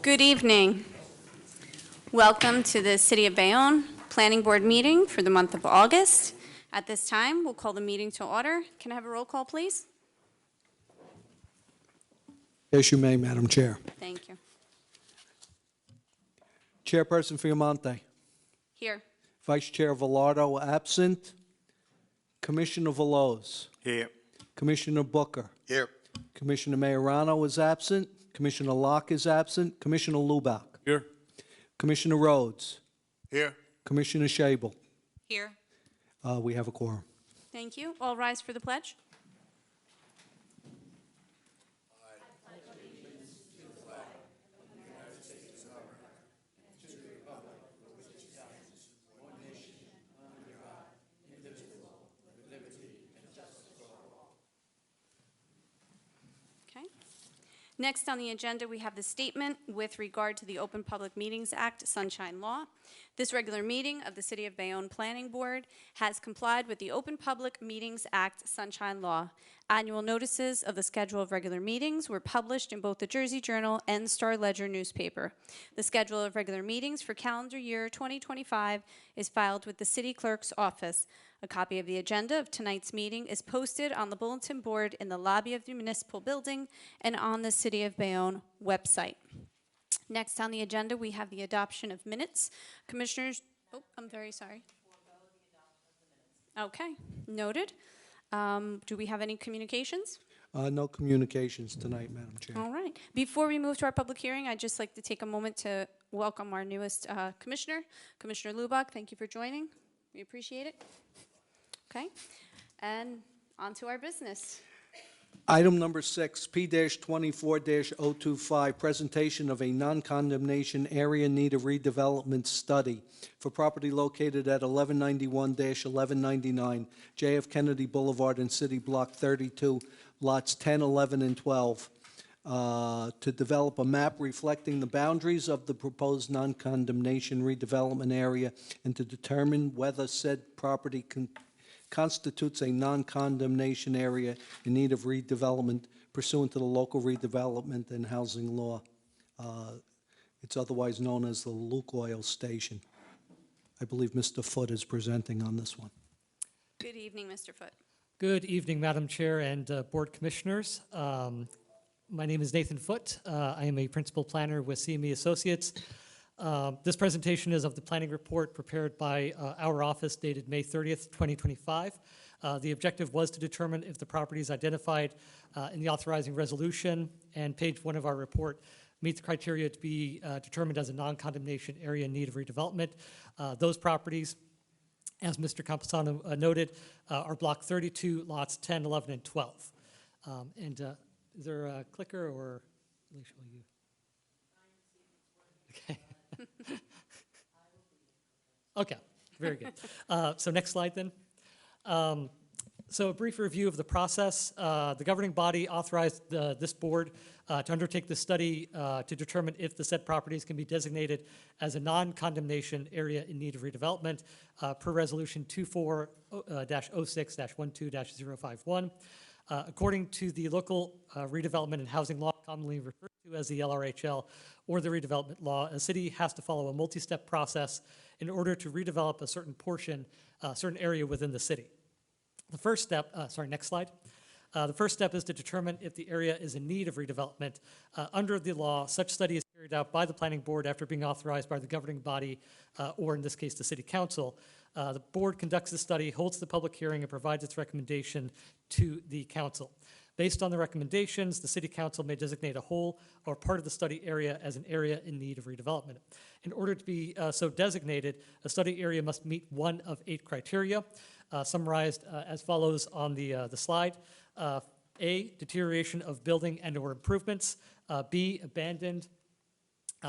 Good evening. Welcome to the City of Bayonne Planning Board meeting for the month of August. At this time, we'll call the meeting to order. Can I have a roll call, please? Yes, you may, Madam Chair. Thank you. Chairperson Fiamonte. Here. Vice Chair Velardo absent. Commissioner Veloz. Here. Commissioner Booker. Here. Commissioner Majorano is absent. Commissioner Locke is absent. Commissioner Lubach. Here. Commissioner Rhodes. Here. Commissioner Shable. Here. We have a quorum. Thank you. All rise for the pledge. Okay. Next on the agenda, we have the statement with regard to the Open Public Meetings Act Sunshine Law. This regular meeting of the City of Bayonne Planning Board has complied with the Open Public Meetings Act Sunshine Law. Annual notices of the schedule of regular meetings were published in both the Jersey Journal and Star Ledger newspaper. The schedule of regular meetings for calendar year 2025 is filed with the City Clerk's office. A copy of the agenda of tonight's meeting is posted on the bulletin board in the lobby of the municipal building and on the City of Bayonne website. Next on the agenda, we have the adoption of minutes. Commissioners, I'm very sorry. Okay, noted. Do we have any communications? No communications tonight, Madam Chair. All right. Before we move to our public hearing, I'd just like to take a moment to welcome our newest commissioner, Commissioner Lubach. Thank you for joining. We appreciate it. Okay, and on to our business. Item number 6, P-24-025, presentation of a non-condemnation area need of redevelopment study for property located at 1191-1199 J.F. Kennedy Boulevard in City Block 32, lots 10, 11, and 12, to develop a map reflecting the boundaries of the proposed non-condemnation redevelopment area and to determine whether said property constitutes a non-condemnation area in need of redevelopment pursuant to the local redevelopment and housing law. It's otherwise known as the Lukoil Station. I believe Mr. Foote is presenting on this one. Good evening, Mr. Foote. Good evening, Madam Chair and Board Commissioners. My name is Nathan Foote. I am a principal planner with CME Associates. This presentation is of the planning report prepared by our office dated May 30th, 2025. The objective was to determine if the properties identified in the authorizing resolution and page 1 of our report meet the criteria to be determined as a non-condemnation area in need of redevelopment. Those properties, as Mr. Camposano noted, are block 32, lots 10, 11, and 12. Is there a clicker or let me show you? Okay. Okay, very good. So next slide then. So a brief review of the process. The governing body authorized this board to undertake this study to determine if the said properties can be designated as a non-condemnation area in need of redevelopment per resolution 24-06-12-051. According to the local redevelopment and housing law, commonly referred to as the LRHL, or the redevelopment law, a city has to follow a multi-step process in order to redevelop a certain portion, certain area within the city. The first step, next slide. The first step is to determine if the area is in need of redevelopment. Under the law, such study is carried out by the planning board after being authorized by the governing body, or in this case, the city council. The board conducts the study, holds the public hearing, and provides its recommendation to the council. Based on the recommendations, the City Council may designate a whole or part of the study area as an area in need of redevelopment. In order to be so designated, a study area must meet one of 8 criteria, summarized as follows on the slide. A, deterioration of building and or improvements. B, abandoned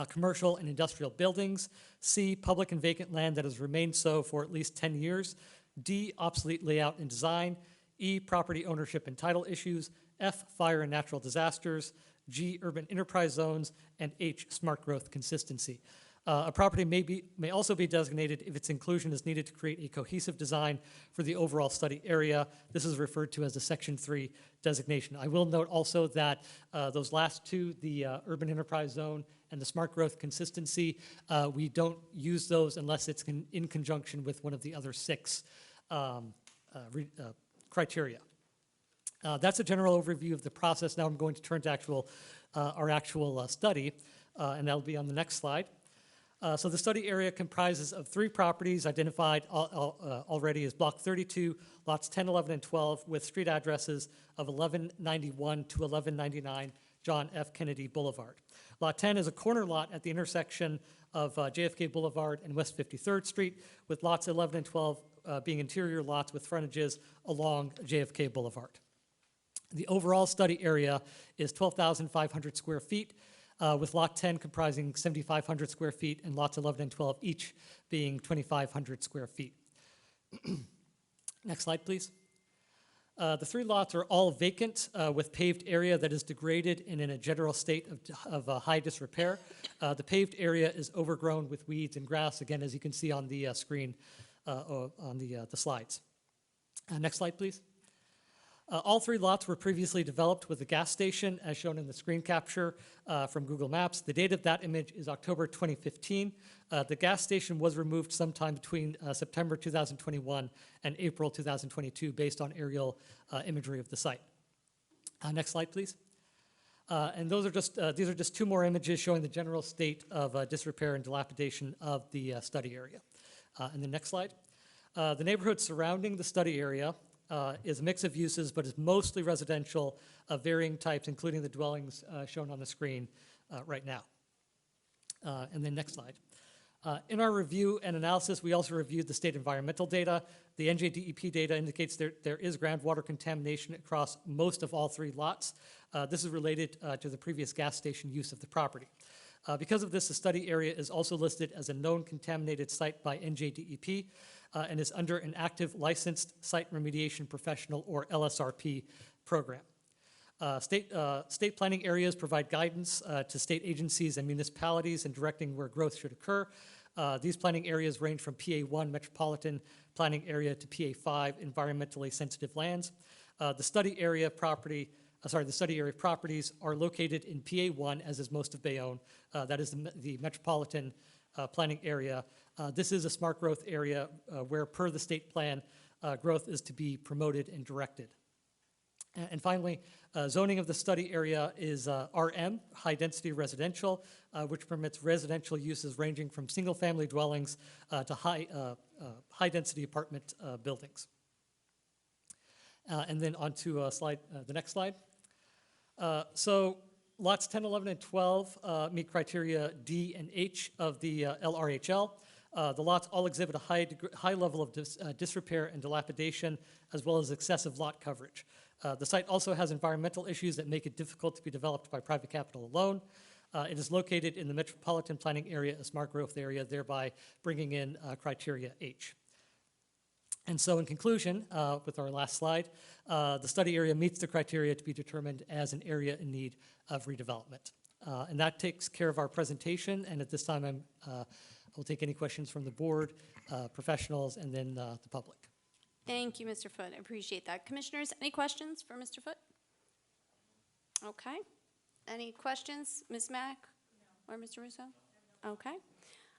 commercial and industrial buildings. C, public and vacant land that has remained so for at least 10 years. D, obsolete layout and design. E, property ownership and title issues. F, fire and natural disasters. G, urban enterprise zones. And H, smart growth consistency. A property may also be designated if its inclusion is needed to create a cohesive design for the overall study area. This is referred to as the Section 3 designation. I will note also that those last two, the urban enterprise zone and the smart growth consistency, we don't use those unless it's in conjunction with one of the other 6 criteria. That's a general overview of the process. Now I'm going to turn to our actual study, and that'll be on the next slide. So the study area comprises of 3 properties identified already as Block 32, lots 10, 11, and 12, with street addresses of 1191 to 1199 John F. Kennedy Boulevard. Lot 10 is a corner lot at the intersection of JFK Boulevard and West 53rd Street, with lots 11 and 12 being interior lots with frontages along JFK Boulevard. The overall study area is 12,500 square feet, with Lot 10 comprising 7,500 square feet and lots 11 and 12 each being 2,500 square feet. Next slide, please. The 3 lots are all vacant with paved area that is degraded and in a general state of high disrepair. The paved area is overgrown with weeds and grass, again, as you can see on the screen on the slides. Next slide, please. All 3 lots were previously developed with a gas station, as shown in the screen capture from Google Maps. The date of that image is October 2015. The gas station was removed sometime between September 2021 and April 2022 based on aerial imagery of the site. Next slide, please. And these are just 2 more images showing the general state of disrepair and dilapidation of the study area. And the next slide. The neighborhood surrounding the study area is a mix of uses, but is mostly residential of varying types, including the dwellings shown on the screen right now. And then next slide. In our review and analysis, we also reviewed the state environmental data. The NJDEP data indicates there is groundwater contamination across most of all 3 lots. This is related to the previous gas station use of the property. Because of this, the study area is also listed as a known contaminated site by NJDEP and is under an active licensed site remediation professional, or LSRP, program. State planning areas provide guidance to state agencies and municipalities in directing where growth should occur. These planning areas range from PA1 metropolitan planning area to PA5 environmentally sensitive lands. The study area properties are located in PA1, as is most of Bayonne. That is the metropolitan planning area. This is a smart growth area where, per the state plan, growth is to be promoted and directed. And finally, zoning of the study area is RM, high-density residential, which permits residential uses ranging from single-family dwellings to high-density apartment buildings. And then on to the next slide. So lots 10, 11, and 12 meet criteria D and H of the LRHL. The lots all exhibit a high level of disrepair and dilapidation, as well as excessive lot coverage. The site also has environmental issues that make it difficult to be developed by private capital alone. It is located in the metropolitan planning area, a smart growth area, thereby bringing in criteria H. And so in conclusion, with our last slide, the study area meets the criteria to be determined as an area in need of redevelopment. And that takes care of our presentation, and at this time I'll take any questions from the board, professionals, and then the public. Thank you, Mr. Foote. I appreciate that. Commissioners, any questions for Mr. Foote? Okay. Any questions, Ms. Mack or Mr. Russo? Okay.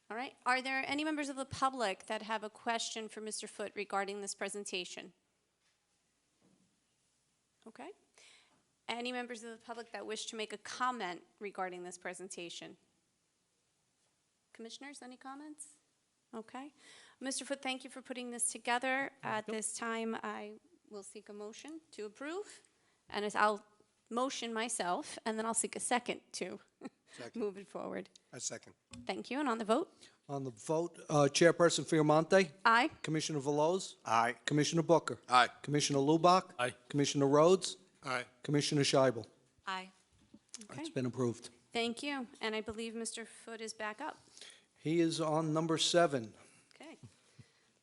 All right. Are there any members of the public that have a question for Mr. Foote regarding this presentation? Okay. Any members of the public that wish to make a comment regarding this presentation? Commissioners, any comments? Okay. Mr. Foote, thank you for putting this together. At this time, I will seek a motion to approve, and I'll motion myself, and then I'll seek a second to move it forward. A second. Thank you. And on the vote? On the vote, Chairperson Fiamonte. Aye. Commissioner Veloz. Aye. Commissioner Booker. Aye. Commissioner Lubach. Aye. Commissioner Rhodes. Aye. Commissioner Scheibel. Aye. Okay. It's been approved. Thank you. And I believe Mr. Foote is back up. He is on number 7, Okay.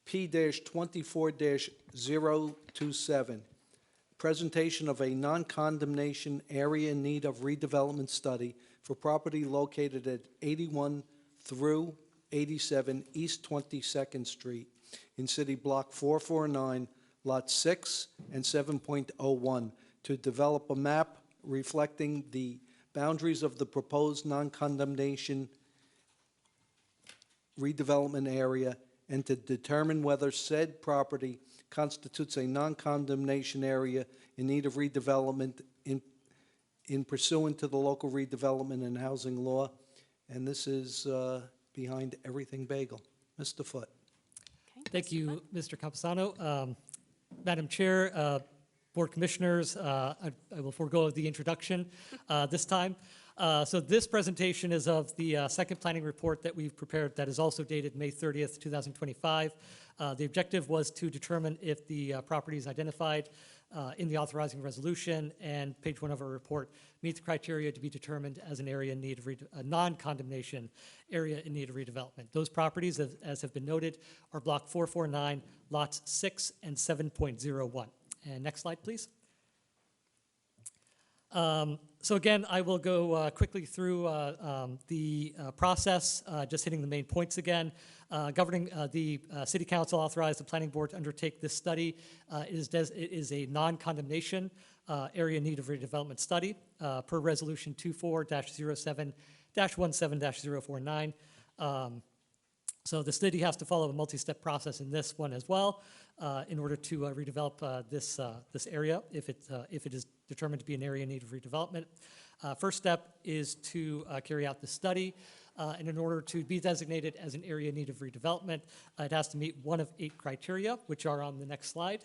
P-24-027. Presentation of a non-condemnation area in need of redevelopment study for property located at 81 through 87 East 22nd Street in City Block 449, Lot 6 and 7.01, to develop a map reflecting the boundaries of the proposed non-condemnation redevelopment area and to determine whether said property constitutes a non-condemnation area in need of redevelopment in pursuant to the local redevelopment and housing law. And this is behind Everything Bagel. Mr. Foote. Okay, Thank Mr. you, Foote. Mr. Campusano. Madam Chair, Board Commissioners, I will forego the introduction this time. So this presentation is of the second planning report that we've prepared that is also dated May 30th, 2025. The objective was to determine if the properties identified in the authorizing resolution and page 1 of our report meet the criteria to be determined as an area in need of a non-condemnation area in need of redevelopment. Those properties, as have been noted, are block 449, lots 6 and 7.01. And next slide, please. So again, I will go quickly through the process, just hitting the main points again. Governing the City Council authorized the Planning Board to undertake this study. It is a non-condemnation area in need of redevelopment study per Resolution 24-07-17-049. So the city has to follow a multi-step process in this one as well in order to redevelop this area if it is determined to be an area in need of redevelopment. First step is to carry out the study, and in order to be designated as an area in need of redevelopment, it has to meet one of 8 criteria, which are on the next slide.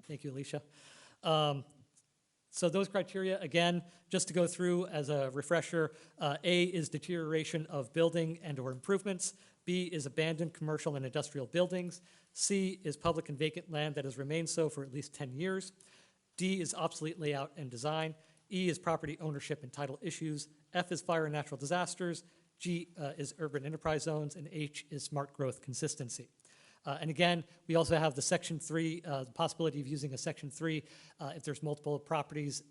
Thank you, Alicia. So those criteria, again, just to go through as a refresher, A is deterioration of building and or improvements. B is abandoned commercial and industrial buildings. C is public and vacant land that has remained so for at least 10 years. D is obsolete layout and design. E is property ownership and title issues. F is fire and natural disasters. G is urban enterprise zones. And H is smart growth consistency. And again, we also have the Section 3, the possibility of using a Section 3 if there's multiple properties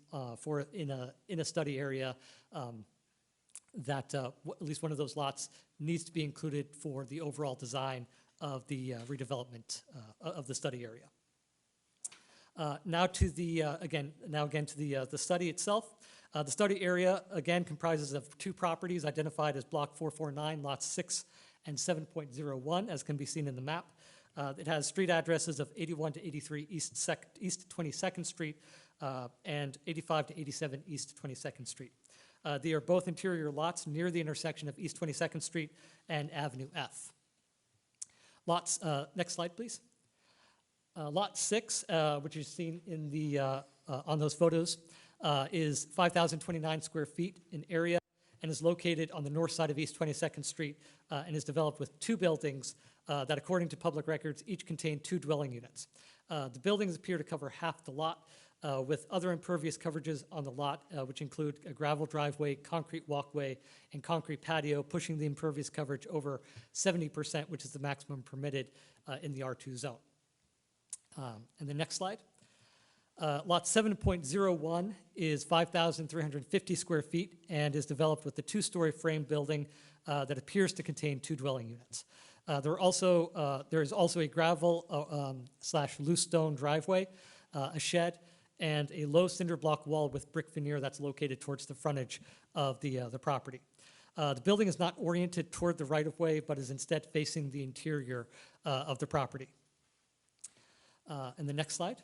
in a study area that at least one of those lots needs to be included for the overall design of the redevelopment of the study area. Now to the the study itself. The study area again comprises of 2 properties identified as Block 449, lots 6 and 7.01, as can be seen in the map. It has street addresses of 81 to 83 East 22nd Street and 85 to 87 East 22nd Street. They are both interior lots near the intersection of East 22nd Street and Avenue F. Lots, next slide, please. Lot 6, which is seen in the, on those photos, is 5,029 square feet in area and is located on the north side of East 22nd Street and is developed with 2 buildings that, according to public records, each contain 2 dwelling units. The buildings appear to cover half the lot, with other impervious coverages on the lot, which include a gravel driveway, concrete walkway, and concrete patio, pushing the impervious coverage over 70%, which is the maximum permitted in the R2 zone. And the next slide. Lot 7.01 is 5,350 square feet and is developed with the 2-story frame building that appears to contain 2 dwelling units. There is also a gravel / loose stone driveway, a shed, and a low cinder block wall with brick veneer that's located towards the frontage of the property. The building is not oriented toward the right-of-way, but is instead facing the interior of the property. And the next slide.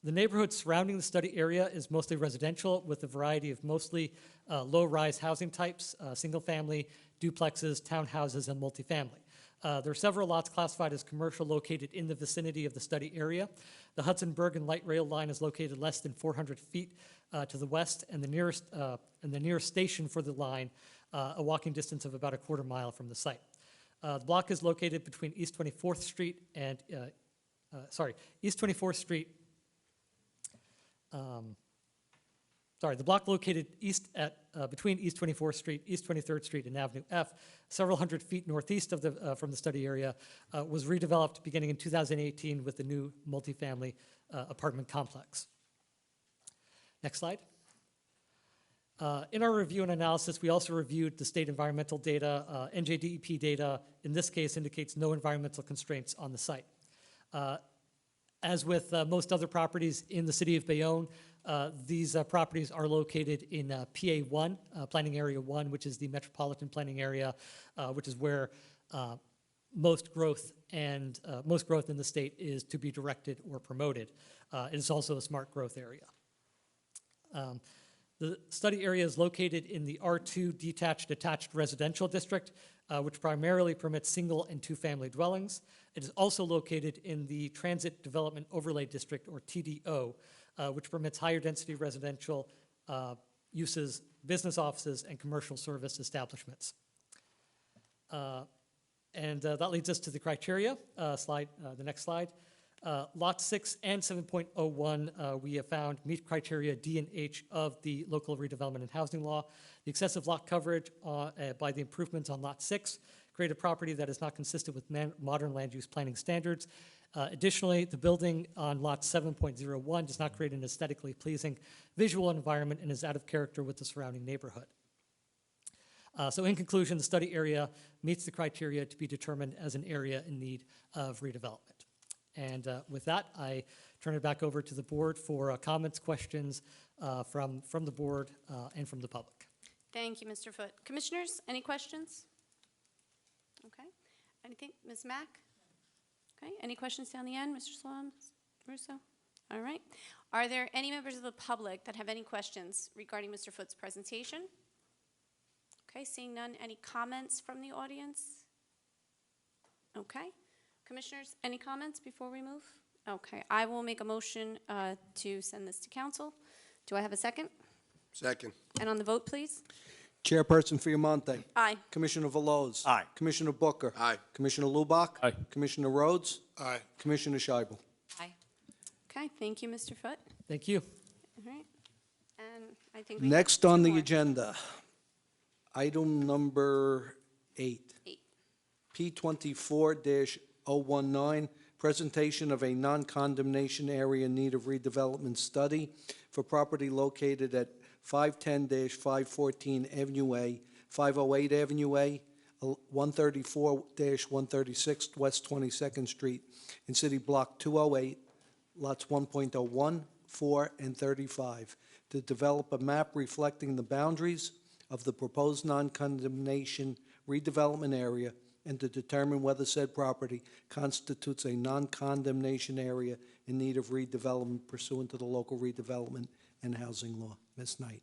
The neighborhood surrounding the study area is mostly residential with a variety of mostly low-rise housing types, single-family, duplexes, townhouses, and multifamily. There are several lots classified as commercial located in the vicinity of the study area. The Hudson Bergen light rail line is located less than 400 feet to the west, and the nearest station for the line, a walking distance of about a quarter mile from the site. The block is located between East 24th Street and East 24th Street. The block located between East 24th Street, East 23rd Street, and Avenue F, several hundred feet northeast of from the study area, was redeveloped beginning in 2018 with the new multifamily apartment complex. Next slide. In our review and analysis, we also reviewed the state environmental data. NJDEP data, in this case, indicates no environmental constraints on the site. As with most other properties in the city of Bayonne, These properties are located in PA1, Planning Area 1, which is the metropolitan planning area, which is where most growth in the state is to be directed or promoted. It is also a smart growth area. The study area is located in the R2 detached attached residential district, which primarily permits single and two-family dwellings. It is also located in the Transit Development Overlay District, or TDO, which permits higher density residential uses, business offices, and commercial service establishments. That leads us to the criteria. The next slide. Lot 6 and 7.01 we have found meet criteria D and H of the local redevelopment and housing law. The excessive lot coverage by the improvements on Lot 6 create a property that is not consistent with modern land use planning standards. Additionally, the building on Lot 7.01 does not create an aesthetically pleasing visual environment and is out of character with the surrounding neighborhood. So in conclusion, the study area meets the criteria to be determined as an area in need of redevelopment. And with that, I turn it back over to the board for comments, questions from the board and from the public. Thank you, Mr. Foote. Commissioners, any questions? Okay. Anything? Ms. Mack? Okay. Any questions down the end? Mr. Salam? Russo? All right. Are there any members of the public that have any questions regarding Mr. Foote's presentation? Okay. Seeing none, any comments from the audience? Okay. Commissioners, any comments before we move? Okay, I will make a motion to send this to council. Do I have a second? Second. And on the vote, please. Chairperson Fiamonte. Aye. Commissioner Veloz. Aye. Commissioner Booker. Aye. Commissioner Lubach. Aye. Commissioner Rhodes. Aye. Commissioner Scheibel. Aye. Okay, thank you, Mr. Foote. Thank you. All right. And I think we Next have on two the more. agenda, item number 8. 8. P24-019, presentation of a non-condemnation area in need of redevelopment study for property located at 510-514 Avenue A, 508 Avenue A, 134-136 West 22nd Street in City Block 208, lots 1.01, 4, and 35, to develop a map reflecting the boundaries of the proposed non-condemnation redevelopment area and to determine whether said property constitutes a non-condemnation area in need of redevelopment pursuant to the local redevelopment and housing law. Ms. Knight.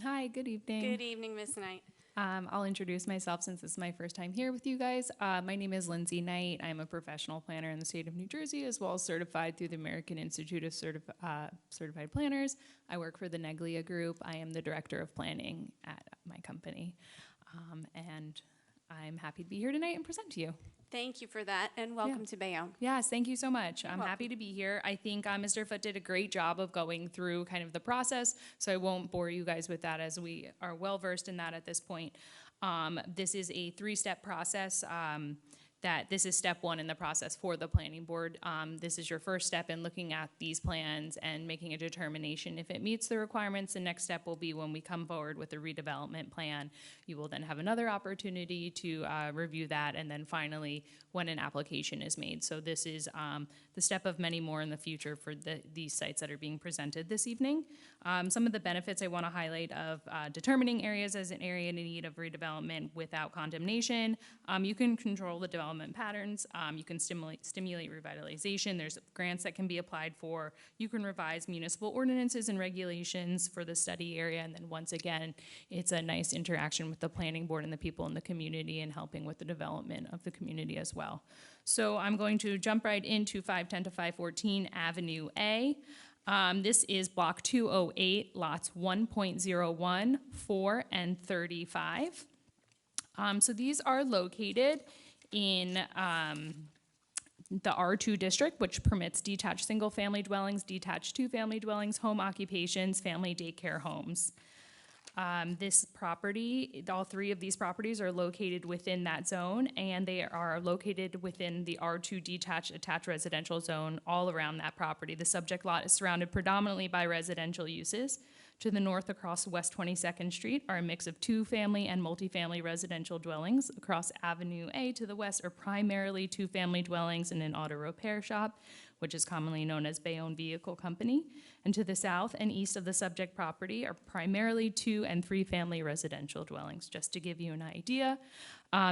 Hi, good evening. Good evening, Ms. Knight. I'll introduce myself since this is my first time here with you guys. My name is Lindsay Knight. I'm a professional planner in the state of New Jersey, as well as certified through the American Institute of Certified Planners. I work for the Neglia Group. I am the director of planning at my company. And I'm happy to be here tonight and present to you. Thank you for that, and welcome to Bayonne. Yes, thank you so much. I'm welcome. happy to be here. I think Mr. Foote did a great job of going through kind of the process, so I won't bore you guys with that as we are well versed in that at this point. This is a 3-step process. This is step 1 in the process for the planning board. This is your first step in looking at these plans and making a determination if it meets the requirements. The next step will be when we come forward with a redevelopment plan. You will then have another opportunity to review that, and then finally when an application is made. So this is the step of many more in the future for these sites that are being presented this evening. Some of the benefits I want to highlight of determining areas as an area in need of redevelopment without condemnation. You can control the development patterns. You can stimulate revitalization. There's grants that can be applied for. You can revise municipal ordinances and regulations for the study area. And then once again, it's a nice interaction with the planning board and the people in the community and helping with the development of the community as well. So I'm going to jump right into 510 to 514 Avenue A. This is block 208, lots 1.01, 4, and 35. So these are located in the R2 district, which permits detached single-family dwellings, detached two-family dwellings, home occupations, family daycare homes. This property, all 3 of these properties are located within that zone, and they are located within the R2 attached residential zone all around that property. The subject lot is surrounded predominantly by residential uses. To the north across West 22nd Street are a mix of 2-family and multifamily residential dwellings. Across Avenue A to the west are primarily 2-family dwellings and an auto repair shop, which is commonly known as Bayonne Vehicle Company. And to the south and east of the subject property are primarily 2- and 3-family residential dwellings. Just to give you an idea,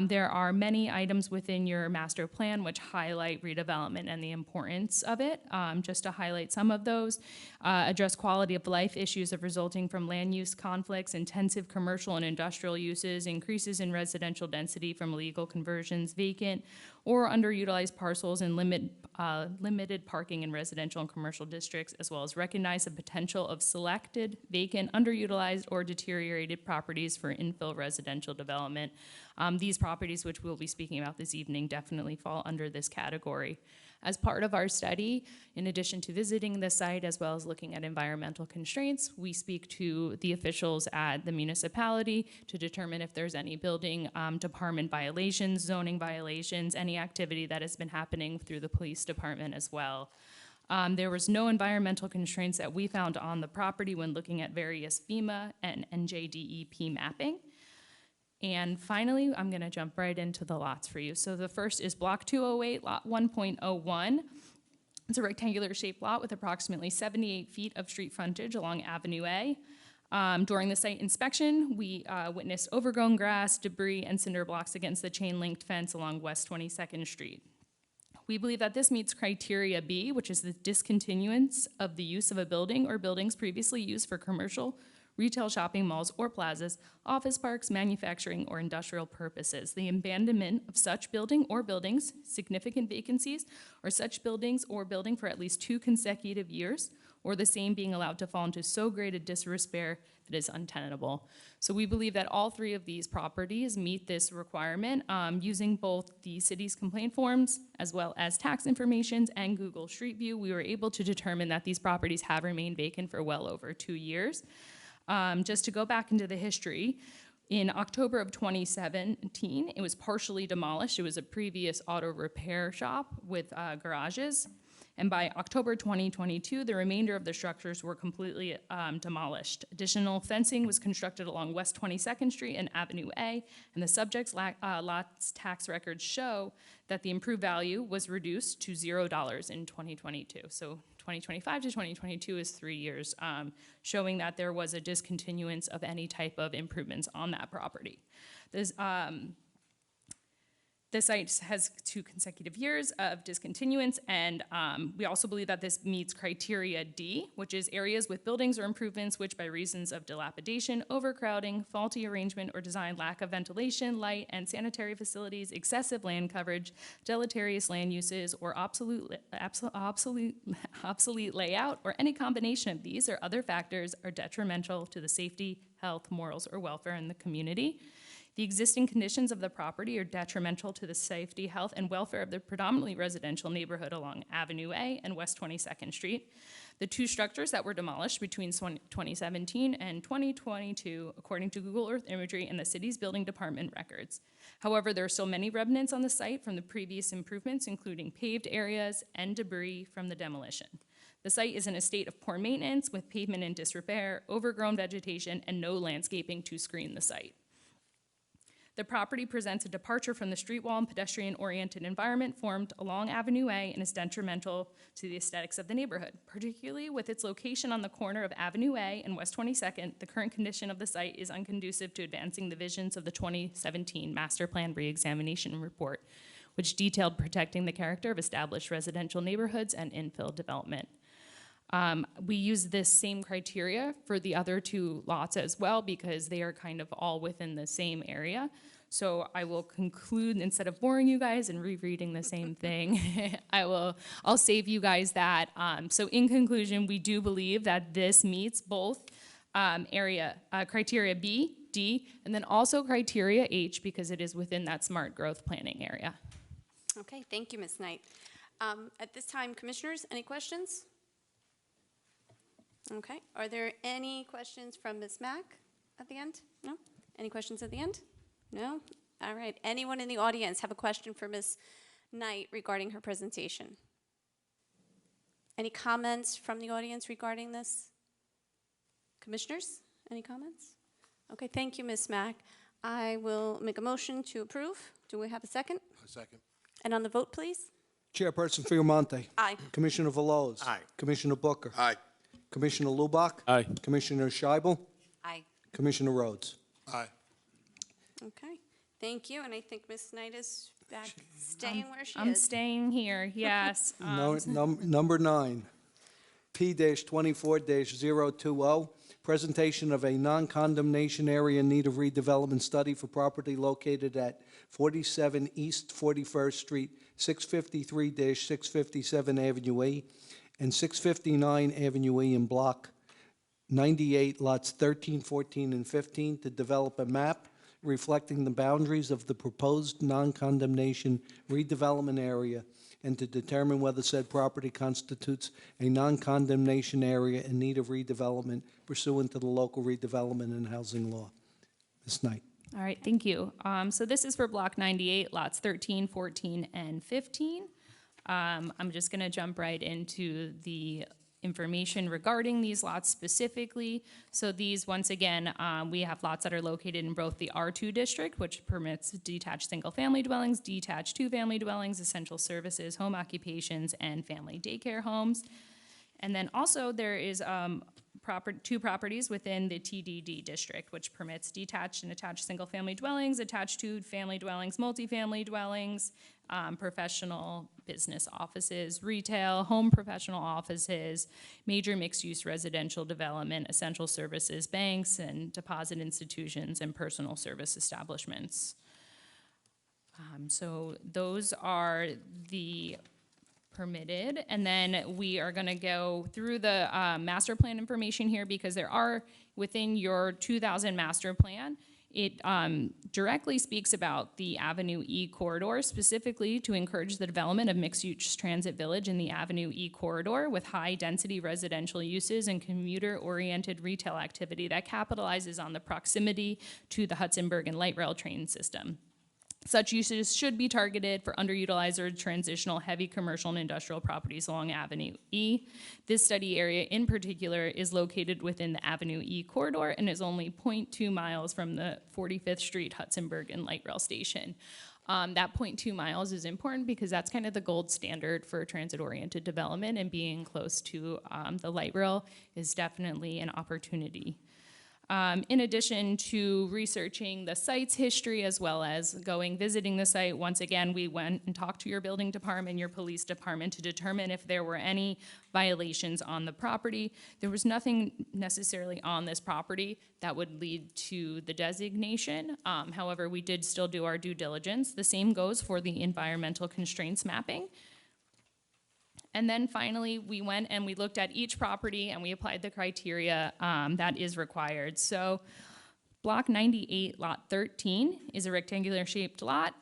there are many items within your master plan which highlight redevelopment and the importance of it. Just to highlight some of those, address quality of life issues of resulting from land use conflicts, intensive commercial and industrial uses, increases in residential density from illegal conversions, vacant or underutilized parcels, and limited parking in residential and commercial districts, as well as recognize the potential of selected, vacant, underutilized, or deteriorated properties for infill residential development. These properties, which we'll be speaking about this evening, definitely fall under this category. As part of our study, in addition to visiting the site as well as looking at environmental constraints, we speak to the officials at the municipality to determine if there's any building department violations, zoning violations, any activity that has been happening through the police department as well. There was no environmental constraints that we found on the property when looking at various FEMA and NJDEP mapping. And finally, I'm going to jump right into the lots for you. So the first is Block 208, Lot 1.01. It's a rectangular shaped lot with approximately 78 feet of street frontage along Avenue A. During the site inspection, we witnessed overgrown grass, debris, and cinder blocks against the chain-linked fence along West 22nd Street. We believe that this meets criteria B, which is the discontinuance of the use of a building or buildings previously used for commercial, retail shopping malls or plazas, office parks, manufacturing, or industrial purposes. The abandonment of such building or buildings, significant vacancies, or such buildings or building for at least 2 consecutive years, or the same being allowed to fall into so great a disrepair that is untenable. So we believe that all 3 of these properties meet this requirement. Using both the city's complaint forms as well as tax information and Google Street View, we were able to determine that these properties have remained vacant for well over 2 years. Just to go back into the history, in October of 2017, it was partially demolished. It was a previous auto repair shop with garages. And by October 2022, the remainder of the structures were completely demolished. Additional fencing was constructed along West 22nd Street and Avenue A, and the subject's lot's tax records show that the improved value was reduced to $0 in 2022. So 2025 to 2022 is 3 years, showing that there was a discontinuance of any type of improvements on that property. The site has 2 consecutive years of discontinuance, and we also believe that this meets criteria D, which is areas with buildings or improvements which by reasons of dilapidation, overcrowding, faulty arrangement or design, lack of ventilation, light, and sanitary facilities, excessive land coverage, deleterious land uses, or obsolete layout, or any combination of these or other factors are detrimental to the safety, health, morals, or welfare in the community. The existing conditions of the property are detrimental to the safety, health, and welfare of the predominantly residential neighborhood along Avenue A and West 22nd Street. The 2 structures that were demolished between 2017 and 2022, according to Google Earth imagery and the city's building department records. However, there are still many remnants on the site from the previous improvements, including paved areas and debris from the demolition. The site is in a state of poor maintenance with pavement in disrepair, overgrown vegetation, and no landscaping to screen the site. The property presents a departure from the street wall and pedestrian-oriented environment formed along Avenue A and is detrimental to the aesthetics of the neighborhood. Particularly with its location on the corner of Avenue A and West 22nd, the current condition of the site is unconducive to advancing the visions of the 2017 Master Plan Reexamination Report, which detailed protecting the character of established residential neighborhoods and infill development. We use this same criteria for the other 2 lots as well because they are kind of all within the same area. So I will conclude, instead of boring you guys and rereading the same thing, I'll save you guys that. So in conclusion, we do believe that this meets both criteria B, D, and then also criteria H because it is within that smart growth planning area. Okay, thank you, Ms. Knight. At this time, commissioners, any questions? Okay, are there any questions from Ms. Mack at the end? No? Any questions at the end? No? All right, anyone in the audience have a question for Ms. Knight regarding her presentation? Any comments from the audience regarding this? Commissioners, any comments? Okay, thank you, Ms. Mack. I will make a motion to approve. Do we have a second? A second. And on the vote, please? Chairperson Fiamonte. Aye. Commissioner Veloz. Aye. Commissioner Booker. Aye. Commissioner Lubach. Aye. Commissioner Scheibel. Aye. Commissioner Rhodes. Aye. Okay, thank you, and I think Ms. Knight is back, staying where she I'm is. staying here, yes. Number 9, P-24-020, presentation of a non-condemnation area in need of redevelopment study for property located at 47 East 41st Street, 653-657 Avenue E, and 659 Avenue E in Block 98, lots 13, 14, and 15, to develop a map reflecting the boundaries of the proposed non-condemnation redevelopment area and to determine whether said property constitutes a non-condemnation area in need of redevelopment pursuant to the local redevelopment and housing law. Ms. Knight. All right, thank you. So this is for Block 98, lots 13, 14, and 15. I'm just going to jump right into the information regarding these lots specifically. So these, once again, we have lots that are located in both the R2 district, which permits detached single-family dwellings, detached two-family dwellings, essential services, home occupations, and family daycare homes. And then also there is two properties within the TDD district, which permits detached and attached single-family dwellings, attached two-family dwellings, multifamily dwellings, professional business offices, retail, home professional offices, major mixed-use residential development, essential services, banks, and deposit institutions, and personal service establishments. So those are the permitted, and then we are going to go through the master plan information here because there are, within your 2000 master plan, it directly speaks about the Avenue E corridor, specifically to encourage the development of mixed-use transit village in the Avenue E corridor with high-density residential uses and commuter-oriented retail activity that capitalizes on the proximity to the Hudsonburg and light rail train system. Such uses should be targeted for underutilized or transitional heavy commercial and industrial properties along Avenue E. This study area in particular is located within the Avenue E corridor and is only 0.2 miles from the 45th Street Hudsonburg and light rail station. That 0.2 miles is important because that's kind of the gold standard for transit-oriented development, and being close to the light rail is definitely an opportunity. In addition to researching the site's history as well as visiting the site, once again, we went and talked to your building department, your police department, to determine if there were any violations on the property. There was nothing necessarily on this property that would lead to the designation. However, we did still do our due diligence. The same goes for the environmental constraints mapping. And then finally, we went and we looked at each property and we applied the criteria that is required. So Block 98, Lot 13 is a rectangular shaped lot,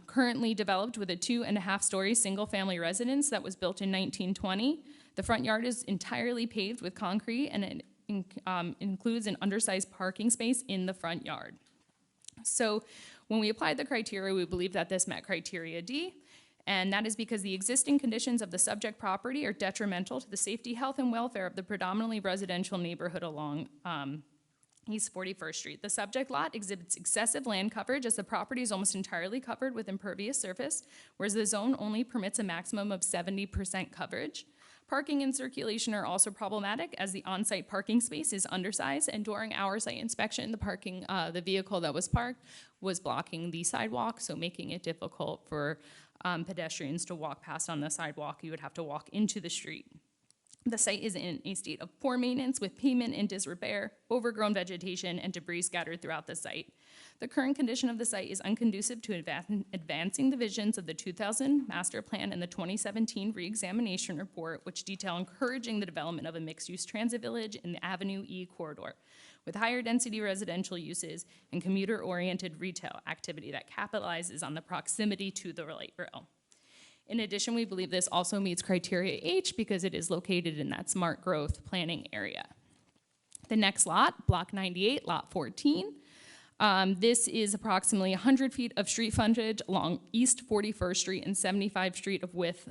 currently developed with a 2.5-story single-family residence that was built in 1920. The front yard is entirely paved with concrete, and it includes an undersized parking space in the front yard. So when we applied the criteria, we believe that this met criteria D. And that is because the existing conditions of the subject property are detrimental to the safety, health, and welfare of the predominantly residential neighborhood along East 41st Street. The subject lot exhibits excessive land coverage as the property is almost entirely covered with impervious surface, whereas the zone only permits a maximum of 70% coverage. Parking and circulation are also problematic as the on-site parking space is undersized, and during our site inspection, the vehicle that was parked was blocking the sidewalk, so making it difficult for pedestrians to walk past on the sidewalk. You would have to walk into the street. The site is in a state of poor maintenance with pavement in disrepair, overgrown vegetation, and debris scattered throughout the site. The current condition of the site is unconducive to advancing the visions of the 2000 master plan and the 2017 reexamination report, which detail encouraging the development of a mixed-use transit village in the Avenue E corridor with higher density residential uses and commuter-oriented retail activity that capitalizes on the proximity to the light rail. In addition, we believe this also meets criteria H because it is located in that smart growth planning area. The next lot, Block 98, Lot 14. This is approximately 100 feet of street frontage along East 41st Street and 75 feet of width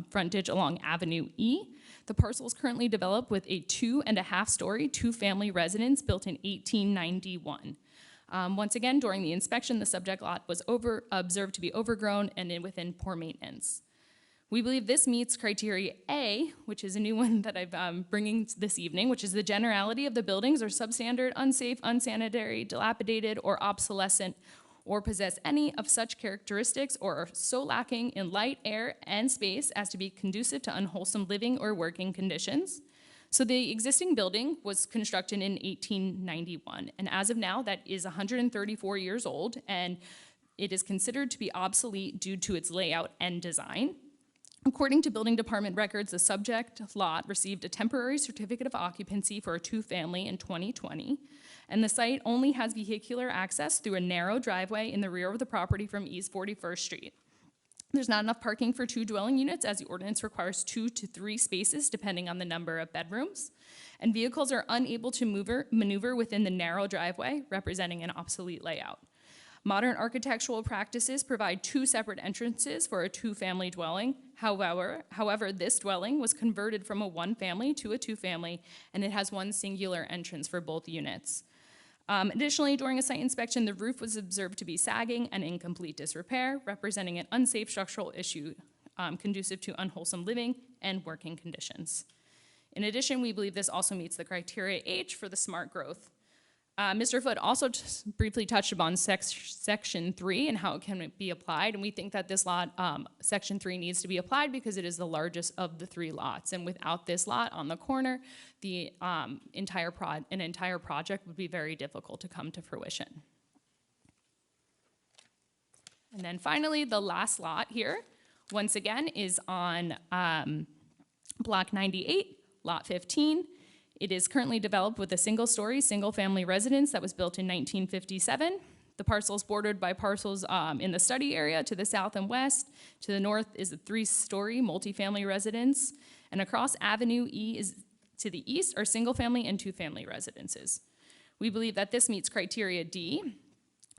frontage along Avenue E. The parcel is currently developed with a 2.5-story, two-family residence built in 1891. Once again, during the inspection, the subject lot was observed to be overgrown and within poor maintenance. We believe this meets criteria A, which is a new one that I'm bringing this evening, which is the generality of the buildings are substandard, unsafe, unsanitary, dilapidated, or obsolescent, or possess any of such characteristics or are so lacking in light, air, and space as to be conducive to unwholesome living or working conditions. So the existing building was constructed in 1891, and as of now, that is 134 years old, and it is considered to be obsolete due to its layout and design. According to building department records, the subject lot received a temporary certificate of occupancy for a two-family in 2020, and the site only has vehicular access through a narrow driveway in the rear of the property from East 41st Street. There's not enough parking for two dwelling units, as the ordinance requires 2 to 3 spaces depending on the number of bedrooms, and vehicles are unable to maneuver within the narrow driveway, representing an obsolete layout. Modern architectural practices provide 2 separate entrances for a two-family dwelling. However, this dwelling was converted from a one-family to a two-family, and it has one singular entrance for both units. Additionally, during a site inspection, the roof was observed to be sagging and in complete disrepair, representing an unsafe structural issue conducive to unwholesome living and working conditions. In addition, we believe this also meets the criteria H for the smart growth. Mr. Foote also briefly touched upon Section 3 and how it can be applied, and we think that this lot, Section 3, needs to be applied because it is the largest of the 3 lots, and without this lot on the corner, the entire project would be very difficult to come to fruition. And then finally, the last lot here, once again, is on Block 98, Lot 15. It is currently developed with a single-story, single-family residence that was built in 1957. The parcel is bordered by parcels in the study area to the south and west. To the north is a 3-story multifamily residence. And across Avenue E is to the east are single-family and two-family residences. We believe that this meets criteria D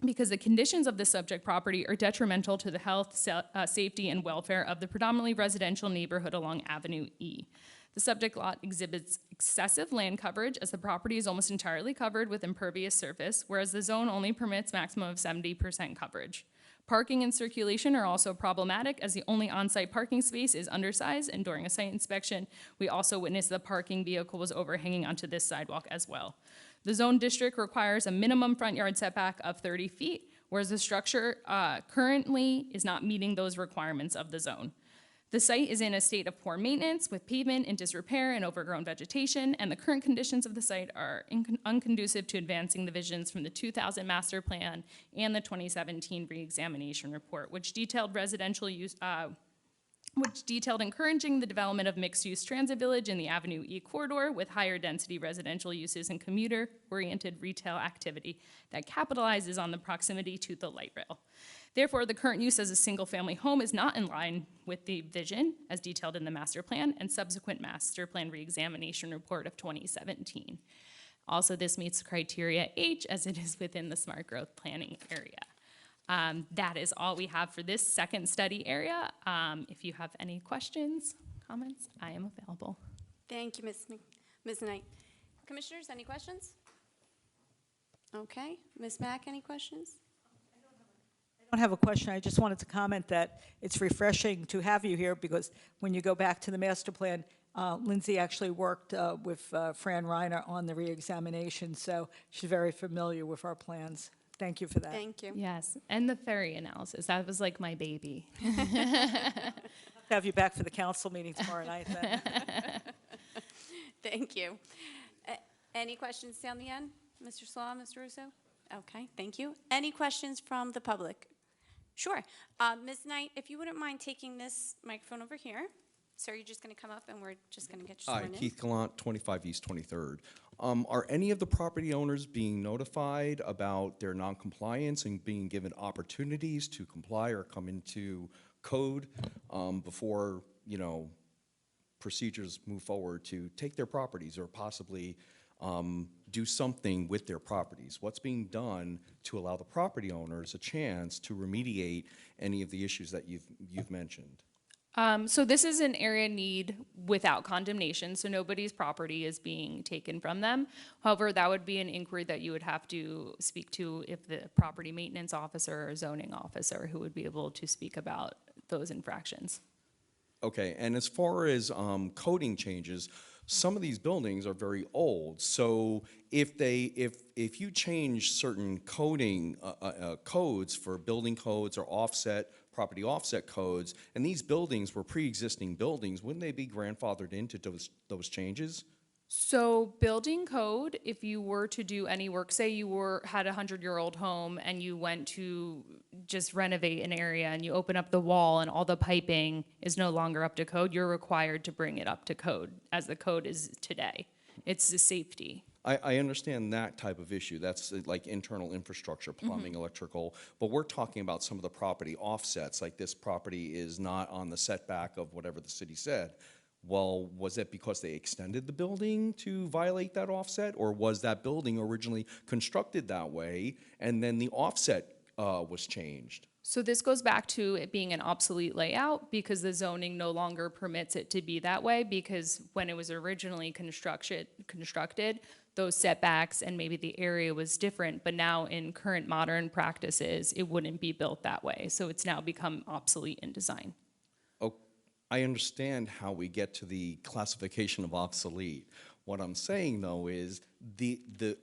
because the conditions of the subject property are detrimental to the health, safety, and welfare of the predominantly residential neighborhood along Avenue E. The subject lot exhibits excessive land coverage as the property is almost entirely covered with impervious surface, whereas the zone only permits maximum of 70% coverage. Parking and circulation are also problematic as the only on-site parking space is undersized, and during a site inspection, we also witnessed the parking vehicle was overhanging onto this sidewalk as well. The zone district requires a minimum front yard setback of 30 feet, whereas the structure currently is not meeting those requirements of the zone. The site is in a state of poor maintenance with pavement in disrepair and overgrown vegetation, and the current conditions of the site are unconducive to advancing the visions from the 2000 master plan and the 2017 re-examination report, which detailed residential use, encouraging the development of mixed-use transit village in the Avenue E corridor with higher density residential uses and commuter-oriented retail activity that capitalizes on the proximity to the light rail. Therefore, the current use as a single-family home is not in line with the vision as detailed in the master plan and subsequent master plan re-examination report of 2017. Also, this meets criteria H as it is within the smart growth planning area. That is all we have for this second study area. If you have any questions, comments, I am available. Thank you, Ms. Knight. Commissioners, any questions? Okay. Ms. Mack, any questions? I don't have a question. I just wanted to comment that it's refreshing to have you here because when you go back to the master plan, Lindsay actually worked with Fran Reiner on the reexamination, so she's very familiar with our plans. Thank you for that. Thank you. Yes, and the ferry analysis. That was like my baby. Have you back for the council meeting tomorrow night then. Thank you. Any questions down the end? Mr. Slaw, Mr. Russo? Okay, thank you. Any questions from the public? Sure. Ms. Knight, if you wouldn't mind taking this microphone over here. Sir, you're just going to come up and we're just going to get you sworn Hi, in. Keith Gallant, 25 East 23rd. Are any of the property owners being notified about their noncompliance and being given opportunities to comply or come into code before, procedures move forward to take their properties or possibly do something with their properties? What's being done to allow the property owners a chance to remediate any of the issues that you've mentioned? So this is an area need without condemnation, so nobody's property is being taken from them. However, that would be an inquiry that you would have to speak to if the property maintenance officer or zoning officer who would be able to speak about those infractions. Okay, and as far as coding changes, some of these buildings are very old. So if you change certain coding codes for building codes or property offset codes, and these buildings were pre-existing buildings, wouldn't they be grandfathered into those changes? So building code, if you were to do any work, say you had a 100-year-old home and you went to just renovate an area and you open up the wall and all the piping is no longer up to code, you're required to bring it up to code as the code is today. It's the safety. I understand that type of issue. That's like internal infrastructure, plumbing, electrical, but we're talking about some of the property offsets, like this property is not on the setback of whatever the city said. Well, was it because they extended the building to violate that offset, or was that building originally constructed that way and then the offset was changed? So this goes back to it being an obsolete layout because the zoning no longer permits it to be that way, because when it was originally constructed, those setbacks and maybe the area was different, but now in current modern practices, it wouldn't be built that way. So it's now become obsolete in design. Oh, I understand how we get to the classification of obsolete. What I'm saying though is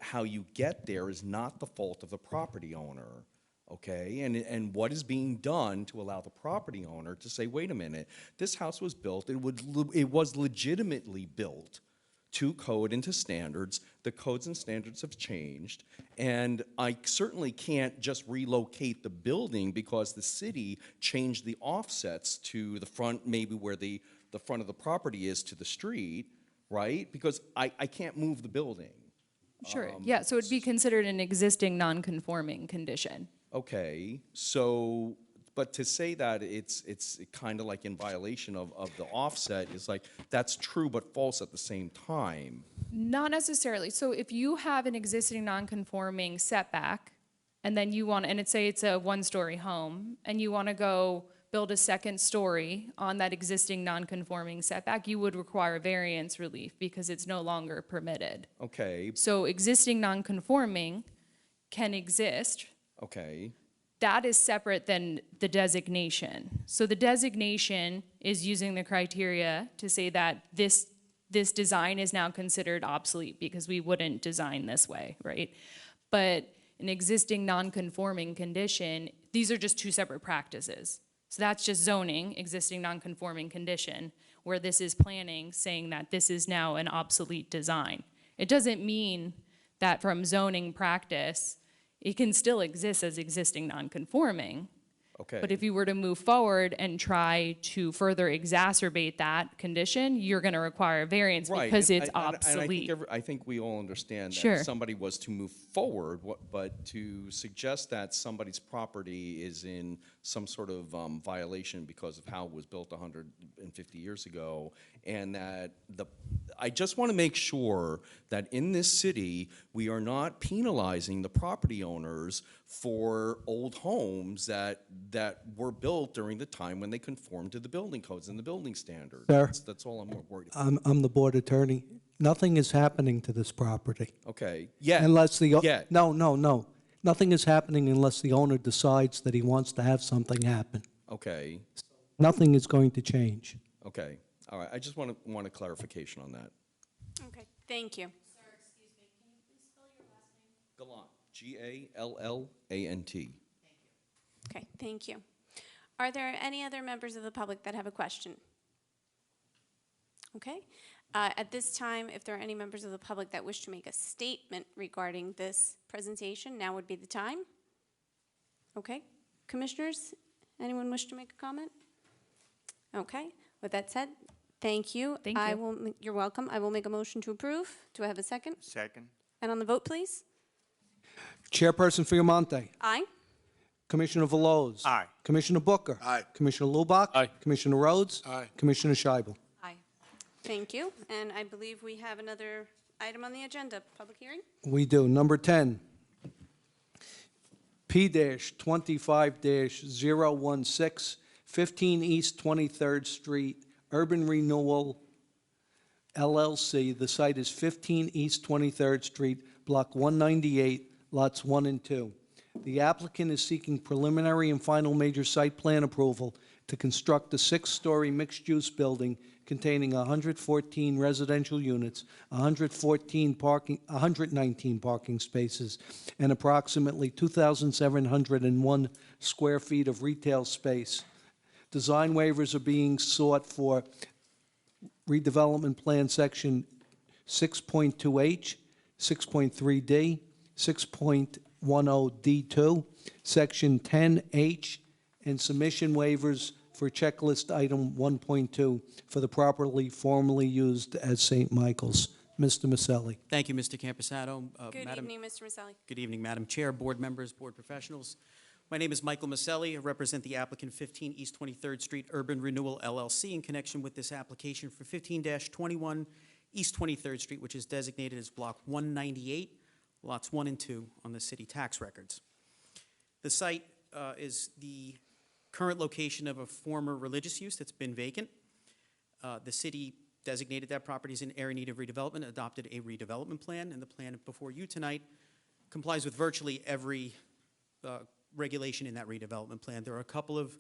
how you get there is not the fault of the property owner. Okay, and what is being done to allow the property owner to say, wait a minute, this house was built, it was legitimately built to code and to standards. The codes and standards have changed, and I certainly can't just relocate the building because the city changed the offsets to the front, maybe where the front of the property is to the street, right? Because I can't move the building. Sure, yeah, so it'd be considered an existing non-conforming condition. Okay, so, but to say that it's kind of like in violation of the offset is like, that's true but false at the same time. Not necessarily. So if you have an existing non-conforming setback, and then you want, and it's a one-story home, and you want to go build a second story on that existing non-conforming setback, you would require variance relief because it's no longer permitted. Okay, So existing non-conforming can exist. okay, That is separate than the designation. So the designation is using the criteria to say that this design is now considered obsolete because we wouldn't design this way, right? But an existing non-conforming condition, these are just two separate practices. So that's just zoning, existing non-conforming condition, where this is planning, saying that this is now an obsolete design. It doesn't mean that from zoning practice, it can still exist as existing non-conforming. okay. But if you were to move forward and try to further exacerbate that condition, you're going to require variance Right, because and it's I obsolete. I think we all understand that Sure. if somebody was to move forward, but to suggest that somebody's property is in some sort of violation because of how it was built 150 years ago, and that I just want to make sure that in this city, we are not penalizing the property owners for old homes that were built during the time when they conformed to the building codes and the building standards. Sir? That's all I'm worried about. I'm the board attorney. Nothing is happening to this property. Okay, yeah. Unless the, Yeah. no. Nothing is happening unless the owner decides that he wants to have something happen. Okay, Nothing is going to change. okay, all right. I just want a clarification on that. Okay, thank you. Gallant, Gallant. Okay, thank you. Are there any other members of the public that have a question? Okay. At this time, if there are any members of the public that wish to make a statement regarding this presentation, now would be the time. Okay. Commissioners, anyone wish to make a comment? Okay. With that said, thank you. Thank you. You're welcome. I will make a motion to approve. Do I have a second? Second. And on the vote, please. Chairperson Fiamonte. Aye. Commissioner Veloz. Aye. Commissioner Booker. Aye. Commissioner Lubach. Aye. Commissioner Rhodes. Aye. Commissioner Scheibel. Aye. Thank you. And I believe we have another item on the agenda, public hearing. We do. Number 10, P-25-016, 15 East 23rd Street, Urban Renewal LLC. The site is 15 East 23rd Street, Block 198, lots 1 and 2. The applicant is seeking preliminary and final major site plan approval to construct a 6-story mixed-use building containing 114 residential units, 119 parking spaces, and approximately 2,701 square feet of retail space. Design waivers are being sought for redevelopment plan section 6.2H, 6.3D, 6.10D2, section 10H, and submission waivers for checklist item 1.2 for the property formerly used as St. Michael's. Mr. Maselli. Thank you, Mr. Camposato. Good evening, Mr. Maselli. Good evening, Madam Chair, board members, board professionals. My name is Michael Maselli. I represent the applicant 15 East 23rd Street Urban Renewal LLC in connection with this application for 15-21 East 23rd Street, which is designated as Block 198, Lots 1 and 2 on the city tax records. The site is the current location of a former religious use that's been vacant. The city designated that property as an area in need of redevelopment, adopted a redevelopment plan, and the plan before you tonight complies with virtually every regulation in that redevelopment plan. There are a couple of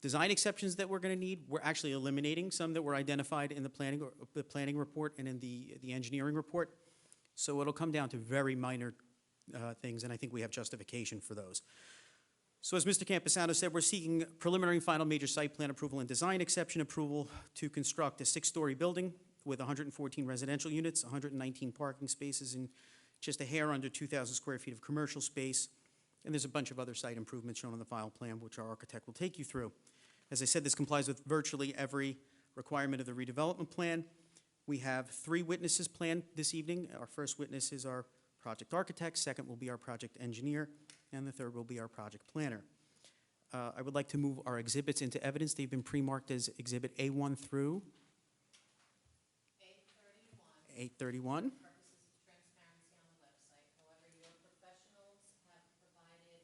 design exceptions that we're going to need. We're actually eliminating some that were identified in the planning report and in the engineering report. So it'll come down to very minor things, and I think we have justification for those. So as Mr. Camposato said, we're seeking preliminary and final major site plan approval and design exception approval to construct a 6-story building with 114 residential units, 119 parking spaces, and just a hair under 2,000 square feet of commercial space. And there's a bunch of other site improvements shown on the file plan, which our architect will take you through. As I said, this complies with virtually every requirement of the redevelopment plan. We have 3 witnesses planned this evening. Our first witness is our project architect, second will be our project engineer, and the third will be our project planner. I would like to move our exhibits into evidence. They've been pre-marked as Exhibit A1 through 831. Purposes of transparency on the website. However, your professionals have provided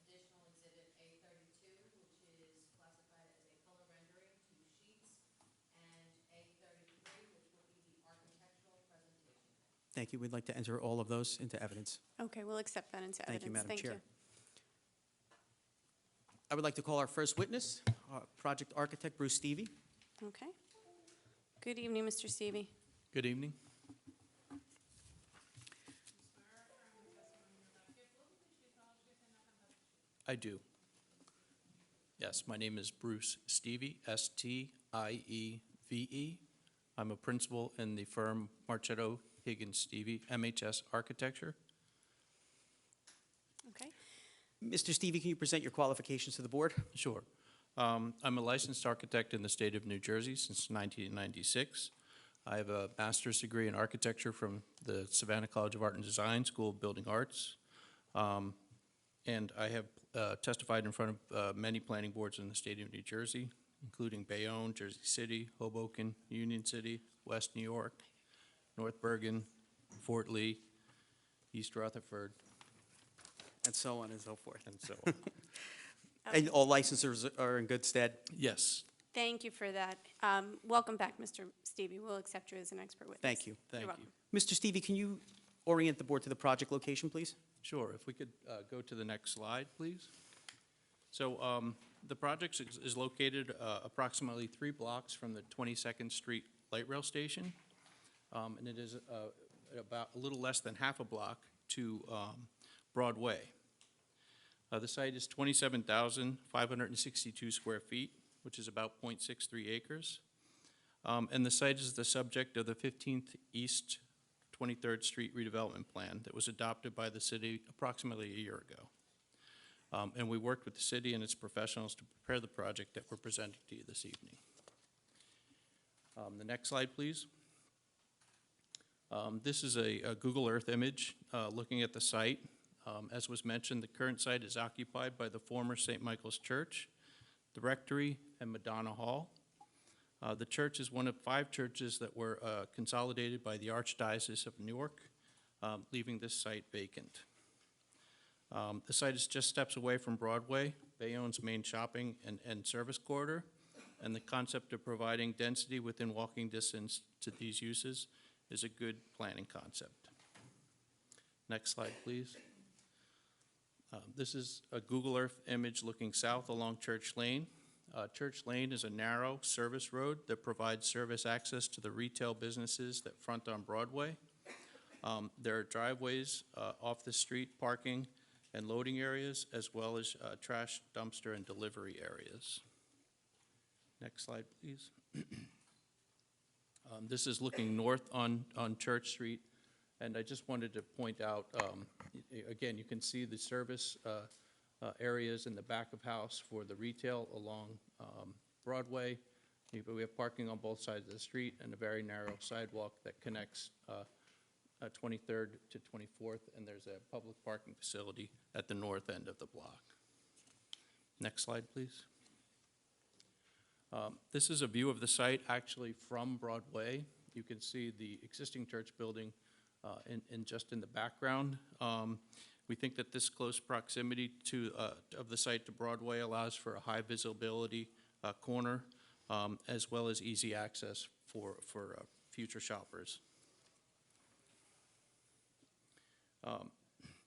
additional exhibit A32, which is classified as a color rendering, 2 sheets, and A33, which will be the architectural presentation. Thank you. We'd like to enter all of those into evidence. Okay, we'll accept that into Thank you, evidence. Madam Chair. I would like to call our first witness, project architect Bruce Stevie. Okay. Good evening, Mr. Stevie. Good evening. I do. Yes, my name is Bruce Stevie, S-T-I-E-V-E. I'm a principal in the firm Marchetto Higgins Stevie, MHS Architecture. Okay. Mr. Stevie, can you present your qualifications to the board? Sure. I'm a licensed architect in the state of New Jersey since 1996. I have a master's degree in architecture from the Savannah College of Art and Design, School of Building Arts. And I have testified in front of many planning boards in the state of New Jersey, including Bayonne, Jersey City, Hoboken, Union City, West New York, North Bergen, Fort Lee, East Rutherford, And so on and so forth. and so on. And all licensors are in good stead? Yes, Thank you for that. Welcome back, Mr. Stevie. We'll accept you as an expert witness. Thank you. thank You're you. welcome. Mr. Stevie, can you orient the board to the project location, please? Sure, if we could go to the next slide, please. So the project is located approximately 3 blocks from the 22nd Street Light Rail Station, and it is about a little less than half a block to Broadway. The site is 27,562 square feet, which is about 0.63 acres. And the site is the subject of the 15th East 23rd Street redevelopment plan that was adopted by the city approximately a year ago. And we worked with the city and its professionals to prepare the project that we're presenting to you this evening. The next slide, please. This is a Google Earth image looking at the site. As was mentioned, the current site is occupied by the former St. Michael's Church, the Rectory, and Madonna Hall. The church is one of 5 churches that were consolidated by the Archdiocese of Newark, leaving this site vacant. The site is just steps away from Broadway, Bayonne's main shopping and service corridor, and the concept of providing density within walking distance to these uses is a good planning concept. Next slide, please. This is a Google Earth image looking south along Church Lane. Church Lane is a narrow service road that provides service access to the retail businesses that front on Broadway. There are driveways off the street, parking and loading areas, as well as trash dumpster and delivery areas. Next slide, please. This is looking north on Church Street, and I just wanted to point out, again, you can see the service areas in the back of house for the retail along Broadway. We have parking on both sides of the street and a very narrow sidewalk that connects 23rd to 24th, and there's a public parking facility at the north end of the block. Next slide, please. This is a view of the site actually from Broadway. You can see the existing church building just in the background. We think that this close proximity of the site to Broadway allows for a high visibility corner, as well as easy access for future shoppers.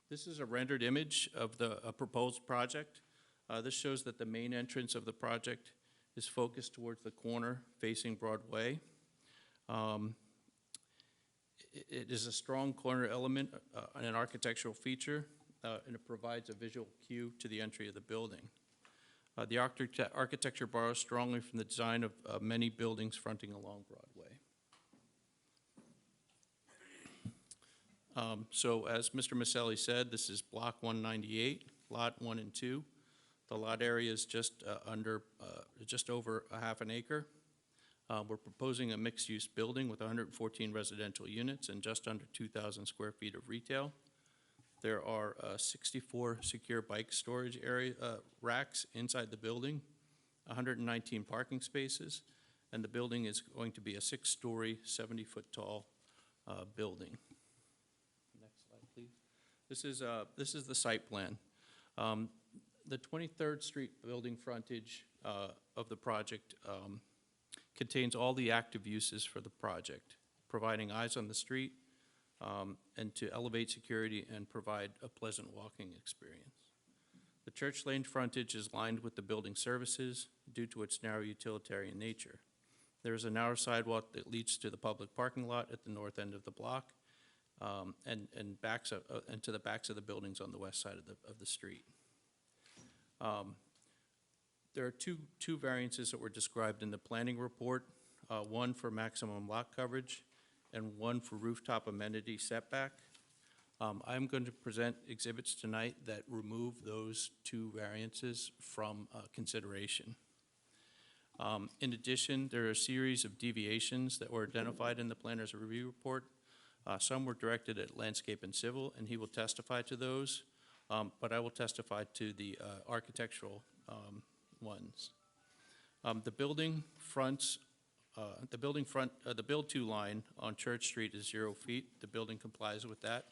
This is a rendered image of the proposed project. This shows that the main entrance of the project is focused towards the corner facing Broadway. It is a strong corner element and an architectural feature, and it provides a visual cue to the entry of the building. The architecture borrows strongly from the design of many buildings fronting along Broadway. So as Mr. Maselli said, this is Block 198, Lot 1 and 2. The lot area is just over a half an acre. We're proposing a mixed-use building with 114 residential units and just under 2,000 square feet of retail. There are 64 secure bike storage area racks inside the building, 119 parking spaces, and the building is going to be a 6-story, 70-foot-tall building. Next slide, please. This is the site plan. The 23rd Street building frontage of the project contains all the active uses for the project, providing eyes on the street and to elevate security and provide a pleasant walking experience. The Church Lane frontage is lined with the building services due to its narrow utilitarian nature. There is a narrow sidewalk that leads to the public parking lot at the north end of the block and to the backs of the buildings on the west side of the street. There are two variances that were described in the planning report, one for maximum lot coverage and one for rooftop amenity setback. I'm going to present exhibits tonight that remove those two variances from consideration. In addition, there are a series of deviations that were identified in the planner's review report. Some were directed at landscape and civil, and he will testify to those. But I will testify to the architectural ones. The build-to line on Church Street is 0 feet. The building complies with that.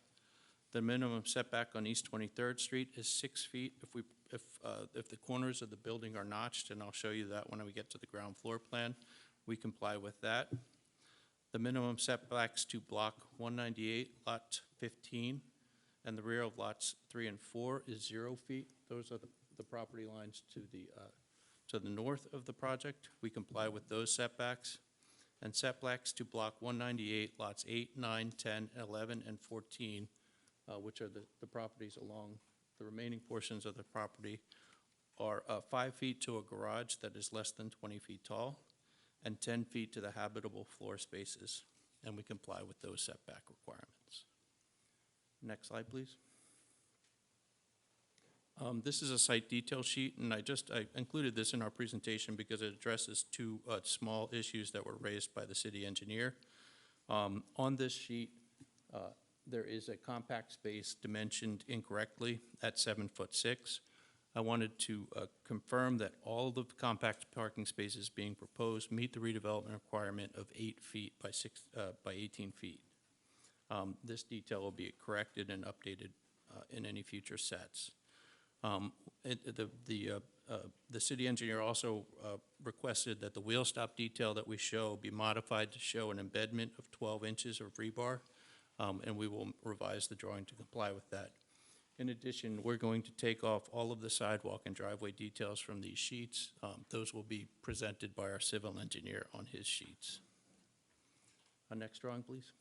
The minimum setback on East 23rd Street is 6 feet if the corners of the building are notched, and I'll show you that when we get to the ground floor plan. We comply with that. The minimum setbacks to Block 198, Lot 15, and the rear of lots 3 and 4 is 0 feet. Those are the property lines to the north of the project. We comply with those setbacks. And setbacks to Block 198, lots 8, 9, 10, 11, and 14, which are the properties along the remaining portions of the property, are 5 feet to a garage that is less than 20 feet tall and 10 feet to the habitable floor spaces. And we comply with those setback requirements. Next slide, please. This is a site detail sheet, and I included this in our presentation because it addresses two small issues that were raised by the city engineer. On this sheet, there is a compact space dimensioned incorrectly at 7'6". I wanted to confirm that all of the compact parking spaces being proposed meet the redevelopment requirement of 8 feet by 18 feet. This detail will be corrected and updated in any future sets. The city engineer also requested that the wheel stop detail that we show be modified to show an embedment of 12 inches of rebar, and we will revise the drawing to comply with that. In addition, we're going to take off all of the sidewalk and driveway details from these sheets. Those will be presented by our civil engineer on his sheets. Next drawing, please.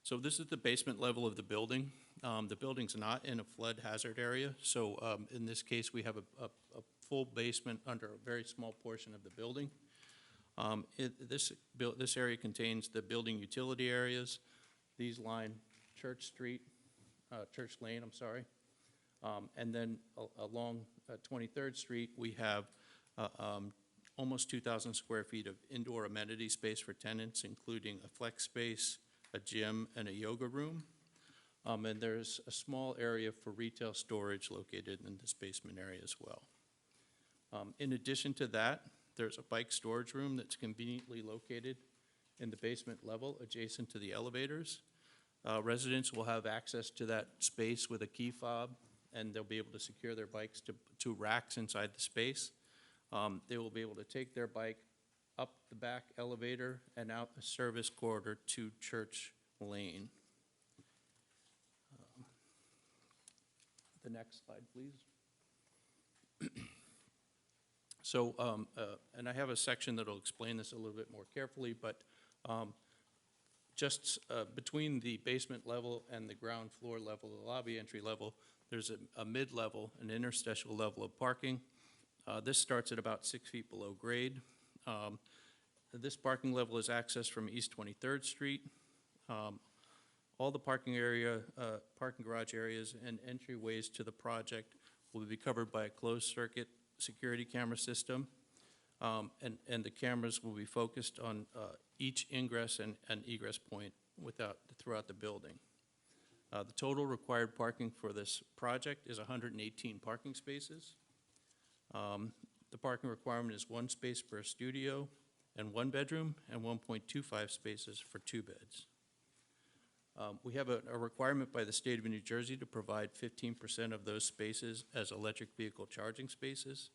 So this is the basement level of the building. The building's not in a flood hazard area, so in this case, we have a full basement under a very small portion of the building. This area contains the building utility areas. These line Church Lane, I'm sorry. And then along 23rd Street, we have almost 2,000 square feet of indoor amenity space for tenants, including a flex space, a gym, and a yoga room. And there's a small area for retail storage located in this basement area as well. In addition to that, there's a bike storage room that's conveniently located in the basement level adjacent to the elevators. Residents will have access to that space with a key fob, and they'll be able to secure their bikes to racks inside the space. They will be able to take their bike up the back elevator and out the service corridor to Church Lane. The next slide, please. So, and I have a section that'll explain this a little bit more carefully, but just between the basement level and the ground floor level, the lobby entry level, there's a mid-level, an interstitial level of parking. This starts at about 6 feet below grade. This parking level is accessed from East 23rd Street. All the parking garage areas and entryways to the project will be covered by a closed-circuit security camera system, and the cameras will be focused on each ingress and egress point throughout the building. The total required parking for this project is 118 parking spaces. The parking requirement is 1 space per studio and 1 bedroom, and 1.25 spaces for 2 beds. We have a requirement by the state of New Jersey to provide 15% of those spaces as electric vehicle charging spaces.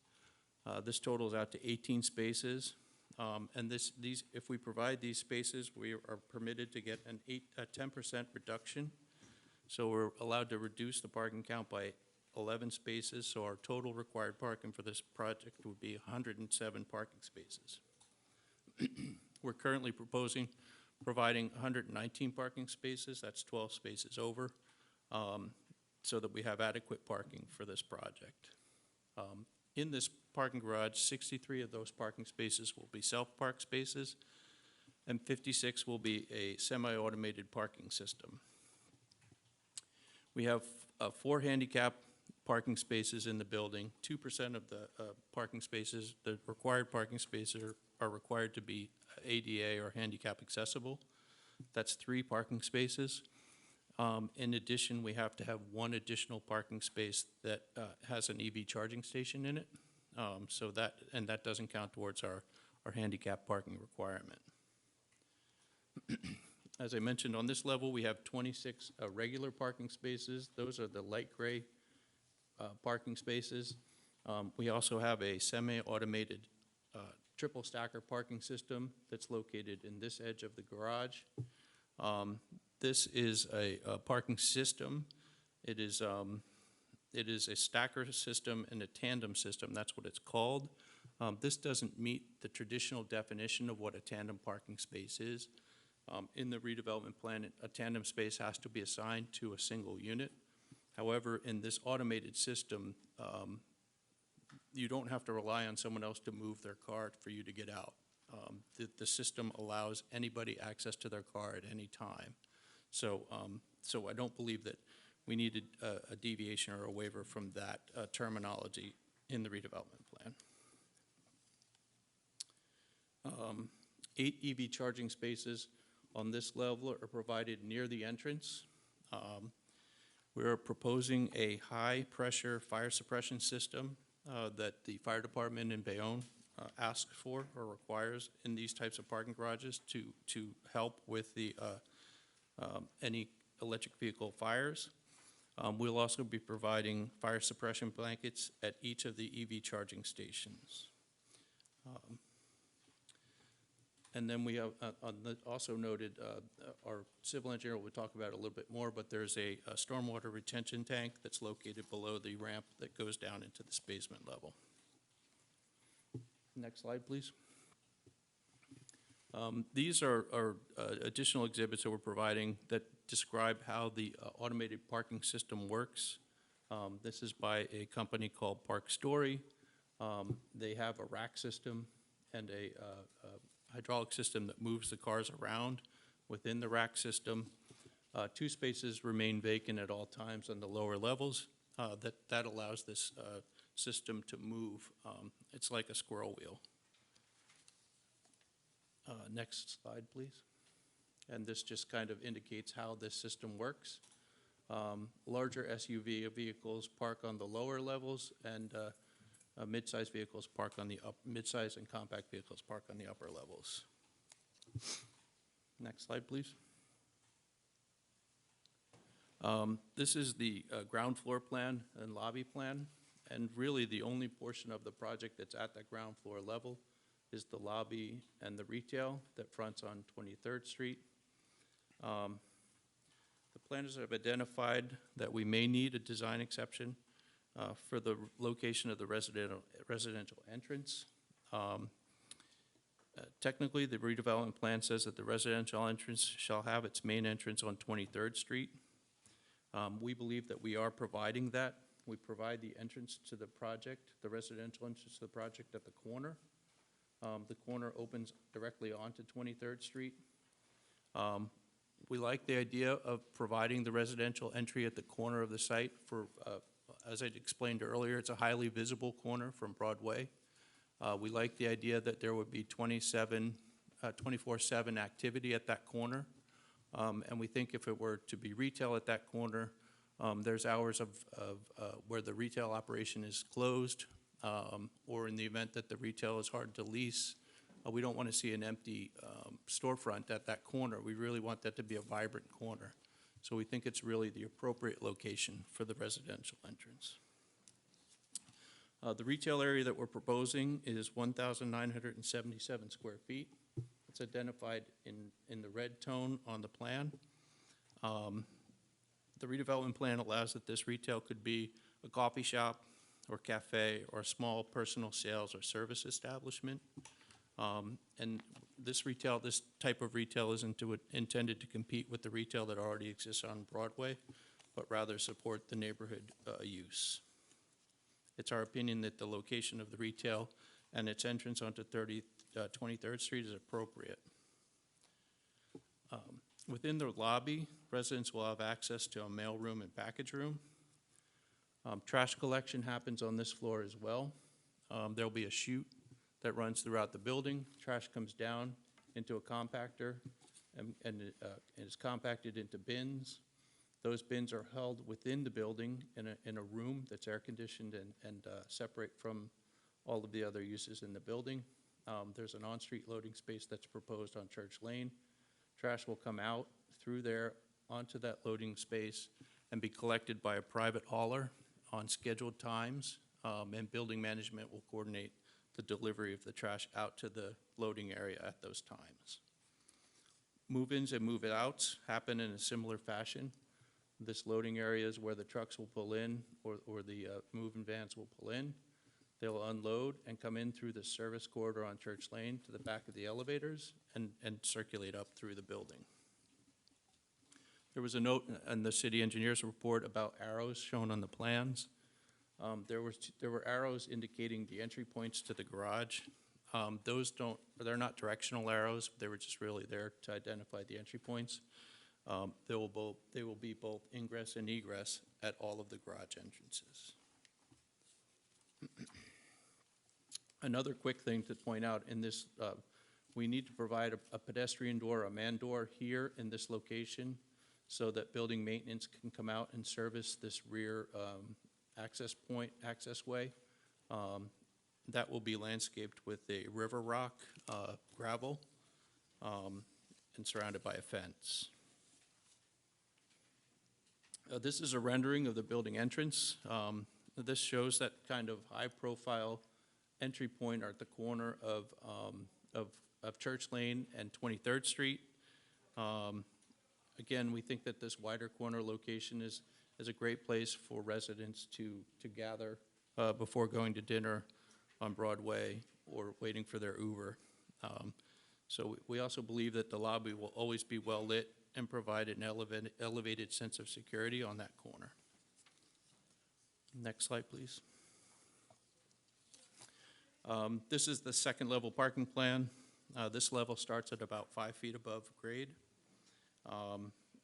This totals out to 18 spaces, and if we provide these spaces, we are permitted to get a 10% reduction. So we're allowed to reduce the parking count by 11 spaces, so our total required parking for this project would be 107 parking spaces. We're currently providing 119 parking spaces, that's 12 spaces over, so that we have adequate parking for this project. In this parking garage, 63 of those parking spaces will be self-park spaces, and 56 will be a semi-automated parking system. We have 4 handicap parking spaces in the building. 2% of the parking spaces, the required parking spaces are required to be ADA or handicap accessible. That's 3 parking spaces. In addition, we have to have 1 additional parking space that has an EV charging station in it. That doesn't count towards our handicap parking requirement. As I mentioned, on this level, we have 26 regular parking spaces. Those are the light gray parking spaces. We also have a semi-automated triple stacker parking system that's located in this edge of the garage. This is a parking system. It is a stacker system and a tandem system. That's what it's called. This doesn't meet the traditional definition of what a tandem parking space is. In the redevelopment plan, a tandem space has to be assigned to a single unit. However, in this automated system, you don't have to rely on someone else to move their car for you to get out. The system allows anybody access to their car at any time. So I don't believe that we needed a deviation or a waiver from that terminology in the redevelopment plan. 8 EV charging spaces on this level are provided near the entrance. We are proposing a high-pressure fire suppression system that the fire department in Bayonne asks for or requires in these types of parking garages to help with the any electric vehicle fires. We'll also be providing fire suppression blankets at each of the EV charging stations. And then we have, also noted, our civil engineer will talk about it a little bit more, but there's a stormwater retention tank that's located below the ramp that goes down into this basement level. Next slide, please. These are additional exhibits that we're providing that describe how the automated parking system works. This is by a company called Park Story. They have a rack system and a hydraulic system that moves the cars around within the rack system. 2 spaces remain vacant at all times on the lower levels. That allows this system to move. It's like a squirrel wheel. Next slide, please. And this just kind of indicates how this system works. Larger SUV vehicles park on the lower levels, and mid-size vehicles park on the mid-size and compact vehicles park on the upper levels. Next slide, please. This is the ground floor plan and lobby plan, and really the only portion of the project that's at that ground floor level is the lobby and the retail that fronts on 23rd Street. The planners have identified that we may need a design exception for the location of the residential entrance. Technically, the redevelopment plan says that the residential entrance shall have its main entrance on 23rd Street. We believe that we are providing that. We provide the entrance to the project, the residential entrance to the project at the corner. The corner opens directly onto 23rd Street. We like the idea of providing the residential entry at the corner of the site for, as I explained earlier, it's a highly visible corner from Broadway. We like the idea that there would be 24/7 activity at that corner. And we think if it were to be retail at that corner, there's hours of where the retail operation is closed, or in the event that the retail is hard to lease, we don't want to see an empty storefront at that corner. We really want that to be a vibrant corner. So we think it's really the appropriate location for the residential entrance. The retail area that we're proposing is 1,977 square feet. It's identified in the red tone on the plan. The redevelopment plan allows that this retail could be a coffee shop or cafe or a small personal sales or service establishment. And this type of retail isn't intended to compete with the retail that already exists on Broadway, but rather support the neighborhood use. It's our opinion that the location of the retail and its entrance onto 23rd Street is appropriate. Within the lobby, residents will have access to a mailroom and package room. Trash collection happens on this floor as well. There'll be a chute that runs throughout the building. Trash comes down into a compactor and is compacted into bins. Those bins are held within the building in a room that's air conditioned and separate from all of the other uses in the building. There's an on-street loading space that's proposed on Church Lane. Trash will come out through there onto that loading space and be collected by a private hauler on scheduled times, and building management will coordinate the delivery of the trash out to the loading area at those times. Move-ins and move-outs happen in a similar fashion. This loading area is where the trucks will pull in or the move-in vans will pull in. They'll unload and come in through the service corridor on Church Lane to the back of the elevators and circulate up through the building. There was a note in the city engineer's report about arrows shown on the plans. There were arrows indicating the entry points to the garage. They're not directional arrows. They were just really there to identify the entry points. They will be both ingress and egress at all of the garage entrances. Another quick thing to point out in this, we need to provide a pedestrian door, a man door here in this location so that building maintenance can come out and service this rear access way. That will be landscaped with a river rock gravel and surrounded by a fence. This is a rendering of the building entrance. This shows that kind of high-profile entry point at the corner of of Church Lane and 23rd Street. Again, we think that this wider corner location is a great place for residents to gather before going to dinner on Broadway or waiting for their Uber. So we also believe that the lobby will always be well-lit and provide an elevated sense of security on that corner. Next slide, please. This is the second level parking plan. This level starts at about 5 feet above grade.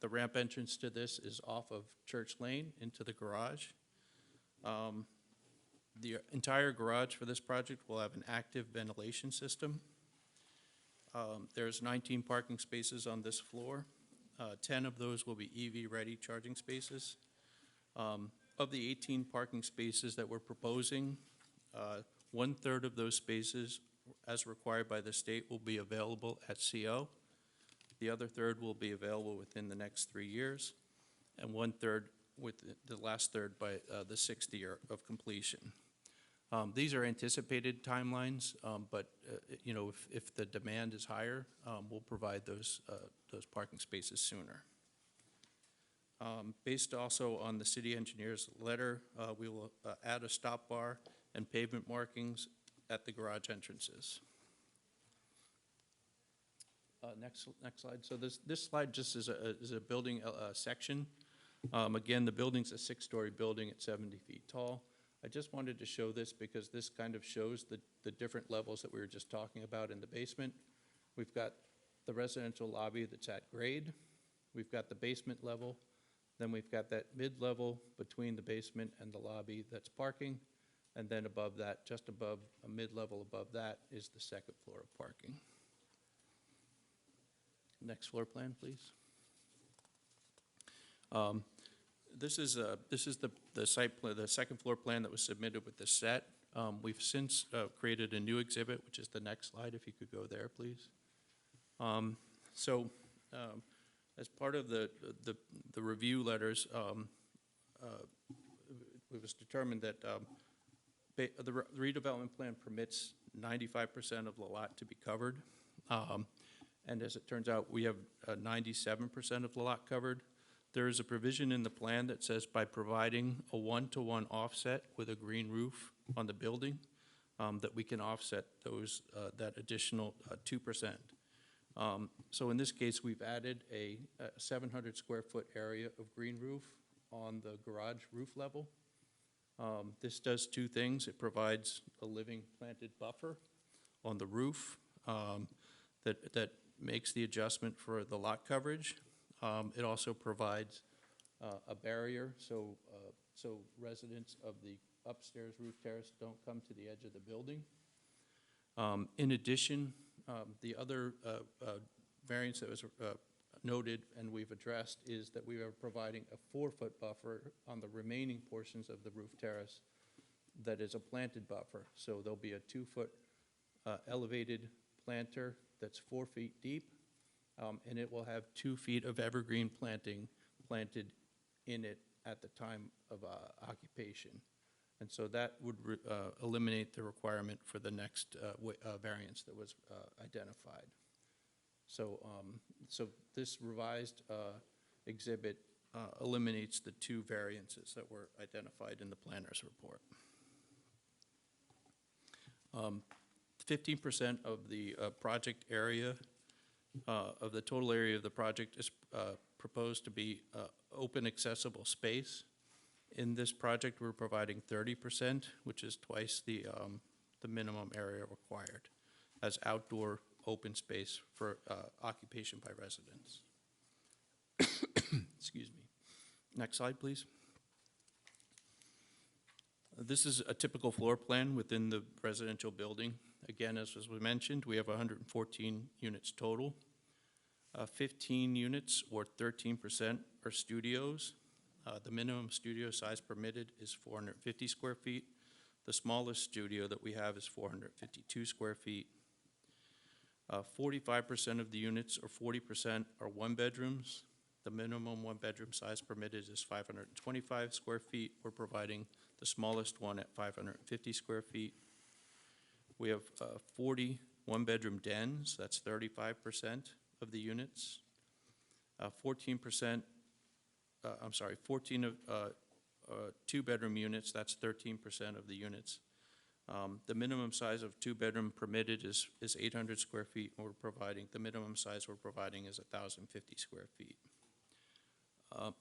The ramp entrance to this is off of Church Lane into the garage. The entire garage for this project will have an active ventilation system. There's 19 parking spaces on this floor. 10 of those will be EV-ready charging spaces. Of the 18 parking spaces that we're proposing, 1/3 of those spaces, as required by the state, will be available at CO. The other third will be available within the next 3 years, and 1/3 with the last third by the 6th year of completion. These are anticipated timelines, but you know, if the demand is higher, we'll provide those parking spaces sooner. Based also on the city engineer's letter, we will add a stop bar and pavement markings at the garage entrances. Next slide. So this slide just is a building section. Again, the building's a 6-story building at 70 feet tall. I just wanted to show this because this kind of shows the different levels that we were just talking about in the basement. We've got the residential lobby that's at grade. We've got the basement level. Then we've got that mid-level between the basement and the lobby that's parking. And then above that, just above, a mid-level above that, is the second floor of parking. Next floor plan, please. This is the site plan, the second floor plan that was submitted with the set. We've since created a new exhibit, which is the next slide. If you could go there, please. As part of the review letters, it was determined that the redevelopment plan permits 95% of the lot to be covered. And as it turns out, we have 97% of the lot covered. There is a provision in the plan that says by providing a 1-to-1 offset with a green roof on the building, that we can offset that additional 2%. So in this case, we've added a 700 square foot area of green roof on the garage roof level. This does two things. It provides a living planted buffer on the roof that makes the adjustment for the lot coverage. It also provides a barrier so residents of the upstairs roof terrace don't come to the edge of the building. In addition, the other variance that was noted and we've addressed is that we are providing a 4-foot buffer on the remaining portions of the roof terrace that is a planted buffer. So there'll be a 2-foot elevated planter that's 4 feet deep, and it will have 2 feet of evergreen planting planted in it at the time of occupation. And so that would eliminate the requirement for the next variance that was identified. So, so this revised exhibit eliminates the 2 variances that were identified in the planner's report. 15% of the project area, of the total area of the project is proposed to be open accessible space. In this project, we're providing 30%, which is twice the minimum area required as outdoor open space for occupation by residents. Excuse me. Next slide, please. This is a typical floor plan within the residential building. Again, as was mentioned, we have 114 units total. 15 units, or 13%, are studios. The minimum studio size permitted is 450 square feet. The smallest studio that we have is 452 square feet. 45% of the units, or 40%, are 1-bedrooms. The minimum 1-bedroom size permitted is 525 square feet. We're providing the smallest one at 550 square feet. We have 40 one-bedroom dens, that's 35% of the units. 14%, 14 of two-bedroom units, that's 13% of the units. The minimum size of two-bedroom permitted is 800 square feet, and the minimum size we're providing is 1,050 square feet.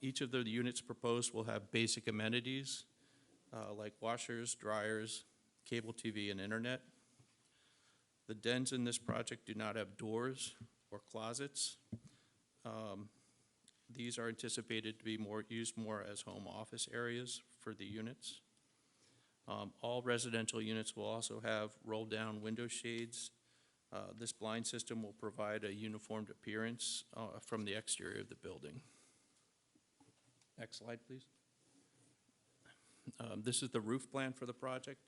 Each of the units proposed will have basic amenities like washers, dryers, cable TV, and internet. The dens in this project do not have doors or closets. These are anticipated to be used more as home office areas for the units. All residential units will also have roll-down window shades. This blind system will provide a uniformed appearance from the exterior of the building. Next slide, please. This is the roof plan for the project.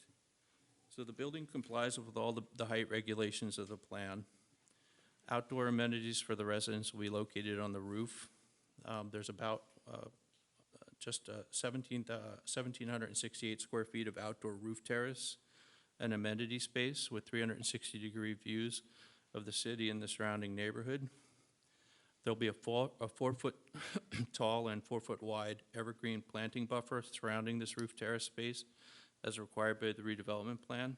So the building complies with all the height regulations of the plan. Outdoor amenities for the residents will be located on the roof. There's about just 1,768 square feet of outdoor roof terrace and amenity space with 360-degree views of the city and the surrounding neighborhood. There'll be a 4-foot tall and 4-foot wide evergreen planting buffer surrounding this roof terrace space as required by the redevelopment plan.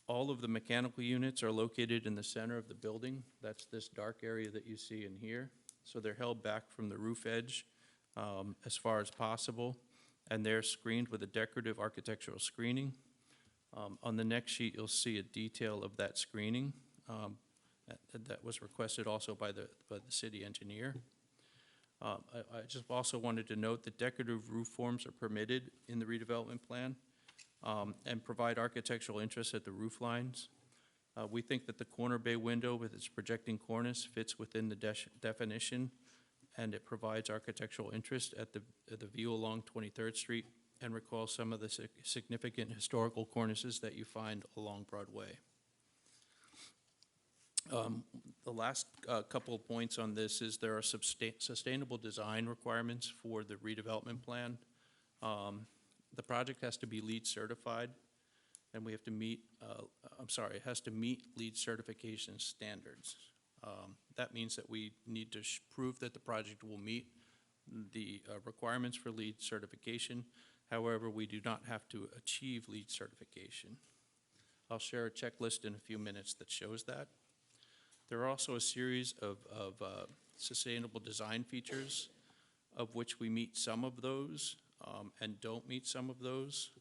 All of the mechanical units are located in the center of the building. That's this dark area that you see in here. So they're held back from the roof edge as far as possible, and they're screened with a decorative architectural screening. On the next sheet, you'll see a detail of that screening that was requested also by the city engineer. I just also wanted to note that decorative roof forms are permitted in the redevelopment plan and provide architectural interest at the roof lines. We think that the corner bay window with its projecting cornice fits within the definition, and it provides architectural interest at the view along 23rd Street and recalls some of the significant historical cornices that you find along Broadway. The last couple of points on this is there are sustainable design requirements for the redevelopment plan. The project has to be LEED certified, and we have to meet, it has to meet LEED certification standards. That means that we need to prove that the project will meet the requirements for LEED certification. However, we do not have to achieve LEED certification. I'll share a checklist in a few minutes that shows that. There are also a series of sustainable design features, of which we meet some of those and don't meet some of those.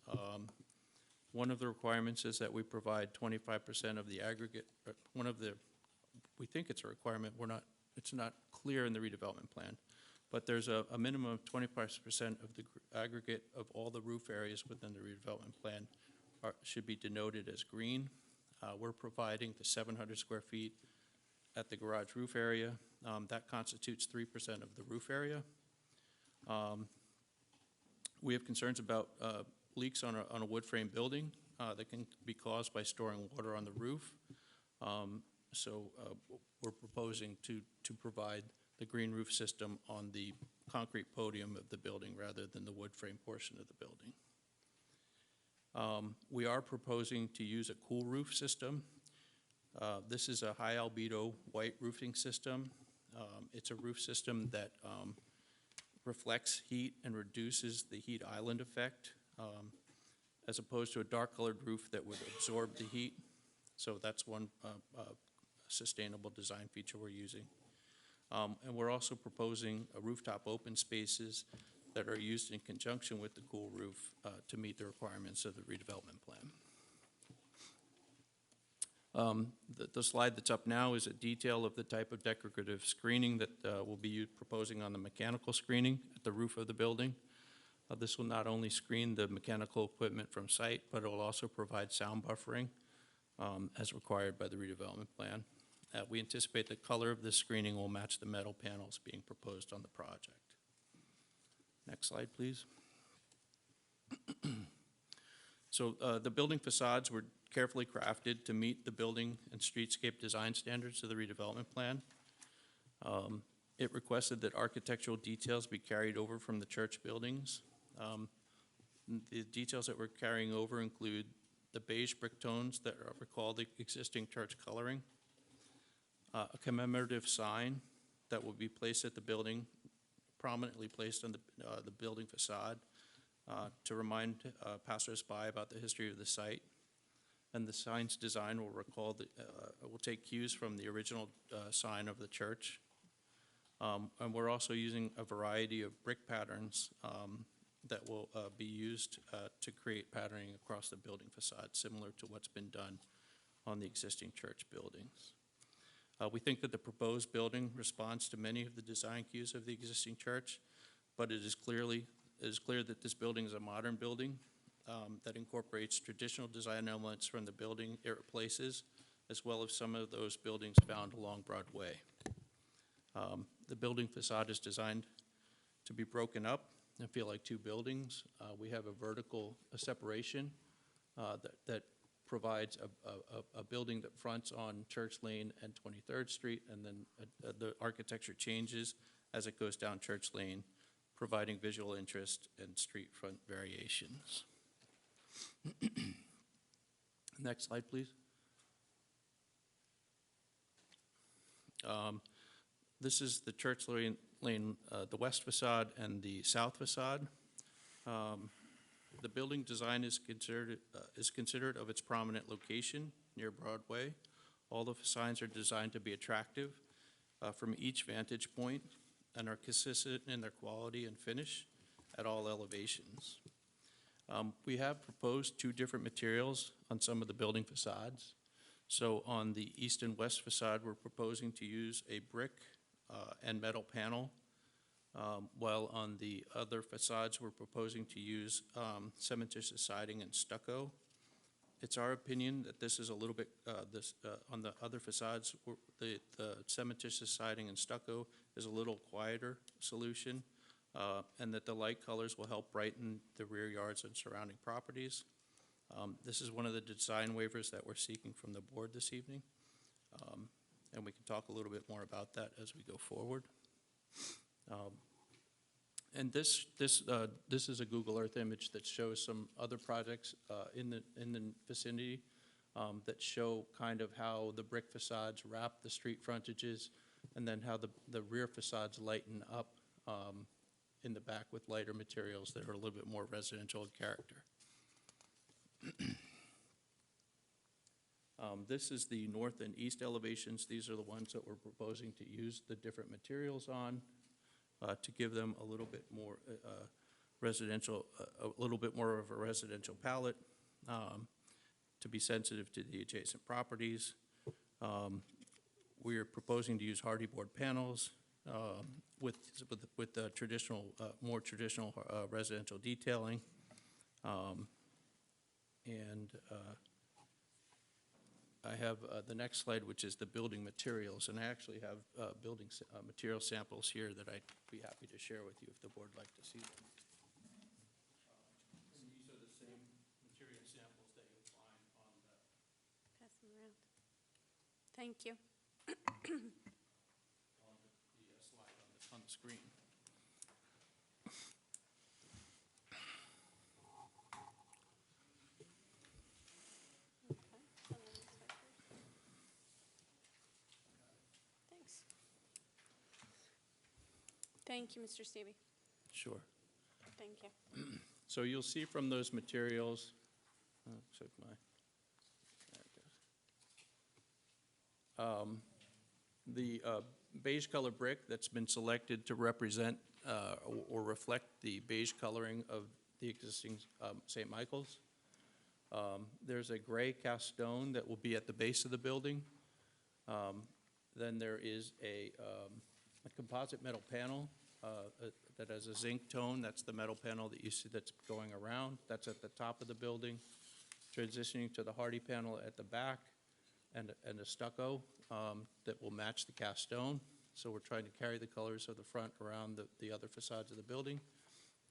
One of the requirements is that we provide 25% of the aggregate, we think it's a requirement, it's not clear in the redevelopment plan, but there's a minimum of 25% of the aggregate of all the roof areas within the redevelopment plan should be denoted as green. We're providing the 700 square feet at the garage roof area. That constitutes 3% of the roof area. We have concerns about leaks on a wood frame building that can be caused by storing water on the roof. We're proposing to provide the green roof system on the concrete podium of the building rather than the wood frame portion of the building. We are proposing to use a cool roof system. This is a high albedo white roofing system. It's a roof system that reflects heat and reduces the heat island effect, as opposed to a dark colored roof that would absorb the heat. So that's one sustainable design feature we're using. And we're also proposing rooftop open spaces that are used in conjunction with the cool roof to meet the requirements of the redevelopment plan. The slide that's up now is a detail of the type of decorative screening that we'll be proposing on the mechanical screening at the roof of the building. This will not only screen the mechanical equipment from site, but it will also provide sound buffering as required by the redevelopment plan. We anticipate the color of this screening will match the metal panels being proposed on the project. Next slide, please. So the building facades were carefully crafted to meet the building and streetscape design standards of the redevelopment plan. It requested that architectural details be carried over from the church buildings. The details that we're carrying over include the beige brick tones that recall the existing church coloring, a commemorative sign that will be placed at the building, prominently placed on the building facade to remind passers-by about the history of the site. And the sign's design will will take cues from the original sign of the church. And we're also using a variety of brick patterns that will be used to create patterning across the building facade, similar to what's been done on the existing church buildings. We think that the proposed building responds to many of the design cues of the existing church, but it is clear that this building is a modern building that incorporates traditional design elements from the building it replaces, as well as some of those buildings found along Broadway. The building facade is designed to be broken up and feel like two buildings. We have a vertical separation that provides a building that fronts on Church Lane and 23rd Street, and then the architecture changes as it goes down Church Lane, providing visual interest and street front variations. Next slide, please. This is the Church Lane, the west facade and the south facade. The building design is considered of its prominent location near Broadway. All the signs are designed to be attractive from each vantage point and are consistent in their quality and finish at all elevations. We have proposed two different materials on some of the building facades. So on the east and west facade, we're proposing to use a brick and metal panel, while on the other facades, we're proposing to use cementitious siding and stucco. It's our opinion that this is a little bit, on the other facades, the cementitious siding and stucco is a little quieter solution, and that the light colors will help brighten the rear yards and surrounding properties. This is one of the design waivers that we're seeking from the board this evening, and we can talk a little bit more about that as we go forward. And this is a Google Earth image that shows some other projects in the vicinity that show kind of how the brick facades wrap the street frontages, and then how the rear facades lighten up in the back with lighter materials that are a little bit more residential in character. This is the north and east elevations. These are the ones that we're proposing to use the different materials on to give them a little bit more residential, a little bit more of a residential palette, to be sensitive to the adjacent properties. We are proposing to use hardy board panels with the traditional, more traditional residential detailing. I have the next slide, which is the building materials, and I actually have building material samples here that I'd be happy to share with you if the board would like to see them. And these are the same material samples that you'll find on the... Pass them around. Thank you. on the slide on the screen. Thanks. Thank you, Mr. Stevie. Sure. Thank you. So you'll see from those materials, except my, there it goes. The beige color brick that's been selected to represent or reflect the beige coloring of the existing St. Michael's. There's a gray cast stone that will be at the base of the building. Then there is a composite metal panel that has a zinc tone. That's the metal panel that you see that's going around. That's at the top of the building. Transitioning to the hardy panel at the back and a stucco that will match the cast stone. So we're trying to carry the colors of the front around the other facades of the building.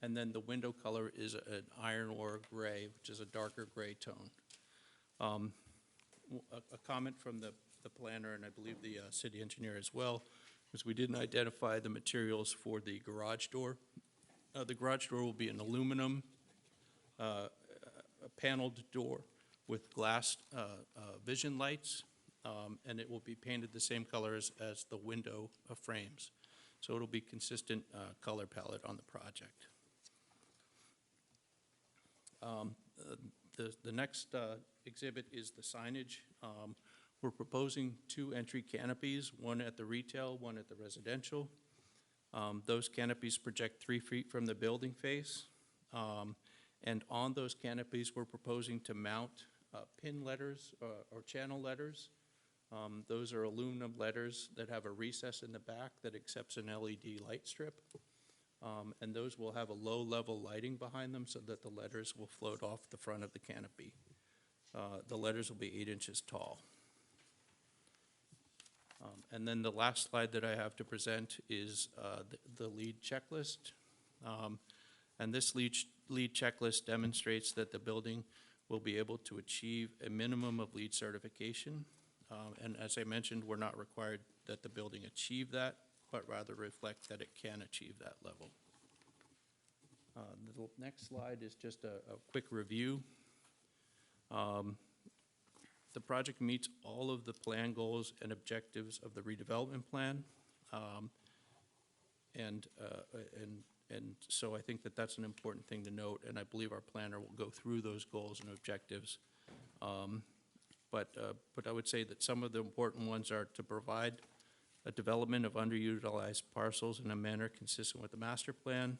And then the window color is an iron ore gray, which is a darker gray tone. A comment from the planner, and I believe the city engineer as well, was we didn't identify the materials for the garage door. The garage door will be an aluminum a paneled door with glass vision lights, and it will be painted the same colors as the window frames. So it'll be consistent color palette on the project. The next exhibit is the signage. We're proposing 2 entry canopies, one at the retail, one at the residential. Those canopies project 3 feet from the building face. And on those canopies, we're proposing to mount pin letters or channel letters. Those are aluminum letters that have a recess in the back that accepts an LED light strip. And those will have a low-level lighting behind them so that the letters will float off the front of the canopy. The letters will be 8 inches tall. And then the last slide that I have to present is the LEED checklist. And this LEED checklist demonstrates that the building will be able to achieve a minimum of LEED certification. And as I mentioned, we're not required that the building achieve that, but rather reflect that it can achieve that level. The next slide is just a quick review. The project meets all of the plan goals and objectives of the redevelopment plan. And so I think that that's an important thing to note, and I believe our planner will go through those goals and objectives. But I would say that some of the important ones are to provide a development of underutilized parcels in a manner consistent with the master plan,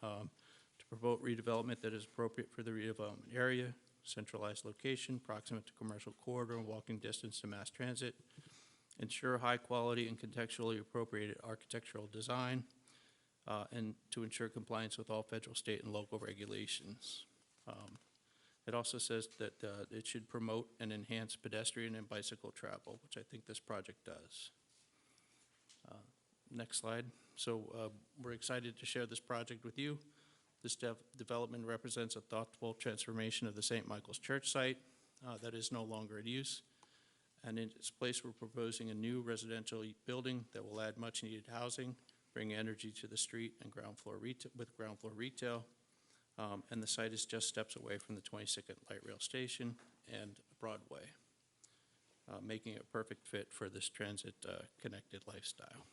to promote redevelopment that is appropriate for the redevelopment area, centralized location, proximate to commercial corridor, and walking distance to mass transit, ensure high quality and contextually appropriate architectural design, and to ensure compliance with all federal, state, and local regulations. It also says that it should promote and enhance pedestrian and bicycle travel, which I think this project does. Next slide. So we're excited to share this project with you. This development represents a thoughtful transformation of the St. Michael's Church site that is no longer in use. And in its place, we're proposing a new residential building that will add much-needed housing, bring energy to the street and ground floor retail. And the site is just steps away from the 22nd Light Rail Station and Broadway, making it a perfect fit for this transit-connected lifestyle.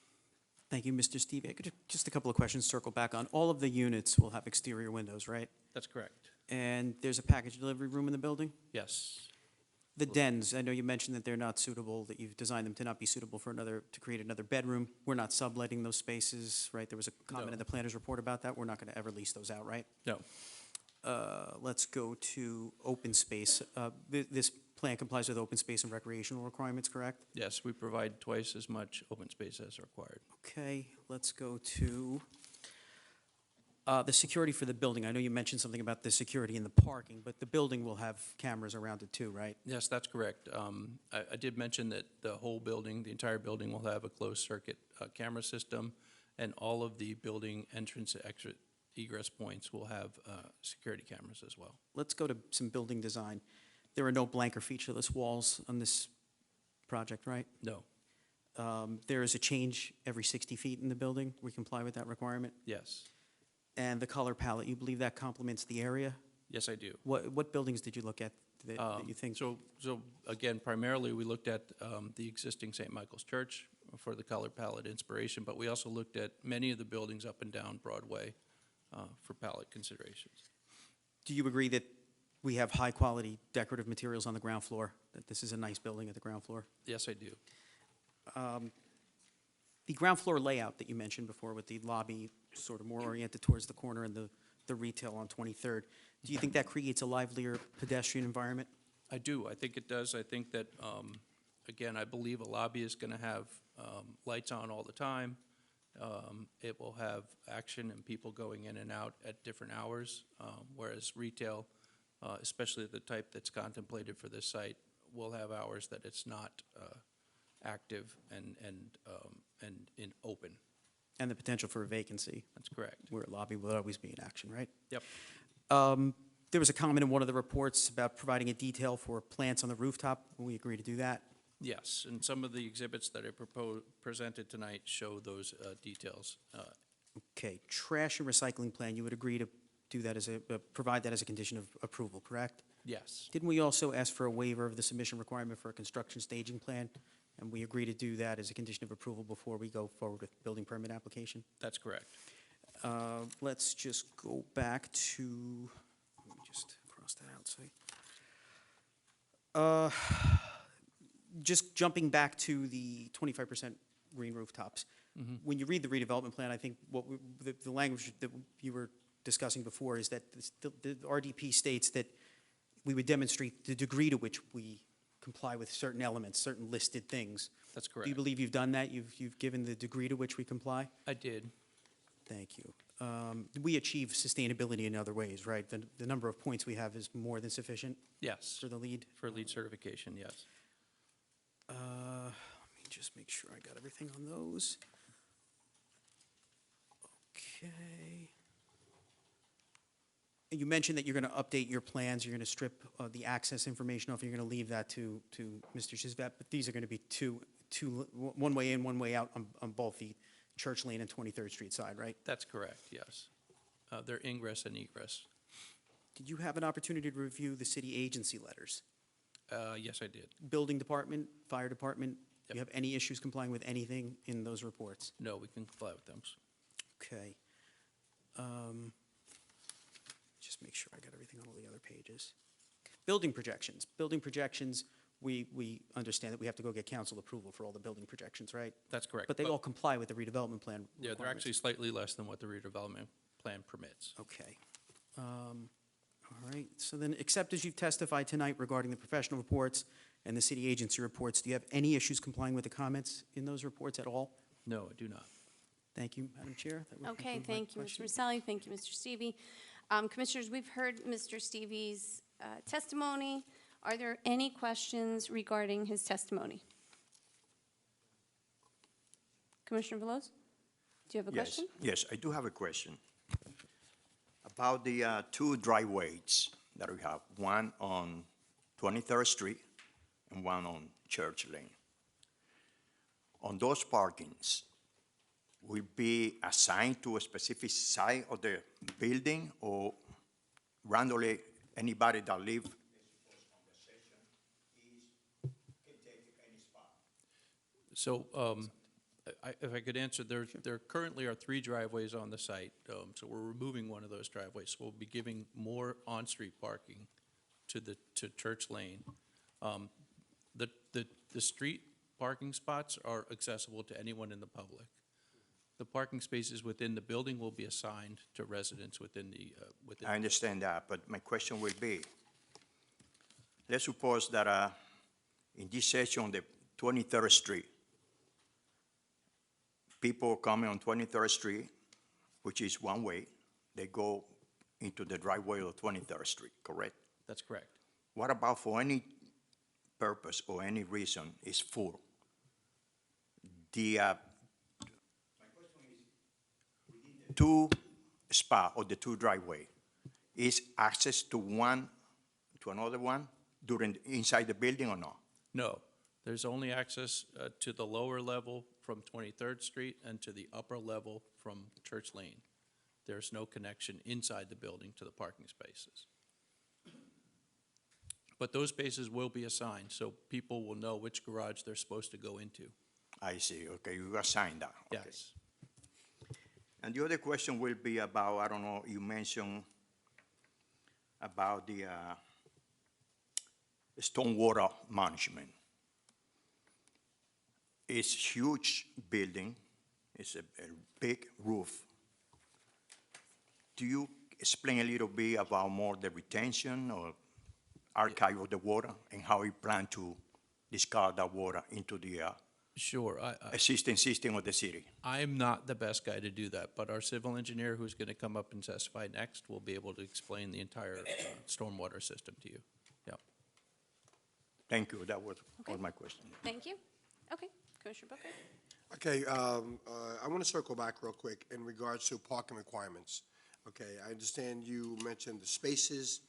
Thank you, Mr. Stevie. Just a couple of questions, circle back on. All of the units will have exterior windows, right? That's correct. And there's a package delivery room in the building? Yes. The dens, I know you mentioned that they're not suitable, that you've designed them to not be suitable for to create another bedroom. We're not subletting those spaces, right? There was a comment No. in the planner's report about that. We're not going to ever lease those out, right? No. Let's go to open space. This plan complies with open space and recreational requirements, correct? Yes, we provide twice as much open space as required. Okay, let's go to the security for the building. I know you mentioned something about the security in the parking, but the building will have cameras around it too, right? Yes, that's correct. I did mention that the whole building, the entire building will have a closed circuit camera system, and all of the building entrance and exit egress points will have security cameras as well. Let's go to some building design. There are no blank or featureless walls on this project, right? No. There is a change every 60 feet in the building. We comply with that requirement. Yes. And the color palette, you believe that complements the area? Yes, I do. What buildings did you look at that you think? So again, primarily, we looked at the existing St. Michael's Church for the color palette inspiration, but we also looked at many of the buildings up and down Broadway for palette considerations. Do you agree that we have high-quality decorative materials on the ground floor, that this is a nice building at the ground floor? Yes, I do. The ground floor layout that you mentioned before with the lobby sort of more oriented towards the corner and the retail on 23rd, do you think that creates a livelier pedestrian environment? I do. I think it does. I think that, again, I believe a lobby is going to have lights on all the time. It will have action and people going in and out at different hours, whereas retail, especially the type that's contemplated for this site, will have hours that it's not active and in open. And the potential for a vacancy, That's correct. where a lobby will always be in action, right? Yep. There was a comment in one of the reports about providing a detail for plants on the rooftop. Will we agree to do that? Yes, and some of the exhibits that I presented tonight show those details. Okay, trash and recycling plan, you would agree to do that as a, provide that as a condition of approval, correct? Yes, Didn't we also ask for a waiver of the submission requirement for a construction staging plan? And we agree to do that as a condition of approval before we go forward with building permit application? that's correct. Let's just go back to, let me just cross that out, so. Just jumping back to the 25% green rooftops. When you read the redevelopment plan, I think what the language that you were discussing before is that the RDP states that we would demonstrate the degree to which we comply with certain elements, certain listed things. That's Do correct. you believe you've done that? You've given the degree to which we comply? I did. Thank you. We achieve sustainability in other ways, right? The number of points we have is more than sufficient Yes, for the lead? for lead certification, yes. Let me just make sure I got everything on those. Okay. And you mentioned that you're going to update your plans, you're going to strip the access information off, you're going to leave that to Mr. Shizvat, but these are going to be one way in, one way out on both the Church Lane and 23rd Street side, right? That's correct, yes. They're ingress and egress. Did you have an opportunity to review the city agency letters? Yes, I did. Building department, fire department, do you Yep. have any issues complying with anything in those reports? No, we can comply with them. Okay. Just make sure I got everything on all the other pages. Building projections. Building projections, we understand that we have to go get council approval for all the building projections, right? That's correct. But they all comply with the redevelopment plan Yeah, they're requirements. actually slightly less than what the redevelopment plan permits. Okay. All right, so then, except as you've testified tonight regarding the professional reports and the city agency reports, do you have any issues complying with the comments in those reports at all? No, I do not. Thank you, Madam Chair. That would Okay, conclude my thank you, Mr. questions. Maselli. Thank you, Mr. Stevie. Commissioners, we've heard Mr. Stevie's testimony. Are there any questions regarding his testimony? Commissioner Veloz, do you have a Yes, question? yes, I do have a question. About the two driveways that we have, one on 23rd Street and one on Church Lane. On those parkings, will be assigned to a specific side of the building or randomly anybody that live So, if I could answer, there currently are 3 driveways on the site, so we're removing one of those driveways. So we'll be giving more on-street parking to Church Lane. The street parking spots are accessible to anyone in the public. The parking spaces within the building will be assigned to residents within the, I understand that, but my question will be, let's suppose that in this section on the 23rd Street, people coming on 23rd Street, which is one way, they go into the driveway of 23rd Street, correct? That's correct. What about for any purpose or any reason is full? The two spot or the two driveway is access to one to another one during inside the building or not? No, there's only access to the lower level from 23rd Street and to the upper level from Church Lane. There's no connection inside the building to the parking spaces. But those spaces will be assigned, so people will know which garage they're supposed to go into. I see. Okay, you assigned that. Okay. Yes. And the other question will be about, I don't know, you mentioned about the stormwater management. It's huge building. It's a big roof. Do you explain a little bit about more the retention or archive of the water and how you plan to discard that water into the Sure. existing system of the city? I'm not the best guy to do that, but our civil engineer, who's going to come up and testify next, will be able to explain the entire stormwater system to you. Yeah. Thank you. That was all Okay. my question. Thank you. Okay, Commissioner Booker. Okay, I want to circle back real quick in regards to parking requirements. Okay, I understand you mentioned the spaces.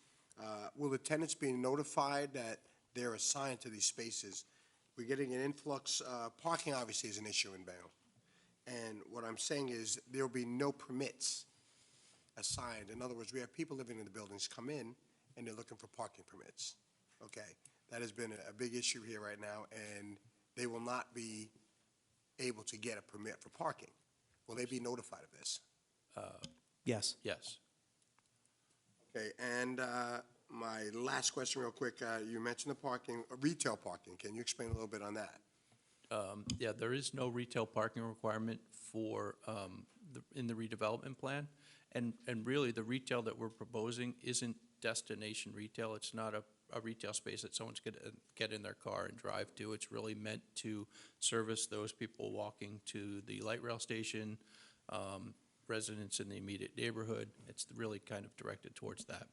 Will the tenants be notified that they're assigned to these spaces? We're getting an influx, parking obviously is an issue in Bayonne. And what I'm saying is there'll be no permits assigned. In other words, we have people living in the buildings come in, and they're looking for parking permits, okay? That has been a big issue here right now, and they will not be able to get a permit for parking. Will they be notified of this? Yes. Yes. Okay, and my last question real quick, you mentioned the parking, retail parking. Can you explain a little bit on that? Yeah, there is no retail parking requirement for, in the redevelopment plan. And really, the retail that we're proposing isn't destination retail. It's not a retail space that someone's going to get in their car and drive to. It's really meant to service those people walking to the light rail station, residents in the immediate neighborhood. It's really kind of directed towards that.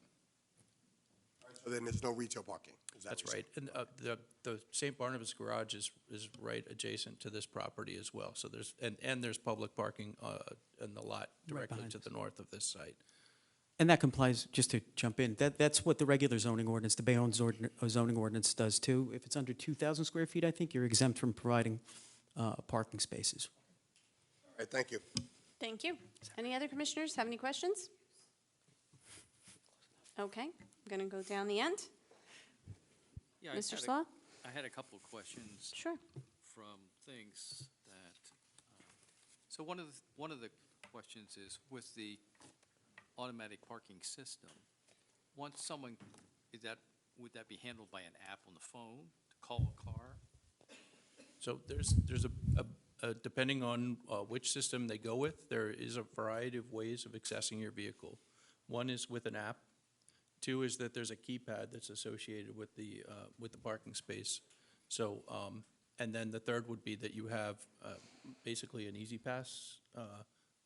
So then there's no retail parking? Is that That's what you're right. saying? And the St. Barnabas Garage is right adjacent to this property as well. So there's public parking in the lot directly behind to the north of this site. And that complies, just to jump in, that's what the regular zoning ordinance, the Bayonne zoning ordinance does too. If it's under 2,000 square feet, I think you're exempt from providing parking spaces. All right, thank you. Thank you. Any other commissioners have any questions? Okay, I'm going to go down the end. Yeah, Mr. Slaw? I had a couple of questions Sure. from things that, so one of the questions is with the automatic parking system, once someone, would that be handled by an app on the phone to call a car? So there's depending on which system they go with, there is a variety of ways of accessing your vehicle. One is with an app. Two is that there's a keypad that's associated with the parking space. So, and then the third would be that you have basically an easy pass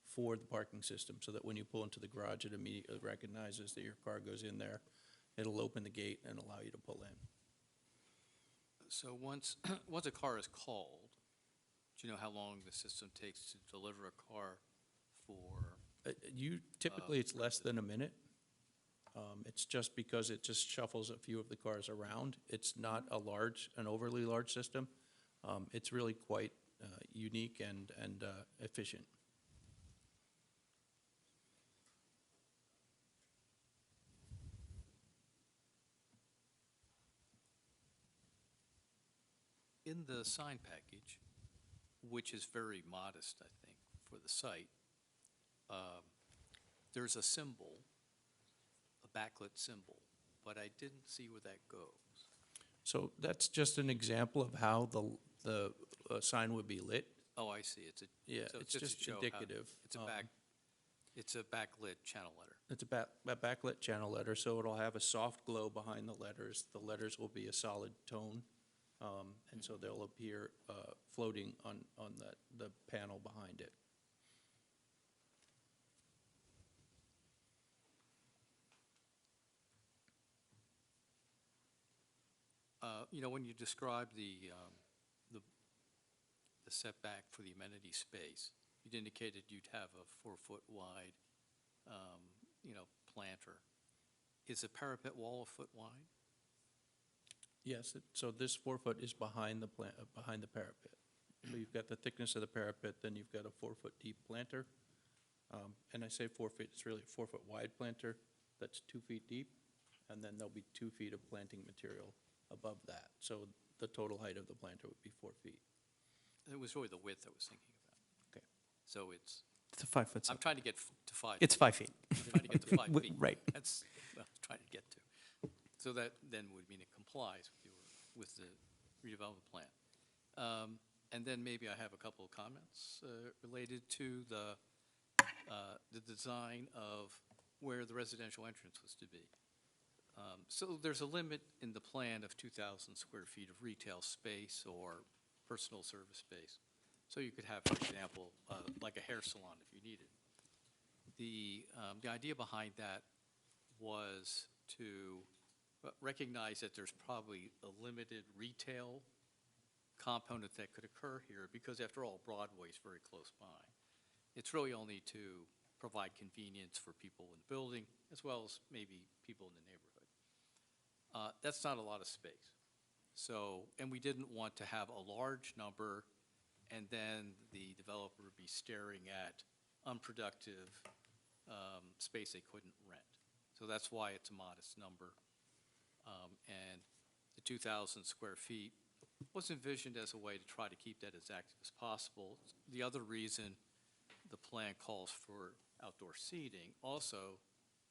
for the parking system, so that when you pull into the garage, it immediately recognizes that your car goes in there. It'll open the gate and allow you to pull in. So once a car is called, do you know how long the system takes to deliver a car for? Typically, it's less than a minute. It's just because it just shuffles a few of the cars around. It's not an overly large system. It's really quite unique and efficient. In the sign package, which is very modest, I think, for the site, there's a symbol, a backlit symbol, but I didn't see where that goes. So that's just an example of how the sign would be lit. Oh, I see. It's It's to just show how- indicative. It's a backlit channel letter. It's a backlit channel letter, so it'll have a soft glow behind the letters. The letters will be a solid tone, and so they'll appear floating on the panel behind it. When you describe the setback for the amenity space, you'd indicated you'd have a 4-foot wide, planter. Is the parapet wall a foot wide? Yes, so this 4-foot is behind the parapet. So you've got the thickness of the parapet, then you've got a 4-foot deep planter. And I say 4 feet, it's really a 4-foot wide planter that's 2 feet deep, and then there'll be 2 feet of planting material above that. So the total height of the planter would be 4 feet. It was really the width I was thinking about. Okay. So it's It's a 5-foot I'm setback. trying to get to 5 It's 5 feet. I'm trying to get to 5 feet. Right. That's what I'm trying to get to. So that then would mean it complies with the redevelopment plan. And then maybe I have a couple of comments related to the design of where the residential entrance was to be. So there's a limit in the plan of 2,000 square feet of retail space or personal service space. So you could have, for example, like a hair salon if you needed. The idea behind that was to recognize that there's probably a limited retail component that could occur here, because after all, Broadway is very close by. It's really only to provide convenience for people in the building, as well as maybe people in the neighborhood. That's not a lot of space. So, and we didn't want to have a large number and then the developer would be staring at unproductive space they couldn't rent. So that's why it's a modest number. And the 2,000 square feet was envisioned as a way to try to keep that as active as possible. The other reason the plan calls for outdoor seating, also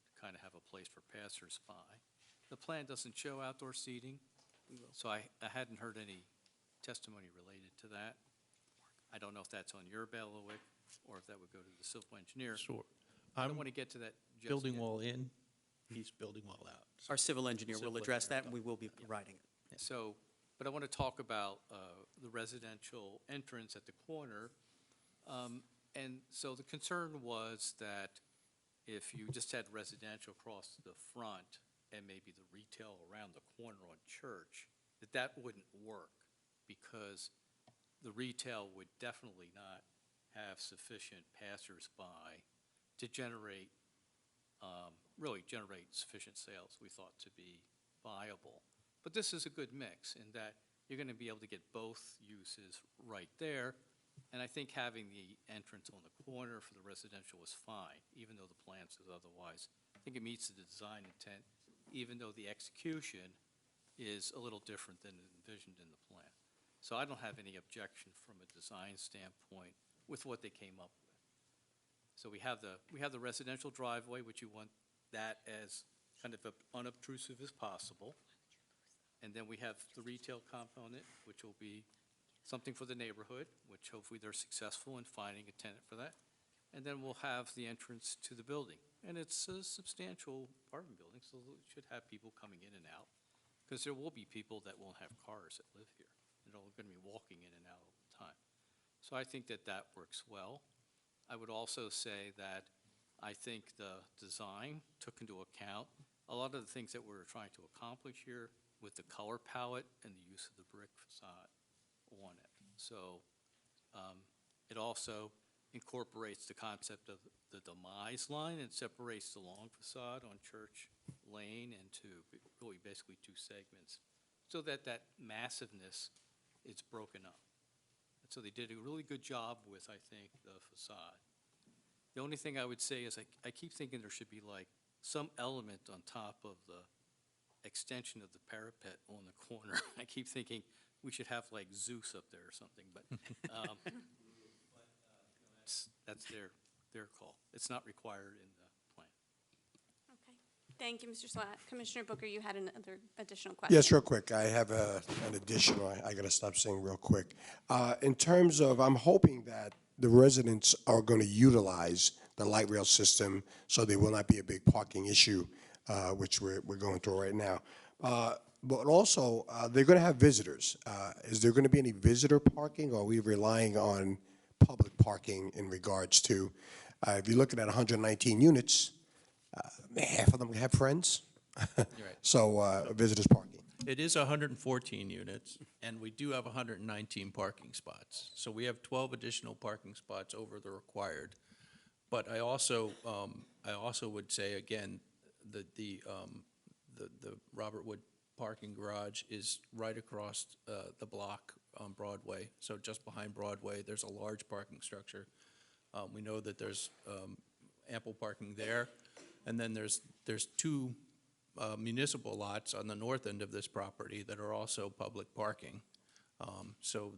to kind of have a place for passersby. The plan doesn't show outdoor seating, so I hadn't heard any testimony related to that. I don't know if that's on your bailiwick or if that would go to the civil engineer. Sure. I don't want to get to that just Building yet. wall in, he's building wall out. Our civil engineer will Civil address engineer that, and we will be providing it. So, but I want to talk about the residential entrance at the corner. And so the concern was that if you just had residential across the front and maybe the retail around the corner on Church, that wouldn't work because the retail would definitely not have sufficient passersby to generate, really generate sufficient sales we thought to be viable. But this is a good mix in that you're going to be able to get both uses right there. And I think having the entrance on the corner for the residential was fine, even though the plan says otherwise. I think it meets the design intent, even though the execution is a little different than envisioned in the plan. So I don't have any objection from a design standpoint with what they came up with. So we have the residential driveway, which you want that as kind of unobtrusive as possible. And then we have the retail component, which will be something for the neighborhood, which hopefully they're successful in finding a tenant for that. And then we'll have the entrance to the building. And it's a substantial apartment building, so it should have people coming in and out. Because there will be people that won't have cars that live here. They're all going to be walking in and out all the time. So I think that that works well. I would also say that I think the design took into account a lot of the things that we're trying to accomplish here with the color palette and the use of the brick facade on it. So it also incorporates the concept of the demise line and separates the long facade on Church Lane into really basically two segments so that that massiveness is broken up. And so they did a really good job with, I think, the facade. The only thing I would say is I keep thinking there should be like some element on top of the extension of the parapet on the corner. I keep thinking we should have like Zeus up there or something, but that's their call. It's not required in the plan. Okay. Thank you, Mr. Slat. Commissioner Booker, you had another additional question. Yes, real quick. I have an additional, I got to stop saying real quick. In terms of, I'm hoping that the residents are going to utilize the light rail system so there will not be a big parking issue, which we're going through right now. But also, they're going to have visitors. Is there going to be any visitor parking, or are we relying on public parking in regards to, if you're looking at 119 units, half of them have friends? Right. So visitors parking. It is 114 units, and we do have 119 parking spots. So we have 12 additional parking spots over the required. But I also would say, again, the Robert Wood parking garage is right across the block on Broadway. So just behind Broadway, there's a large parking structure. We know that there's ample parking there. And then there's two municipal lots on the north end of this property that are also public parking. So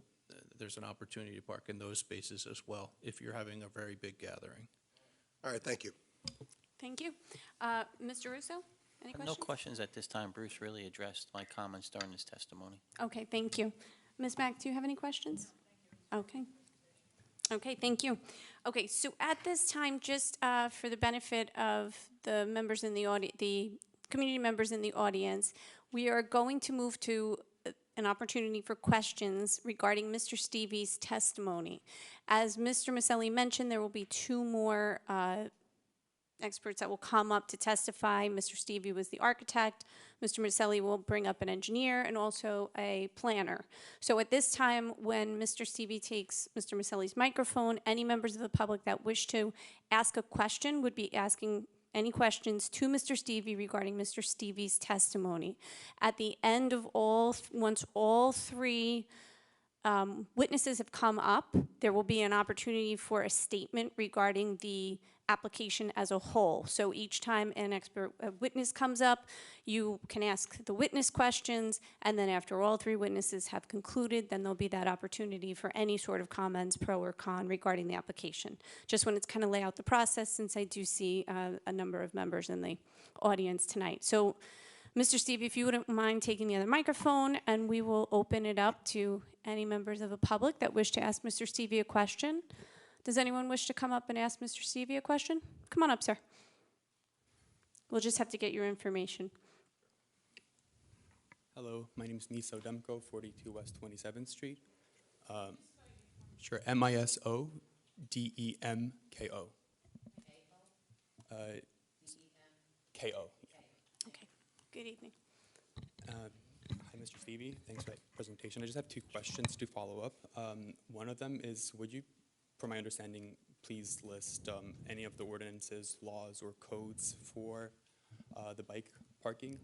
there's an opportunity to park in those spaces as well if you're having a very big gathering. All right, thank you. Thank you. Mr. Russo, any questions? No questions at this time. Bruce really addressed my comments during his testimony. Okay, thank you. Ms. Mack, do you have any questions? Okay. Okay, thank you. Okay, so at this time, just for the benefit of the members in the audience, the community members in the audience, we are going to move to an opportunity for questions regarding Mr. Stevie's testimony. As Mr. Maselli mentioned, there will be two more experts that will come up to testify. Mr. Stevie was the architect. Mr. Maselli will bring up an engineer and also a planner. So at this time, when Mr. Stevie takes Mr. Maselli's microphone, any members of the public that wish to ask a question would be asking any questions to Mr. Stevie regarding Mr. Stevie's testimony. At the end of once all three witnesses have come up, there will be an opportunity for a statement regarding the application as a whole. So each time an expert witness comes up, you can ask the witness questions, and then after all three witnesses have concluded, then there'll be that opportunity for any sort of comments, pro or con, regarding the application. Just wanted to kind of lay out the process, since I do see a number of members in the audience tonight. So, Mr. Stevie, if you wouldn't mind taking the other microphone, and we will open it up to any members of the public that wish to ask Mr. Stevie a question. Does anyone wish to come up and ask Mr. Stevie a question? Come on up, sir. We'll just have to get your information. Hello, my name is Niso Demko, 42 West 27th Street. Sure, Misodemko. Ko. Okay, good evening. Hi, Mr. Stevie. Thanks for that presentation. I just have two questions to follow up. One of them is, would you, from my understanding, please list any of the ordinances, laws, or codes for the bike parking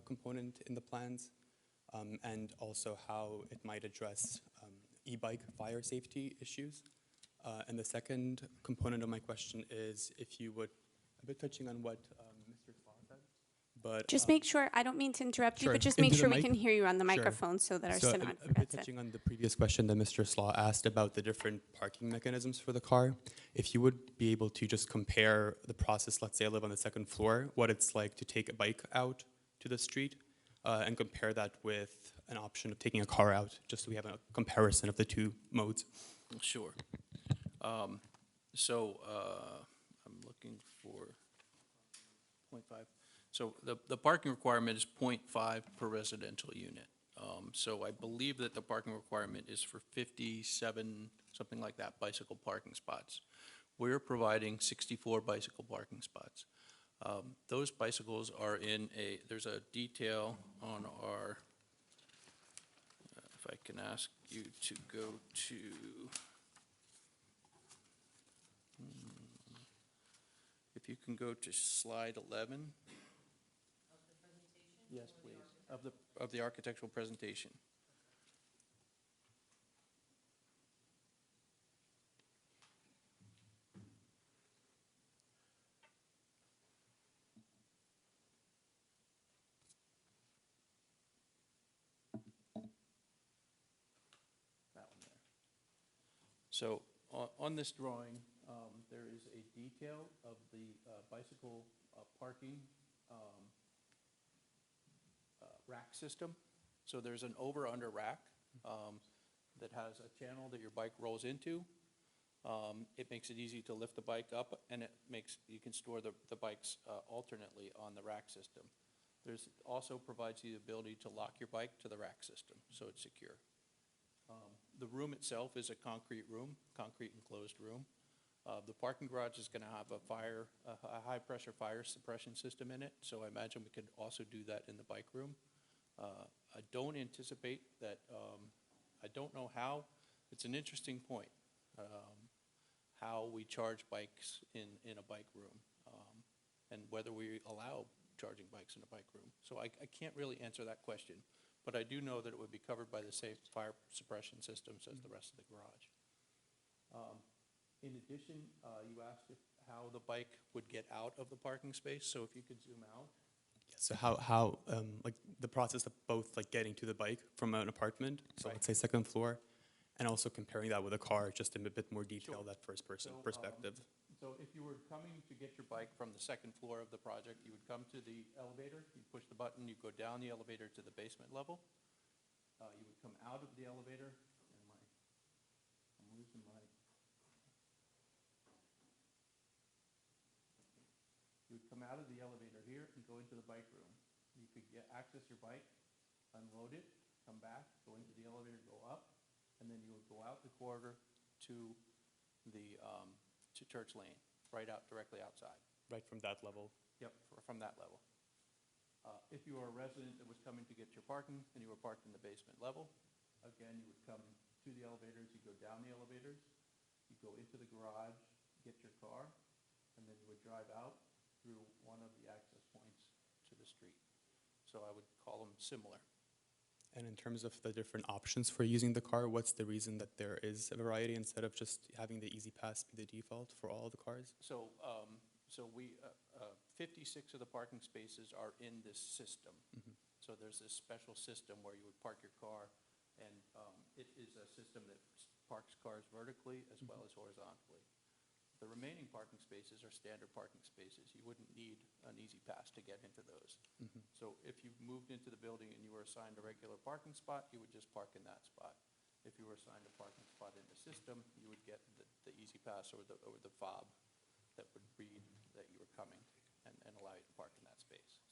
component in the plans, and also how it might address e-bike fire safety issues? And the second component of my question is, if you would, a bit touching on what Mr. Slaw said, but Just make sure, I don't mean to interrupt you, sure, but just into make the sure we mic. can hear you on the Sure. microphone so that our So a stenographer bit gets it. touching on the previous question that Mr. Slaw asked about the different parking mechanisms for the car, if you would be able to just compare the process, let's say I live on the second floor, what it's like to take a bike out to the street, and compare that with an option of taking a car out, just so we have a comparison of the two modes. Sure. I'm looking for 0.5. So the parking requirement is 0.5 per residential unit. So I believe that the parking requirement is for 57, something like that, bicycle parking spots. We're providing 64 bicycle parking spots. Those bicycles are there's a detail on our, if I can ask you to go to, if you can go to slide 11. Yes, please, of the architectural presentation. That one there. So on this drawing, there is a detail of the bicycle parking rack system. So there's an over-under rack that has a channel that your bike rolls into. It makes it easy to lift the bike up, and you can store the bikes alternately on the rack system. There's also provides you the ability to lock your bike to the rack system, so it's secure. The room itself is a concrete enclosed room. The parking garage is going to have a high-pressure fire suppression system in it, so I imagine we could also do that in the bike room. I don't anticipate that, I don't know how, it's an interesting point, how we charge bikes in a bike room, and whether we allow charging bikes in a bike room. So I can't really answer that question, but I do know that it would be covered by the same fire suppression systems as the rest of the garage. In addition, you asked how the bike would get out of the parking space, so if you could zoom out. So how like the process of both like getting to the bike from an apartment, so let's say second floor, and also comparing that with a car, just in a bit more detail, that first person perspective. So if you were coming to get your bike from the second floor of the project, you would come to the elevator, you'd push the button, you'd go down the elevator to the basement level. You would come out of the elevator, and I'm losing my. You would come out of the elevator here and go into the bike room. You could access your bike, unload it, come back, go into the elevator, go up, and then you would go out the corridor to the to Church Lane, right out directly outside. Right from that level. Yep, from that level. If you were a resident that was coming to get your parking and you were parked in the basement level, again, you would come to the elevators, you go down the elevators, you go into the garage, get your car, and then you would drive out through one of the access points to the street. So I would call them similar. And in terms of the different options for using the car, what's the reason that there is a variety instead of just having the Easy Pass be the default for all the cars? So, 56 of the parking spaces are in this system. So there's this special system where you would park your car, and it is a system that parks cars vertically as well as horizontally. The remaining parking spaces are standard parking spaces. You wouldn't need an Easy Pass to get into those. So if you moved into the building and you were assigned a regular parking spot, you would just park in that spot. If you were assigned a parking spot in the system, you would get the Easy Pass or the fob that would read that you were coming and allow you to park in that space.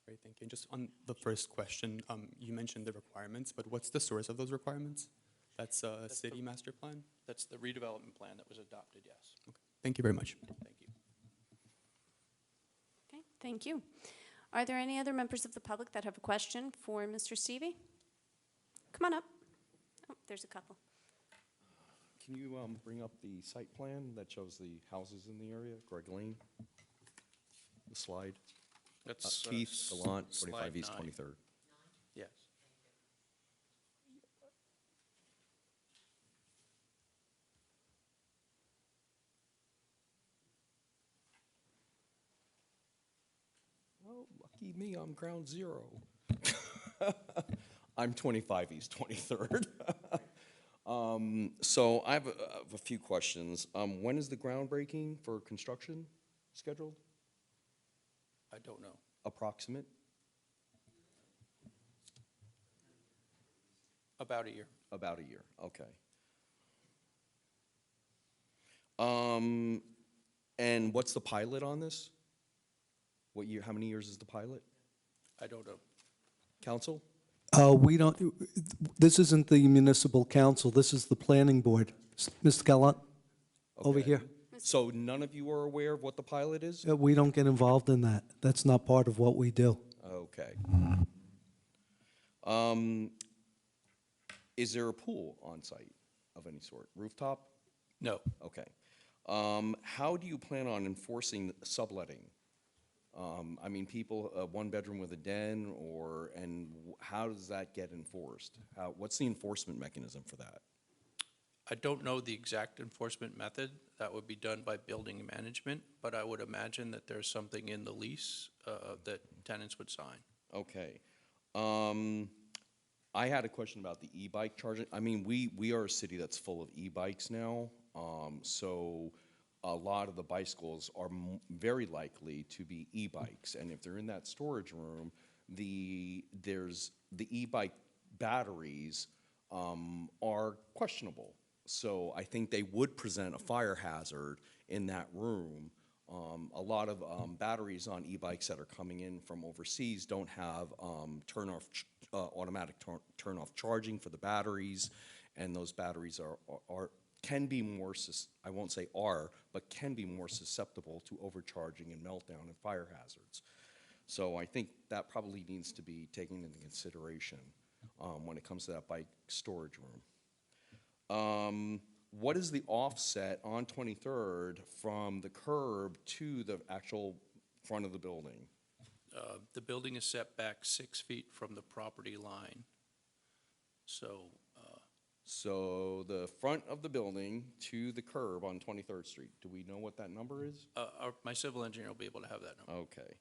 Great, thank you. And just on the first question, you mentioned the requirements, but what's the source of those requirements? That's a city master plan? That's the redevelopment plan that was adopted, yes. Okay. Thank you very much. Thank you. Okay, thank you. Are there any other members of the public that have a question for Mr. Stevie? Come on up. Oh, there's a couple. Can you bring up the site plan that shows the houses in the area, Greg Lane? The slide. That's Keith Gallant, slide 25 East 9. 23rd. Yes. Oh, lucky me, I'm ground zero. I'm 25 East 23rd. So I have a few questions. When is the groundbreaking for construction scheduled? I don't know. Approximate? About a year. About a year, okay. And what's the pilot on this? What year, how many years is the pilot? I don't know. Council? We don't, this isn't the municipal council, this is the planning board. Mr. Gallant, over Okay. here. So none of you are aware of what the pilot is? We don't get involved in that. That's not part of what we do. Okay. Is there a pool on site of any sort? Rooftop? No. Okay. How do you plan on enforcing subletting? I mean, people, one bedroom with a den, and how does that get enforced? What's the enforcement mechanism for that? I don't know the exact enforcement method. That would be done by building management, but I would imagine that there's something in the lease that tenants would sign. Okay. I had a question about the e-bike charging. I mean, we are a city that's full of e-bikes now, so a lot of the bicycles are very likely to be e-bikes, and if they're in that storage room, the e-bike batteries are questionable. So I think they would present a fire hazard in that room. A lot of batteries on e-bikes that are coming in from overseas don't have automatic turn-off charging for the batteries, and those batteries can be more, I won't say are, but can be more susceptible to overcharging and meltdown and fire hazards. So I think that probably needs to be taken into consideration when it comes to that bike storage room. What is the offset on 23rd from the curb to the actual front of the building? The building is set back 6 feet from the property line. So the front of the building to the curb on 23rd Street, do we know what that number is? My civil engineer will be able to have that number. Okay.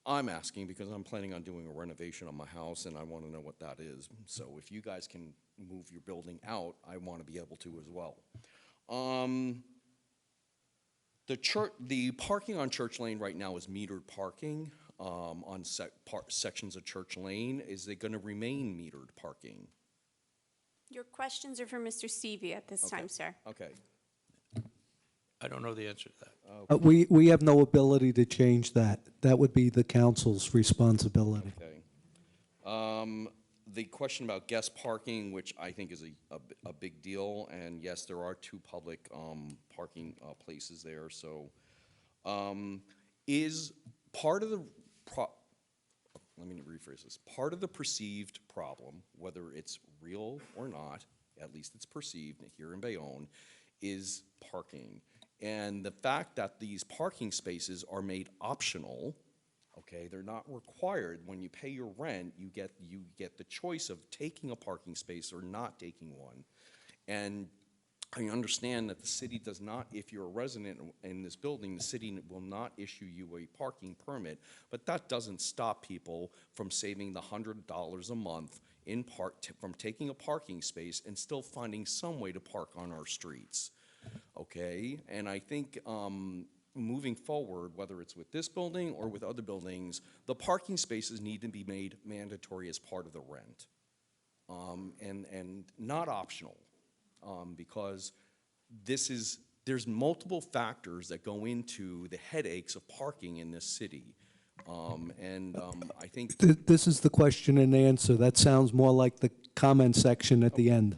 I'm asking because I'm planning on doing a renovation on my house and I want to know what that is. So if you guys can move your building out, I want to be able to as well. The parking on Church Lane right now is metered parking on sections of Church Lane. Is it going to remain metered parking? Your questions are for Mr. Stevie at this time, sir. Okay. I don't know the answer to that. We have no ability to change that. That would be the council's responsibility. Okay. The question about guest parking, which I think is a big deal, and yes, there are 2 public parking places there. So, is part of the let me rephrase this. Part of the perceived problem, whether it's real or not, at least it's perceived here in Bayonne, is parking. And the fact that these parking spaces are made optional, Okay, they're not required. When you pay your rent, you get the choice of taking a parking space or not taking one. And I understand that the city does not, if you're a resident in this building, the city will not issue you a parking permit, but that doesn't stop people from saving the $100 a month in part from taking a parking space and still finding some way to park on our streets. Okay, and I think moving forward, whether it's with this building or with other buildings, the parking spaces need to be made mandatory as part of the rent, and not optional, because there's multiple factors that go into the headaches of parking in this city, I think. This is the question and answer. That sounds more like the comment section at the end.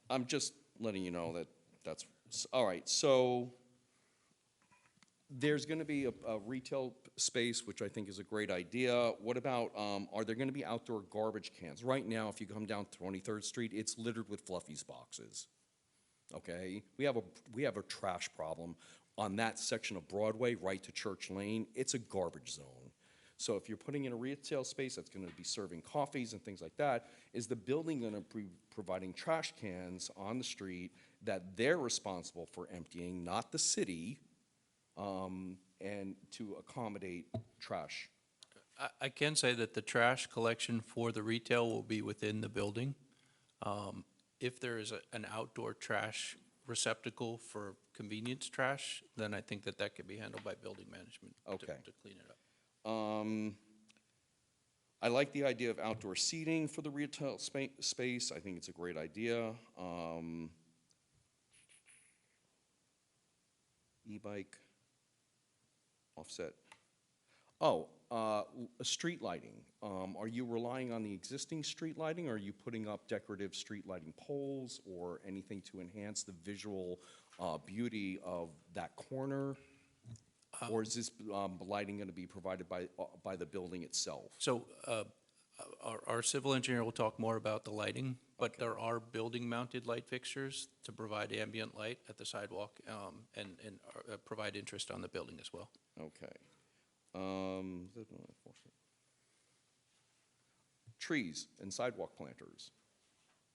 I'm just letting you know that's all right. So there's going to be a retail space, which I think is a great idea. What about, are there going to be outdoor garbage cans? Right now, if you come down 23rd Street, it's littered with Fluffy's boxes. Okay? We have a trash problem on that section of Broadway, right to Church Lane. It's a garbage zone. So if you're putting in a retail space that's going to be serving coffees and things like that, is the building going to be providing trash cans on the street that they're responsible for emptying, not the city, and to accommodate trash? I can say that the trash collection for the retail will be within the building. If there is an outdoor trash receptacle for convenience trash, then I think that could be handled by building management Okay. to clean it up. I like the idea of outdoor seating for the retail space. I think it's a great idea. E-bike, offset. Oh, street lighting. Are you relying on the existing street lighting, or are you putting up decorative street lighting poles or anything to enhance the visual beauty of that corner? Or is this lighting going to be provided by the building itself? So our civil engineer will talk more about the lighting, but there are building-mounted light fixtures to provide ambient light at the sidewalk and provide interest on the building as well. Okay. Trees and sidewalk planters.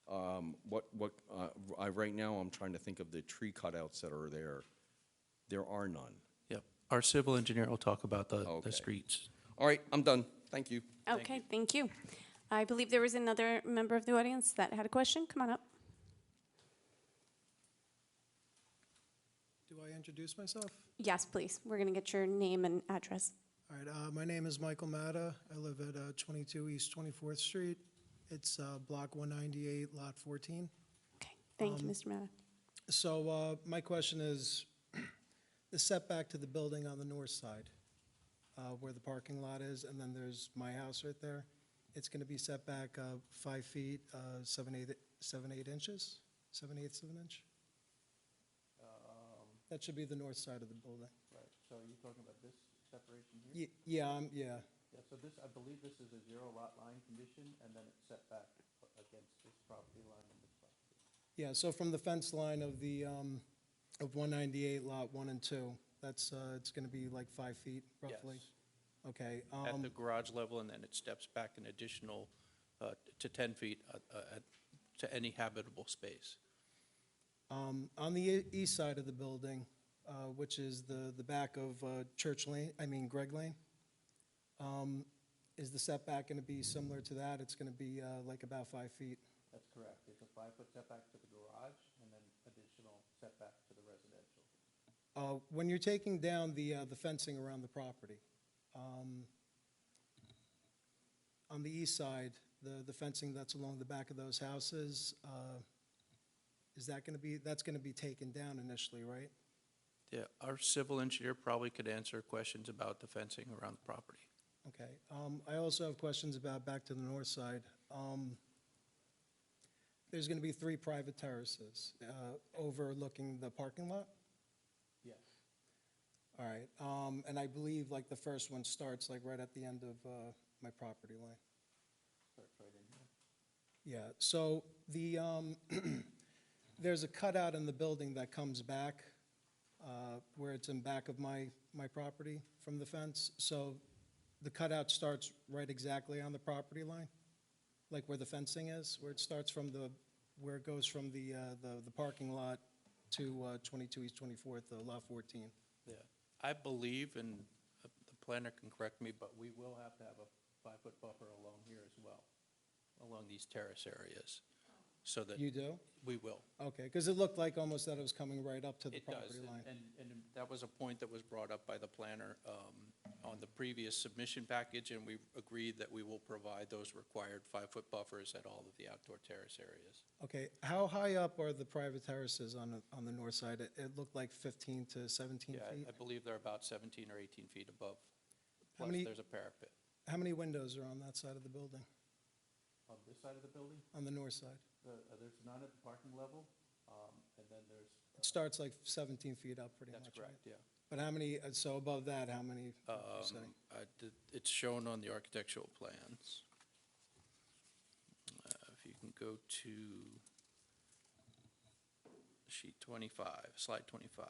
Right now I'm trying to think of the tree cutouts that are there. There are none. Yep. Our civil engineer will talk about Okay. the streets. All right, I'm done. Thank you. Okay, thank you. I believe there was another member of the audience that had a question. Come on up. Do I introduce myself? Yes, please. We're going to get your name and address. All right, my name is Michael Matta. I live at 22 East 24th Street. It's Block 198, Lot 14. Okay, thank you, Mr. Matta. So my question is, the setback to the building on the north side, where the parking lot is, and then there's my house right there, it's going to be set back 5 feet, 7/8 inches, 7/8 of an inch? That should be the north side of the building. Right. So are you talking about this separation here? Yeah. Yeah, so I believe this is a zero lot line condition, and then it's set back against this property line and this property. Yeah, so from the fence line of the, of 198, Lot 1 and 2, that's, it's going to be like 5 feet roughly? Yes. Okay. At the garage level, and then it steps back an additional to 10 feet to any habitable space. On the east side of the building, which is the back of Church Lane, Greg Lane, is the setback going to be similar to that? It's going to be like about 5 feet? That's correct. It's a 5-foot setback to the garage, and then additional setback to the residential. When you're taking down the fencing around the property, on the east side, the fencing that's along the back of those houses, is that going to be, that's going to be taken down initially, right? Yeah, our civil engineer probably could answer questions about the fencing around the property. Okay. I also have questions about back to the north side. There's going to be 3 private terraces overlooking the parking lot? Yes. All right. And I believe like the first one starts like right at the end of my property line. Starts right in here. Yeah. So the there's a cutout in the building that comes back where it's in back of my property from the fence. So the cutout starts right exactly on the property line, like where the fencing is, where it starts from where it goes from the parking lot to 22 East 24th, Lot 14. Yeah, I believe, and the planner can correct me, but we will have to have a 5-foot buffer along here as well, along these terrace areas, so that. You do? We will. Okay, because it looked like almost that it was coming right up to the It does, property line. and that was a point that was brought up by the planner on the previous submission package, and we agreed that we will provide those required 5-foot buffers at all of the outdoor terrace areas. Okay, how high up are the private terraces on the north side? It looked like 15 to 17 Yeah, feet. I believe they're about 17 or 18 feet above, How plus many- there's a parapet. How many windows are on that side of the building, On this side of the building, on the north side? there's none at the parking level, and then there's. It starts like 17 feet up pretty much, That's right? correct, yeah. But how many, so above that, how many would you say? It's shown on the architectural plans. If you can go to sheet 25, slide 25.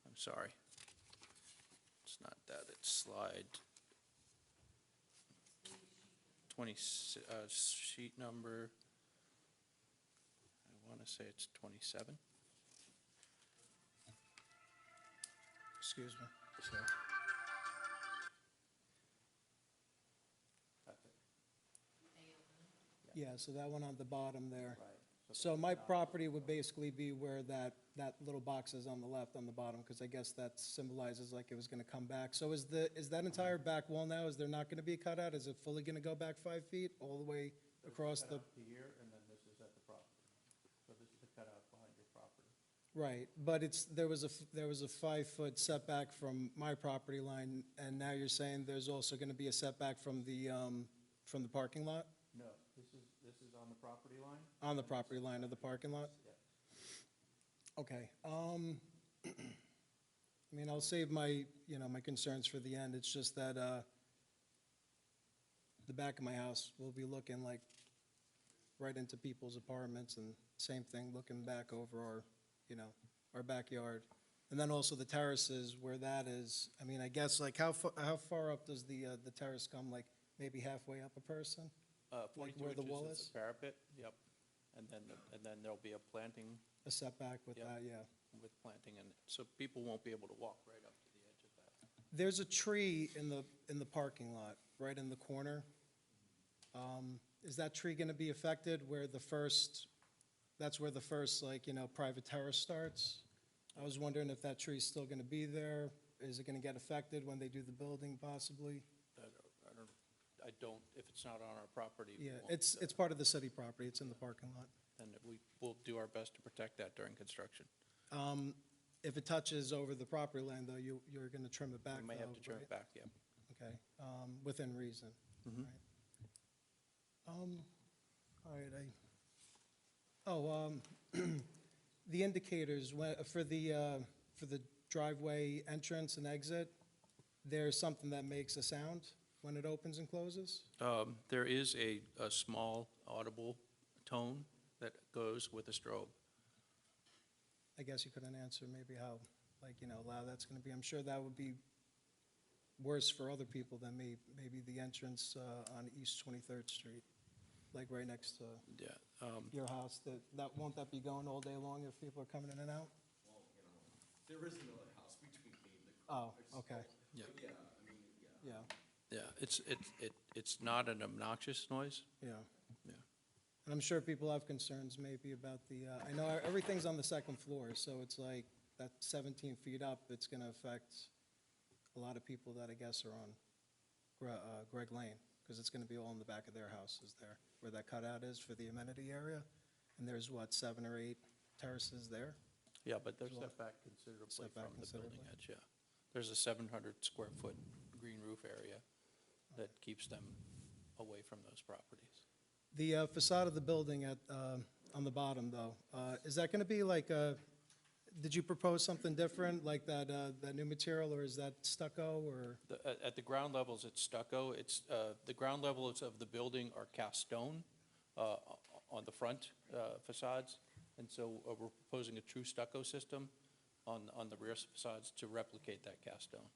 I'm sorry. It's not that, it's slide 20, sheet number, I want to say it's 27. Excuse me. Sorry. Yeah, so that one on the bottom there. Right. So my property would basically be where that little box is on the left, on the bottom, because I guess that symbolizes like it was gonna come back. So is that entire back wall now, is there not gonna be a cutout? Is it fully gonna go back 5 feet, all the way across the? To here, and then this is at the property. So this is the cutout behind your property. Right, but there was a 5-foot setback from my property line, and now you're saying there's also gonna be a setback from the parking lot? No, this is on the property line. On the property line of the parking lot? Yeah. Okay, I mean, I'll save my concerns for the end. It's just that, the back of my house will be looking like right into people's apartments, and same thing, looking back over our backyard. And then also the terraces where that is, I mean, I guess, like, how far up does the terrace come? Like, maybe halfway up a person? 42 where the inches wall is is? the parapet, yep. And then there'll be a planting A setback with Yep. that, yeah. with planting in it, so people won't be able to walk right up to the edge of that. There's a tree in the parking lot, right in the corner. Is that tree gonna be affected that's where the first, private terrace starts? I was wondering if that tree's still gonna be there. Is it gonna get affected when they do the building possibly? I don't, if it's not on our property. we Yeah, won't. it's part of the city property, it's in the parking lot. And we will do our best to protect that during construction. If it touches over the property line, though, you're gonna trim it back, We may have though, to trim right? it back, yep. Okay, within reason. Mhm. Right. All right, the indicators, for the driveway entrance and exit, there's something that makes a sound when it opens and closes? There is a small audible tone that goes with a strobe. I guess you couldn't answer maybe how, loud that's gonna be. I'm sure that would be worse for other people than me, maybe the entrance on East 23rd Street, like right next to Yeah. your house. Won't that be going all day long if people are coming in and out? There is another house between me and the Oh, okay, Yeah. yeah, Yeah, it's not an obnoxious noise. yeah. Yeah. And I'm sure people have concerns maybe about I know everything's on the second floor, so it's like that 17 feet up, it's gonna affect a lot of people that I guess are on Greg Lane, because it's gonna be all in the back of their houses there, where that cutout is for the amenity area. And there's, 7 or 8 terraces there? Yeah, but they're As well. set back considerably Set back from the building considerably. edge, yeah. There's a 700 square foot green roof area that keeps them away from those properties. The facade of the building on the bottom, though, is that gonna be like did you propose something different, like that new material, or is that stucco, or? At the ground levels, it's stucco. The ground levels of the building are cast stone on the front facades, And so we're proposing a true stucco system on the rear facades to replicate that cast stone.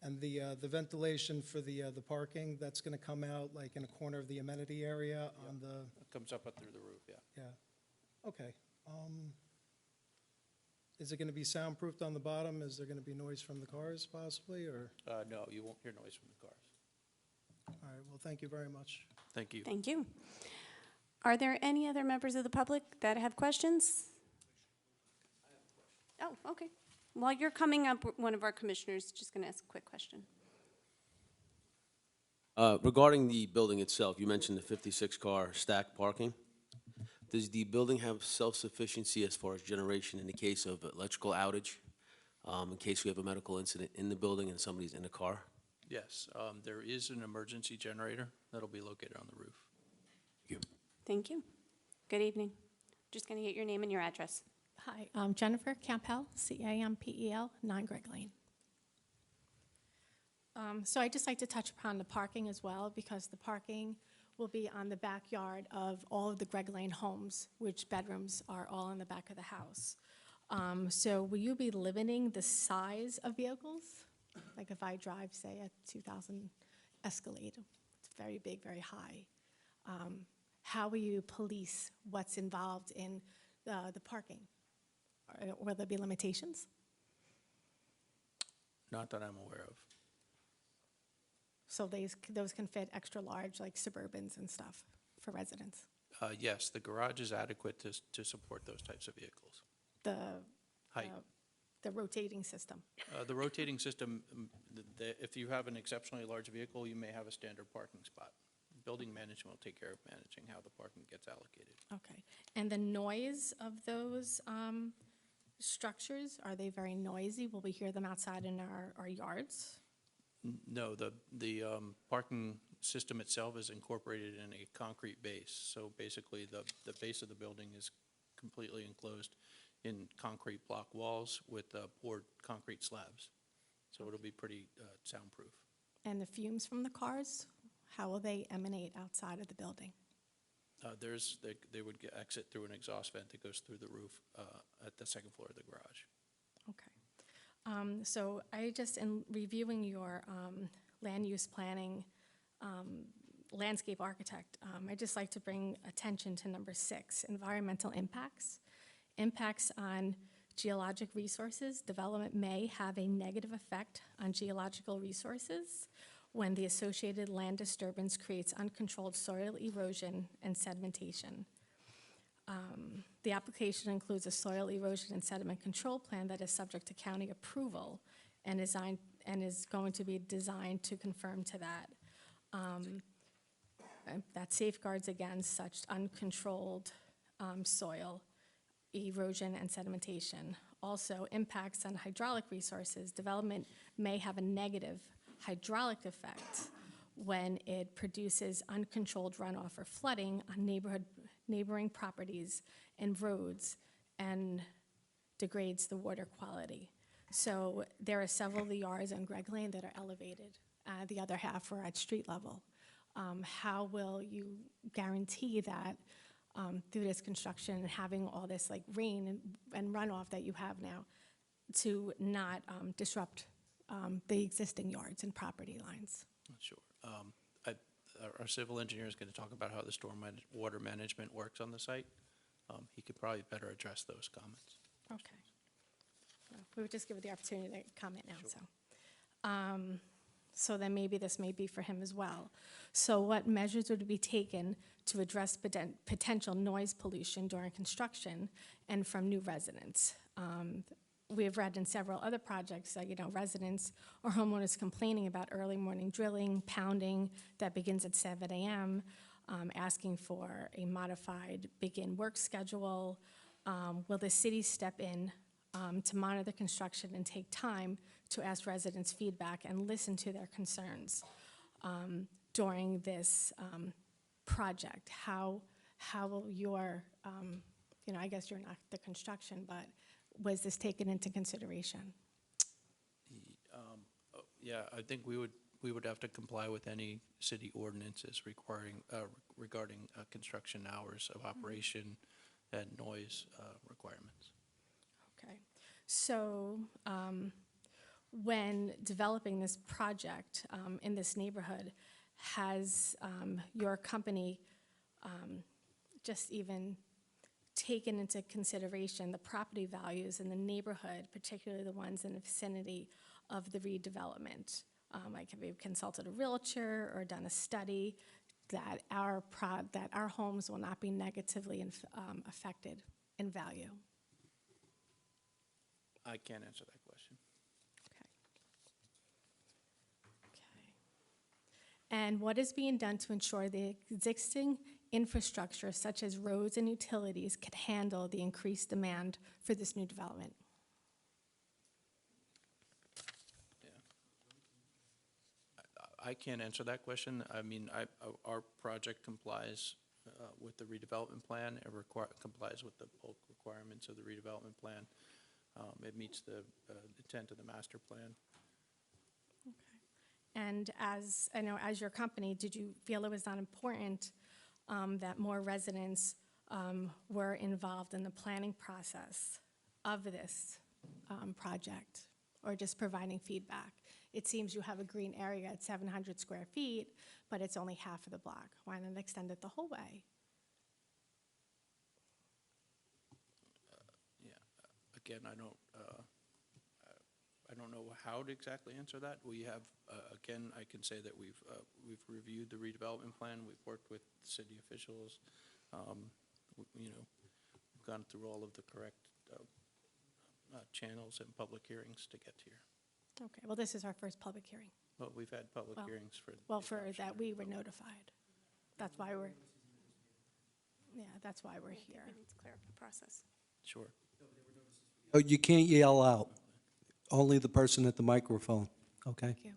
And the ventilation for the parking, that's going to come out like in a corner of the amenity area on the, It comes up through the roof, yeah. yeah, okay. Is it going to be soundproofed on the bottom? Is there going to be noise from the cars possibly, or? No, you won't hear noise from the cars. All right, well, thank you very much. Thank you. Thank you. Are there any other members of the public that have questions? Oh, okay. While you're coming up, one of our commissioners is just going to ask a quick question. Regarding the building itself, you mentioned the 56-car stacked parking. Does the building have self-sufficiency as far as generation in the case of electrical outage, in case we have a medical incident in the building and somebody's in the car? Yes, there is an emergency generator that'll be located on the roof. Thank you. Thank you. Good evening. Just going to get your name and your address. Hi, I'm Jennifer Campbell, Campel, 9 Greg Lane. So I'd just like to touch upon the parking as well, because the parking will be on the backyard of all of the Greg Lane homes, which bedrooms are all in the back of the house. So will you be limiting the size of vehicles? Like if I drive, say, a 2000 Escalade, it's very big, very high. How will you police what's involved in the parking? Will there be limitations? Not that I'm aware of. So those can fit extra large, like Suburbans and stuff for residents? Yes, the garage is adequate to support those types of vehicles. The Height. the rotating system? The rotating system, if you have an exceptionally large vehicle, you may have a standard parking spot. Building management will take care of managing how the parking gets allocated. Okay. And the noise of those structures, are they very noisy? Will we hear them outside in our yards? No, the parking system itself is incorporated in a concrete base. So basically, the base of the building is completely enclosed in concrete block walls with poured concrete slabs. So it'll be pretty soundproof. And the fumes from the cars, how will they emanate outside of the building? They would exit through an exhaust vent that goes through the roof at the second floor of the garage. Okay. So I just, in reviewing your land use planning landscape architect, I'd just like to bring attention to number 6, environmental impacts. Impacts on geologic resources. Development may have a negative effect on geological resources when the associated land disturbance creates uncontrolled soil erosion and sedimentation. The application includes a soil erosion and sediment control plan that is subject to county approval and is going to be designed to conform to that. That safeguards against such uncontrolled soil erosion and sedimentation. Also, impacts on hydraulic resources. Development may have a negative hydraulic effect when it produces uncontrolled runoff or flooding on neighboring properties and roads and degrades the water quality. So there are several of the yards on Greg Lane that are elevated. The other half are at street level. How will you guarantee that through this construction and having all this like rain and runoff that you have now to not disrupt the existing yards and property lines? Sure. Our civil engineer is going to talk about how the storm water management works on the site. He could probably better address those comments. Okay. Well, we would just give it the opportunity to comment now, so. So then maybe this may be for him as well. So what measures would be taken to address potential noise pollution during construction and from new residents? We have read in several other projects that, residents or homeowners complaining about early morning drilling, pounding that begins at 7 a.m., asking for a modified begin work schedule. Will the city step in to monitor construction and take time to ask residents' feedback and listen to their concerns during this project? How will your, I guess you're not the construction, but was this taken into consideration? Yeah, I think we would have to comply with any city ordinances regarding construction hours of operation, and noise requirements. Okay. So, when developing this project in this neighborhood, has your company just even taken into consideration the property values in the neighborhood, particularly the ones in the vicinity of the redevelopment? Like, have you consulted a realtor or done a study that our homes will not be negatively affected in value? I can't answer that question. And what is being done to ensure the existing infrastructure, such as roads and utilities, can handle the increased demand for this new development? I can't answer that question. I mean, our project complies with the redevelopment plan. It complies with the bulk requirements of the redevelopment plan. It meets the intent of the master plan. And as, I know, as your company, did you feel it was not important that more residents were involved in the planning process of this project, or just providing feedback? It seems you have a green area at 700 square feet, but it's only half of the block. Why not extend it the whole way? Again, I don't know how to exactly answer that. We have, again, I can say that we've reviewed the redevelopment plan. We've worked with city officials. We've gone through all of the correct channels and public hearings to get here. Okay, well, this is our first public hearing. Well, we've had public hearings for. Well, for that we were notified. That's why we're, that's why we're here. We need to clear up the process. Sure. Oh, you can't yell out. Only the person at the microphone, okay? Thank you.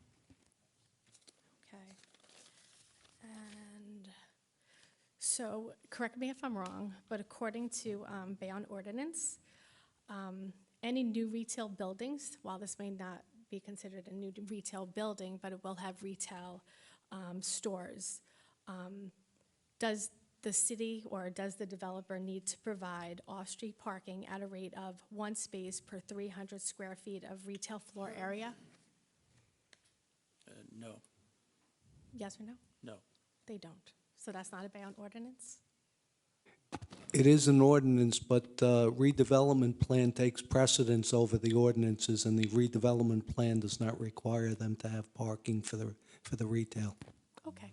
Okay. And so, correct me if I'm wrong, but according to Bayonne ordinance, any new retail buildings, while this may not be considered a new retail building, but it will have retail stores, does the city or does the developer need to provide off-street parking at a rate of 1 space per 300 square feet of retail floor area? No. Yes or no? No. They don't. So that's not a Bayonne ordinance? It is an ordinance, but redevelopment plan takes precedence over the ordinances, and the redevelopment plan does not require them to have parking for the retail. Okay.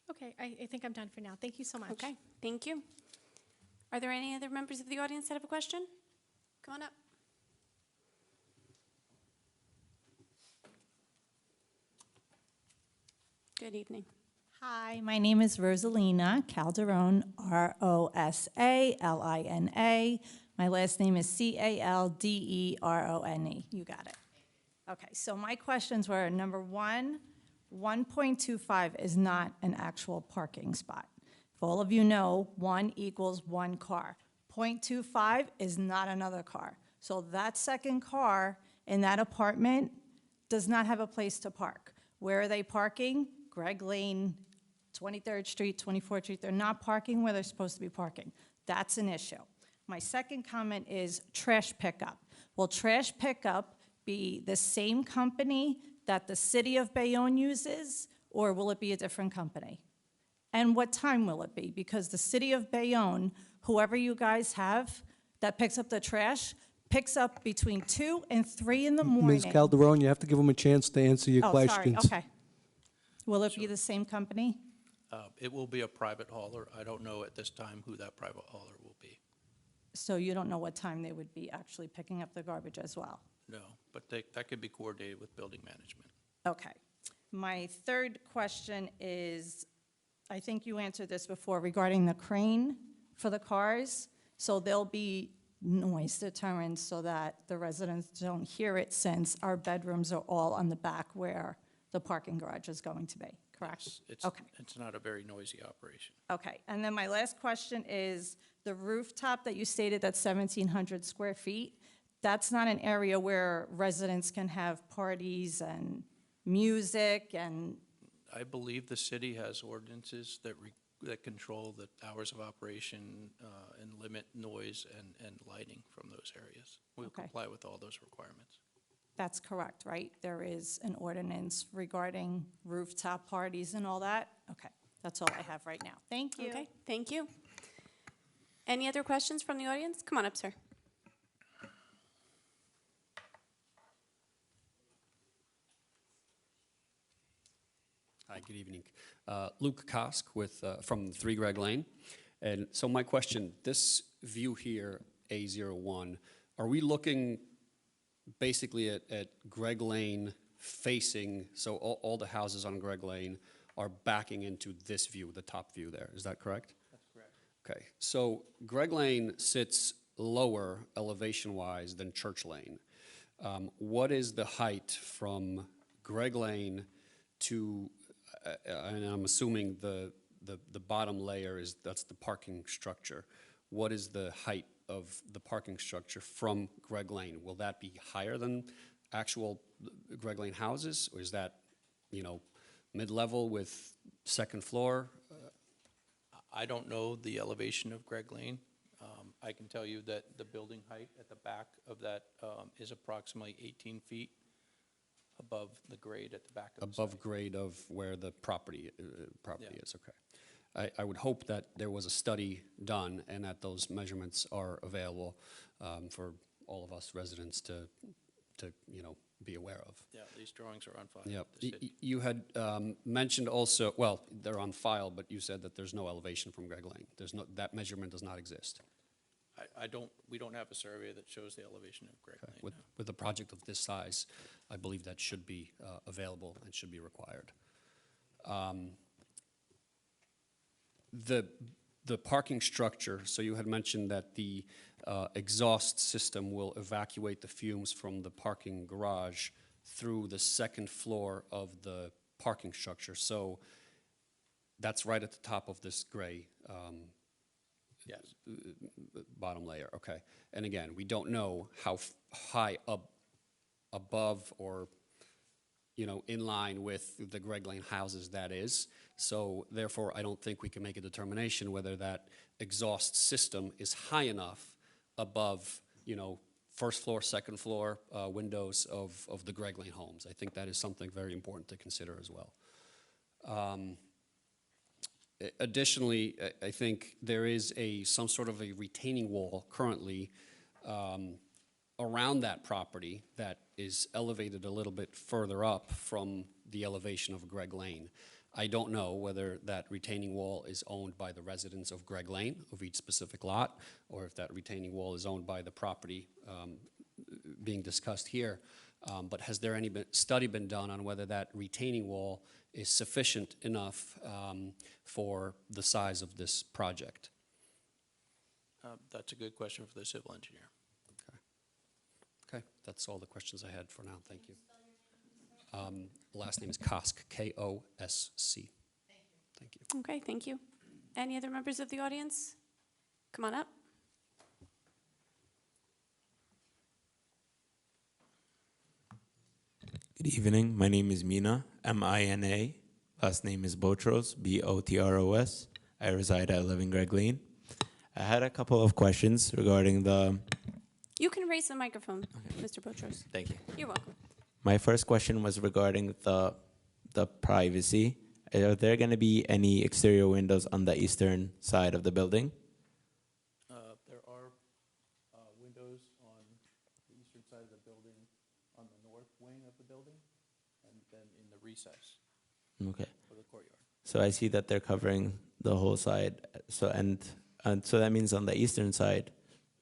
Okay, I think I'm done for now. Thank you so much. Okay, thank you. Are there any other members of the audience that have a question? Come on up. Good evening. Hi, my name is Rosalina Calderon, Rosalina. My last name is Calderone. You got it. Okay, so my questions were, number one, 1.25 is not an actual parking spot. If all of you know, 1 equals 1 car. 0.25 is not another car. So that second car in that apartment does not have a place to park. Where are they parking? Greg Lane, 23rd Street, 24th Street. They're not parking where they're supposed to be parking. That's an issue. My second comment is trash pickup. Will trash pickup be the same company that the city of Bayonne uses, or will it be a different company? And what time will it be? Because the city of Bayonne, whoever you guys have that picks up the trash, picks up between 2 and 3 in the morning. Ms. Calderon, you have to give them a chance to answer your questions. Sorry, okay. Will it be the same company? It will be a private hauler. I don't know at this time who that private hauler will be. So you don't know what time they would be actually picking up the garbage as well? No, but that could be coordinated with building management. Okay. My third question is, I think you answered this before regarding the crane for the cars. So there'll be noise deterrents so that the residents don't hear it, since our bedrooms are all on the back where the parking garage is going to be, correct? Okay. It's not a very noisy operation. Okay, and then my last question is, the rooftop that you stated that's 1,700 square feet, that's not an area where residents can have parties and music and... I believe the city has ordinances that that control the hours of operation and limit noise and lighting from those areas. We'll Okay. comply with all those requirements. That's correct, right? There is an ordinance regarding rooftop parties and all that? Okay, that's all I have right now. Thank you. Okay, thank you. Any other questions from the audience? Come on up, sir. Hi, good evening. Luke Kosk with, from 3 Greg Lane. And so my question, this view here, A01, are we looking basically at Greg Lane facing, so all the houses on Greg Lane are backing into this view, the top view there, is that correct? That's correct. Okay, so Greg Lane sits lower elevation-wise than Church Lane. What is the height from Greg Lane to, and I'm assuming the bottom layer that's the parking structure. What is the height of the parking structure from Greg Lane? Will that be higher than actual Greg Lane houses, or is that, mid-level with second floor? I don't know the elevation of Greg Lane. I can tell you that the building height at the back of that is approximately 18 feet above the grade at the back of the Above site. grade of where the property Yeah. is, okay. I would hope that there was a study done and that those measurements are available for all of us residents to be aware of. Yeah, these drawings are on file. Yep. with the city. You had mentioned also, well, they're on file, but you said that there's no elevation from Greg Lane. That measurement does not exist. We don't have a survey that shows the elevation of Greg Lane. With a project of this size, I believe that should be available and should be required. The parking structure, so you had mentioned that the exhaust system will evacuate the fumes from the parking garage through the second floor of the parking structure. So that's right at the top of this gray Yes. bottom layer, okay. And again, we don't know how high up above or, in line with the Greg Lane houses that is. So therefore, I don't think we can make a determination whether that exhaust system is high enough above, first floor, second floor windows of the Greg Lane homes. I think that is something very important to consider as well. Additionally, I think there is some sort of a retaining wall currently around that property that is elevated a little bit further up from the elevation of Greg Lane. I don't know whether that retaining wall is owned by the residents of Greg Lane, of each specific lot, or if that retaining wall is owned by the property being discussed here. But has there any study been done on whether that retaining wall is sufficient enough for the size of this project? That's a good question for the civil engineer. Okay, that's all the questions I had for now. Thank you. Last name is Kosk, K-O-S-C. Thank you. Okay, thank you. Any other members of the audience? Come on up. Good evening. My name is Mina, M-I-N-A. Last name is Botros, B-O-T-R-O-S. I reside at 11 Greg Lane. I had a couple of questions regarding the... You can raise the microphone, Mr. Botros. Thank you. You're welcome. My first question was regarding the privacy. Are there going to be any exterior windows on the eastern side of the building? There are windows on the eastern side of the building, on the north wing of the building, and then in the recess Okay. of the courtyard. So I see that they're covering the whole side. So and so that means on the eastern side,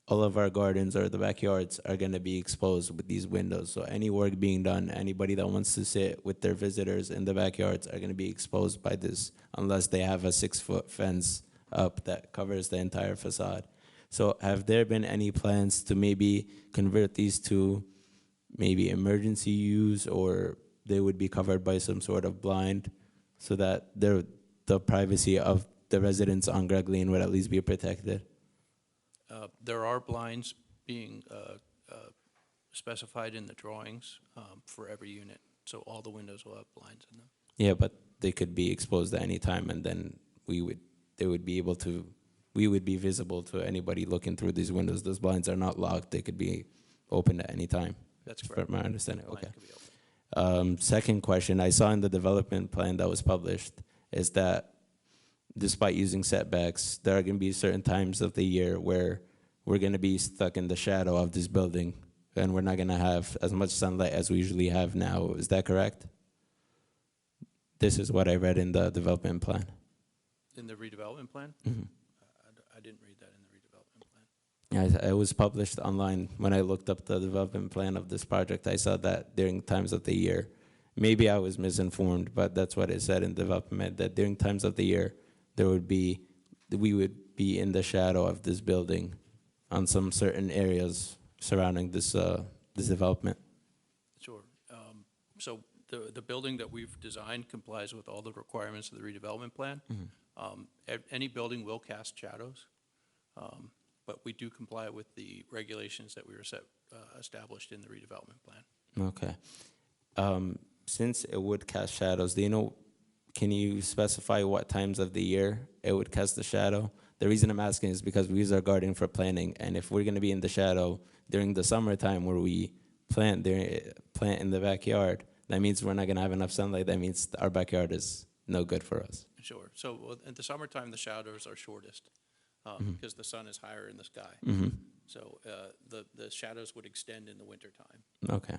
all of our gardens or the backyards are going to be exposed with these windows. So any work being done, anybody that wants to sit with their visitors in the backyards are going to be exposed by this, unless they have a 6-foot fence up that covers the entire facade. So have there been any plans to maybe convert these to maybe emergency use, or they would be covered by some sort of blind, so that the privacy of the residents on Greg Lane would at least be protected? There are blinds being specified in the drawings for every unit, so all the windows will have blinds in them. Yeah, but they could be exposed at any time, and then we would they would be able to, we would be visible to anybody looking through these windows. Those blinds are not locked. They could be opened at any time. That's From correct. my understanding, okay. Blinds could be open. Second question, I saw in the development plan that was published is that despite using setbacks, there are going to be certain times of the year where we're going to be stuck in the shadow of this building and we're not going to have as much sunlight as we usually have now. Is that correct? This is what I read in the development plan. In the redevelopment plan? Mhm. I didn't read that in the redevelopment plan. Yeah, it was published online. When I looked up the development plan of this project, I saw that during times of the year. Maybe I was misinformed, but that's what it said in development, that during times of the year, we would be in the shadow of this building on some certain areas surrounding this development. Sure. So the building that we've designed complies with all the requirements of the redevelopment plan. Any building will cast shadows, but we do comply with the regulations that we were established in the redevelopment plan. Okay. Since it would cast shadows, do you know, can you specify what times of the year it would cast the shadow? The reason I'm asking is because we use our garden for planting, and if we're going to be in the shadow during the summertime where we plant in the backyard, that means we're not going to have enough sunlight. That means our backyard is no good for us. Sure. So in the summertime, the shadows are shortest because the sun is higher in the sky. So the shadows would extend in the wintertime. Okay.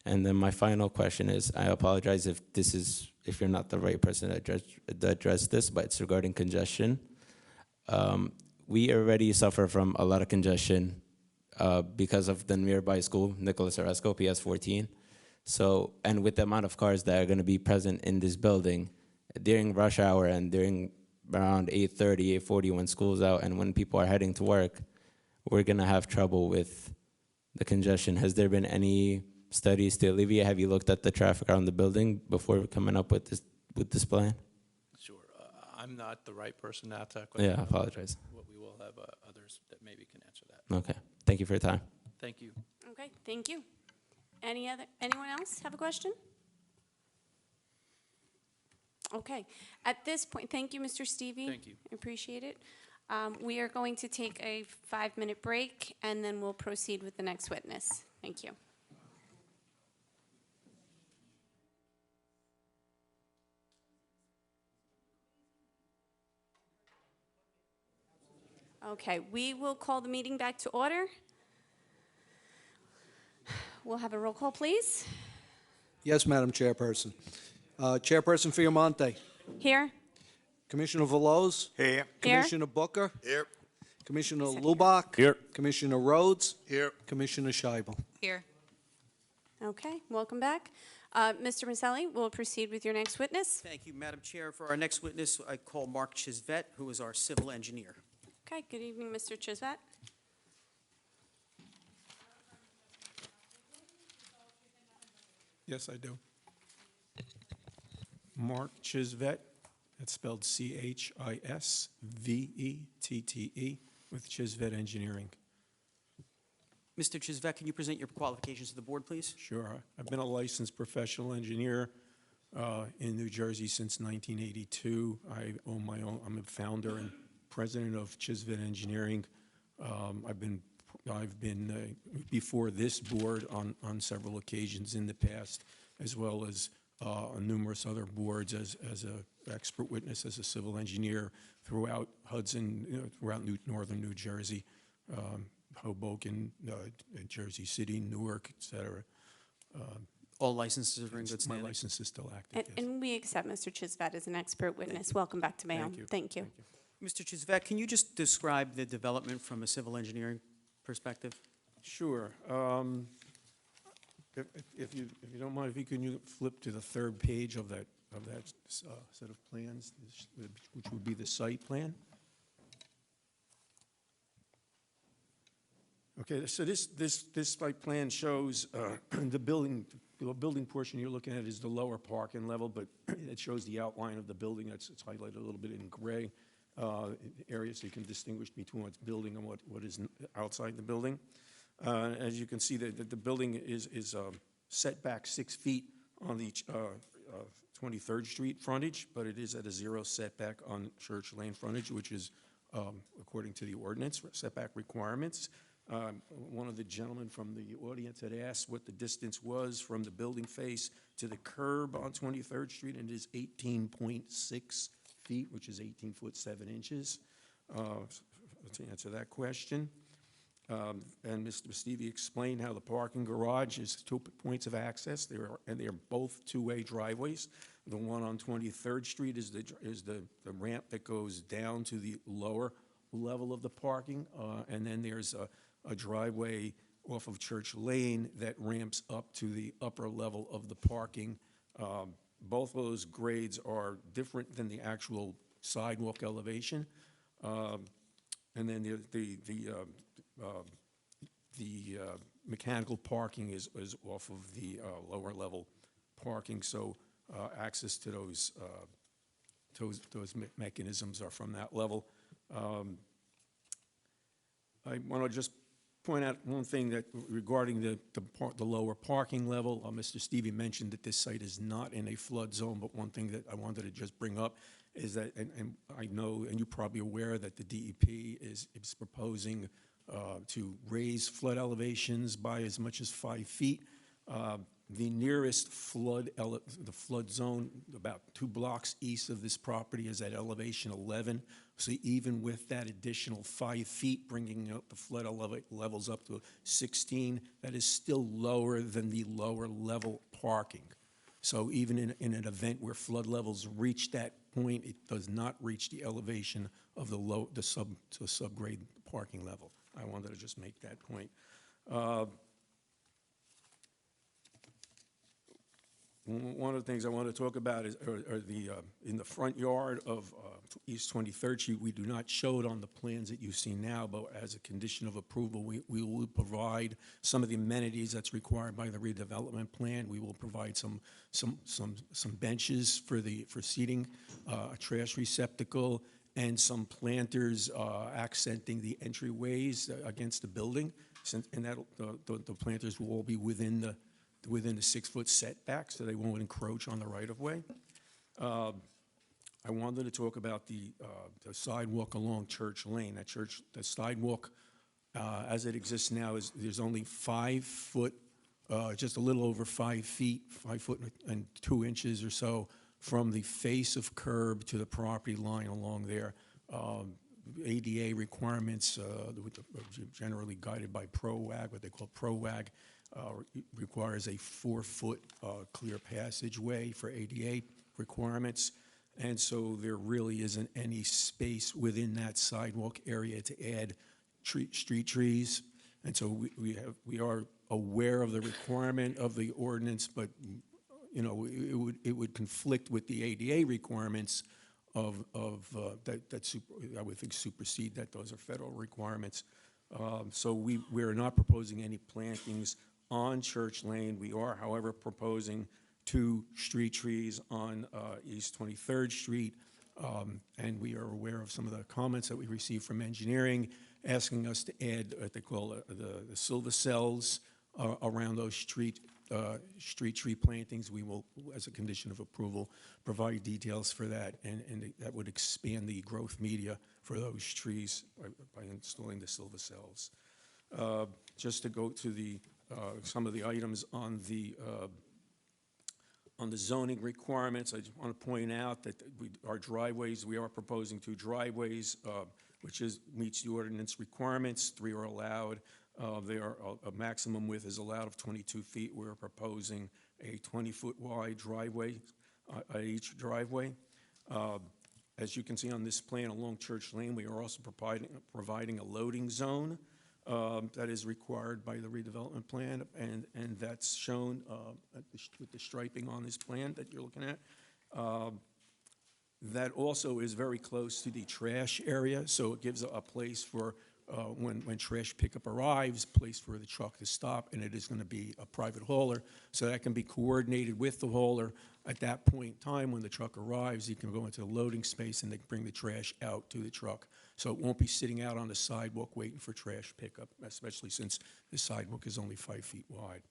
And then my final question is, I apologize if you're not the right person to address this, but it's regarding congestion. We already suffer from a lot of congestion because of the nearby school, Nicholas Orozco, PS 14. So, and with the amount of cars that are going to be present in this building during rush hour and during around 8:30, 8:40 when school's out and when people are heading to work, we're going to have trouble with the congestion. Has there been any studies to alleviate? Have you looked at the traffic around the building before coming up with this plan? Sure. I'm not the right person to answer that question. Yeah, I apologize. We will have others that maybe can answer that. Okay. Thank you for your time. Thank you. Okay, thank you. Anyone else have a question? Okay, at this point, thank you, Mr. Stevie. Thank you. I appreciate it. We are going to take a 5-minute break, and then we'll proceed with the next witness. Thank you. Okay, we will call the meeting back to order. We'll have a roll call, please. Yes, Madam Chairperson. Chairperson Fiamonte. Here. Commissioner Veloz. Here. Commissioner Booker. Here. Commissioner Lubach. Here. Commissioner Rhodes. Here. Commissioner Scheibel. Here. Okay, welcome back. Mr. Maselli, we'll proceed with your next witness. Thank you, Madam Chair. For our next witness, I call Mark Chisvet, who is our civil engineer. Okay, good evening, Mr. Chisvet. Yes, I do. Mark Chisvet, that's spelled Chisvette, with Chisvet Engineering. Mr. Chisvet, can you present your qualifications to the board, please? Sure. I've been a licensed professional engineer in New Jersey since 1982. I own my own, I'm a founder and president of Chisvet Engineering. I've been before this board on several occasions in the past, as well as on numerous other boards as an expert witness, as a civil engineer throughout Hudson, throughout northern New Jersey, Hoboken, Jersey City, Newark, et cetera. All licenses are in good standing? My license is still active, yes. And we accept Mr. Chisvet as an expert witness. Welcome back to Bayonne. Thank you. Mr. Chisvet, can you just describe the development from a civil engineering perspective? Sure. If you don't mind, if you flip to the third page of that set of plans, which would be the site plan. Okay, so this site plan shows the building portion you're looking at is the lower parking level, but it shows the outline of the building. It's highlighted a little bit in gray area, so you can distinguish between what's building and what is outside the building. As you can see, the building is set back 6 feet on each 23rd Street frontage, but it is at a 0 setback on Church Lane frontage, which is according to the ordinance setback requirements. One of the gentlemen from the audience had asked what the distance was from the building face to the curb on 23rd Street, and it is 18.6 feet, which is 18 foot 7 inches. To answer that question. And Mr. Stevie explained how the parking garage is 2 points of access. They're both two-way driveways. The one on 23rd Street is the ramp that goes down to the lower level of the parking, and then there's a driveway off of Church Lane that ramps up to the upper level of the parking. Both of those grades are different than the actual sidewalk elevation. And then the mechanical parking is off of the lower level parking, so access to those mechanisms are from that level. I want to just point out one thing that regarding the lower parking level. Mr. Stevie mentioned that this site is not in a flood zone, but one thing that I wanted to just bring up is that, and I know, and you're probably aware that the DEP is proposing to raise flood elevations by as much as 5 feet. The nearest the flood zone, about 2 blocks east of this property, is at elevation 11. So even with that additional 5 feet, bringing up the flood levels up to 16, that is still lower than the lower level parking. So even in an event where flood levels reach that point, it does not reach the elevation of the subgrade parking level. I wanted to just make that point. One of the things I want to talk about is in the front yard of East 23rd Street. We do not show it on the plans that you see now, but as a condition of approval, we will provide some of the amenities that's required by the redevelopment plan. We will provide some benches for seating, a trash receptacle, and some planters accenting the entryways against the building. And that the planters will all be within the 6-foot setback, so they won't encroach on the right-of-way. I wanted to talk about the sidewalk along Church Lane. The sidewalk, as it exists now, there's only 5 foot, just a little over 5 feet, 5 foot and 2 inches or so from the face of curb to the property line along there. ADA requirements, generally guided by ProWag, what they call ProWag, requires a 4-foot clear passageway for ADA requirements. And so there really isn't any space within that sidewalk area to add street trees. And so we are aware of the requirement of the ordinance, but you know, it would conflict with the ADA requirements of that I would think supersede that. Those are federal requirements. So we are not proposing any plantings on Church Lane. We are, however, proposing 2 street trees on East 23rd Street. And we are aware of some of the comments that we received from engineering asking us to add what they call the silver cells around those street tree plantings. We will, as a condition of approval, provide details for that, and that would expand the growth media for those trees by installing the silver cells. Just to go to some of the items on the zoning requirements, I just want to point out that our driveways, we are proposing 2 driveways, which meets the ordinance requirements. 3 are allowed. A maximum width is allowed of 22 feet. We're proposing a 20-foot wide driveway at each driveway. As you can see on this plan along Church Lane, we are also providing a loading zone that is required by the redevelopment plan, and that's shown with the striping on this plan that you're looking at. That also is very close to the trash area, so it gives a place for when trash pickup arrives, place for the truck to stop, and it is going to be a private hauler, so that can be coordinated with the hauler. At that point in time, when the truck arrives, you can go into the loading space and they can bring the trash out to the truck. So it won't be sitting out on the sidewalk waiting for trash pickup, especially since the sidewalk is only 5 feet wide.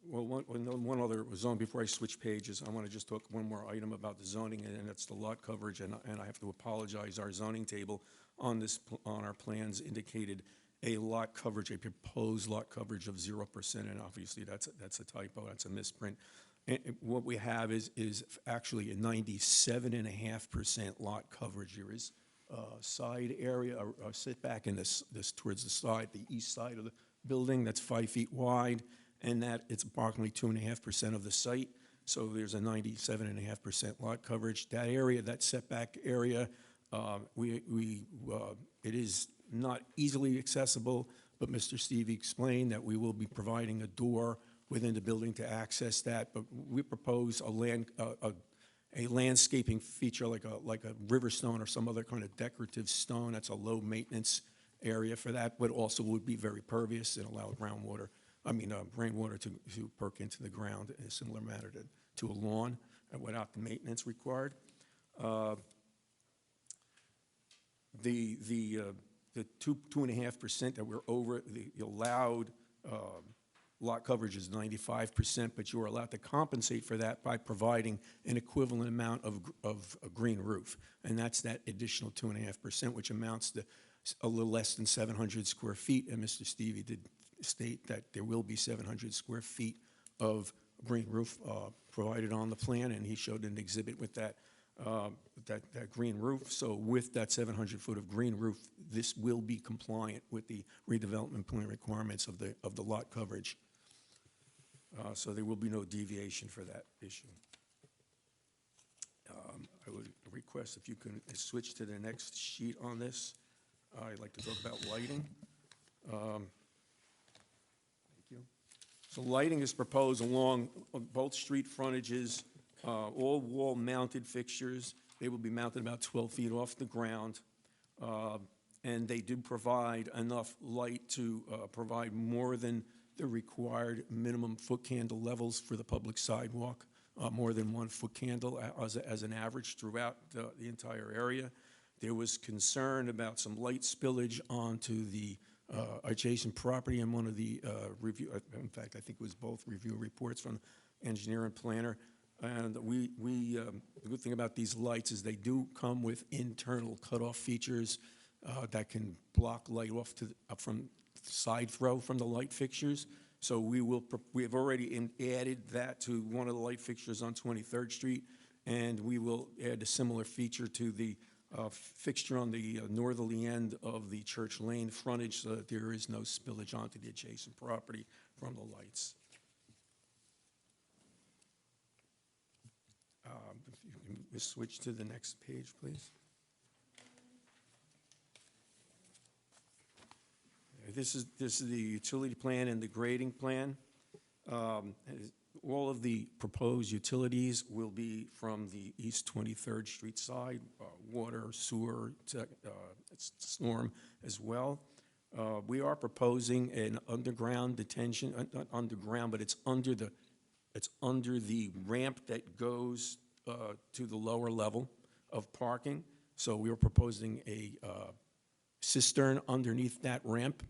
Well, one other zone, before I switch pages, I want to just talk one more item about the zoning, and that's the lot coverage, and I have to apologize, our zoning table on our plans indicated a lot coverage, a proposed lot coverage of 0%, and obviously that's a typo, that's a misprint. And what we have is actually a 97.5% lot coverage. There is side area, a setback in this towards the side, the east side of the building, that's 5 feet wide, and that it's approximately 2.5% of the site. So there's a 97.5% lot coverage. That area, that setback area, it is not easily accessible, but Mr. Stevie explained that we will be providing a door within the building to access that. But we propose a landscaping feature like a river stone or some other kind of decorative stone. That's a low maintenance area for that, but also would be very pervious and allow rainwater to perk into the ground in a similar manner to a lawn without the maintenance required. The 2.5% that we're over, the allowed lot coverage is 95%, but you are allowed to compensate for that by providing an equivalent amount of a green roof. And that's that additional 2.5%, which amounts to a little less than 700 square feet. And Mr. Stevie did state that there will be 700 square feet of green roof provided on the plan, and he showed an exhibit with that green roof. So with that 700 foot of green roof, this will be compliant with the redevelopment plan requirements of the lot coverage. So there will be no deviation for that issue. I would request if you can switch to the next sheet on this. I'd like to talk about lighting. Thank you. So lighting is proposed along both street frontages, all wall-mounted fixtures. They will be mounted about 12 feet off the ground, and they do provide enough light to provide more than the required minimum foot candle levels for the public sidewalk, more than 1 foot candle as an average throughout the entire area. There was concern about some light spillage onto the adjacent property in one of the review, in fact, I think it was both review reports from engineer and planner. And the good thing about these lights is they do come with internal cutoff features that can block light off from side throw from the light fixtures. So we have already added that to one of the light fixtures on 23rd Street, and we will add a similar feature to the fixture on the northerly end of the Church Lane frontage so that there is no spillage onto the adjacent property from the lights. If you can switch to the next page, please. This is the utility plan and the grading plan. All of the proposed utilities will be from the East 23rd Street side, water, sewer, storm as well. We are proposing an underground detention, not underground, but it's under the ramp that goes to the lower level of parking. So we are proposing a cistern underneath that ramp,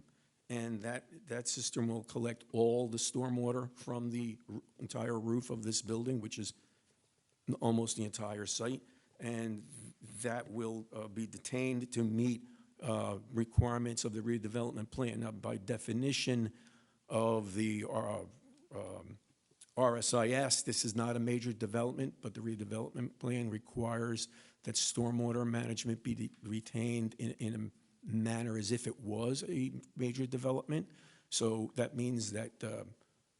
and that cistern will collect all the stormwater from the entire roof of this building, which is almost the entire site, and that will be detained to meet requirements of the redevelopment plan. Now, by definition of the RSIS, this is not a major development, but the redevelopment plan requires that stormwater management be retained in a manner as if it was a major development. So that means that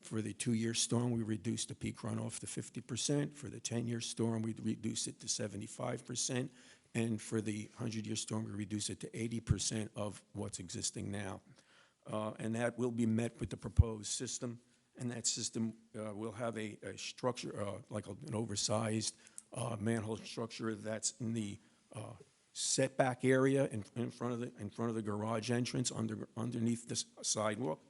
for the 2-year storm, we reduced the peak runoff to 50%. For the 10-year storm, we reduced it to 75%. And for the 100-year storm, we reduce it to 80% of what's existing now. And that will be met with the proposed system. And that system will have a structure, like an oversized manhole structure that's in the setback area in front of the garage entrance underneath the sidewalk.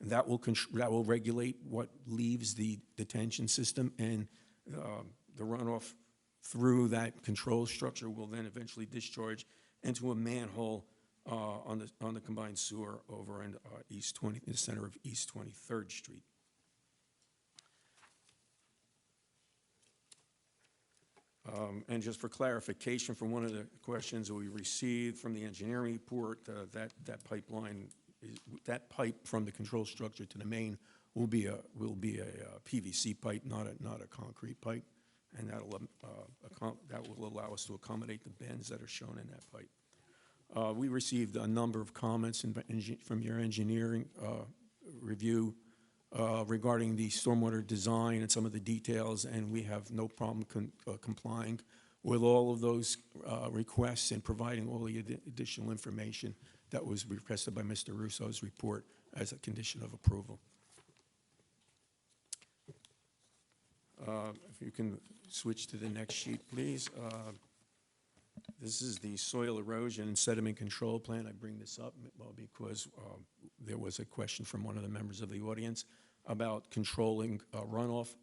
And that will regulate what leaves the detention system, and the runoff through that control structure will then eventually discharge into a manhole on the combined sewer over in the center of East 23rd Street. And just for clarification, from one of the questions we received from the engineering report, that pipeline, that pipe from the control structure to the main will be a PVC pipe, not a concrete pipe, and that will allow us to accommodate the bends that are shown in that pipe. We received a number of comments from your engineering review regarding the stormwater design and some of the details, and we have no problem complying with all of those requests and providing all the additional information that was requested by Mr. Russo's report as a condition of approval. If you can switch to the next sheet, please. This is the soil erosion and sediment control plan. I bring this up because there was a question from one of the members of the audience about controlling runoff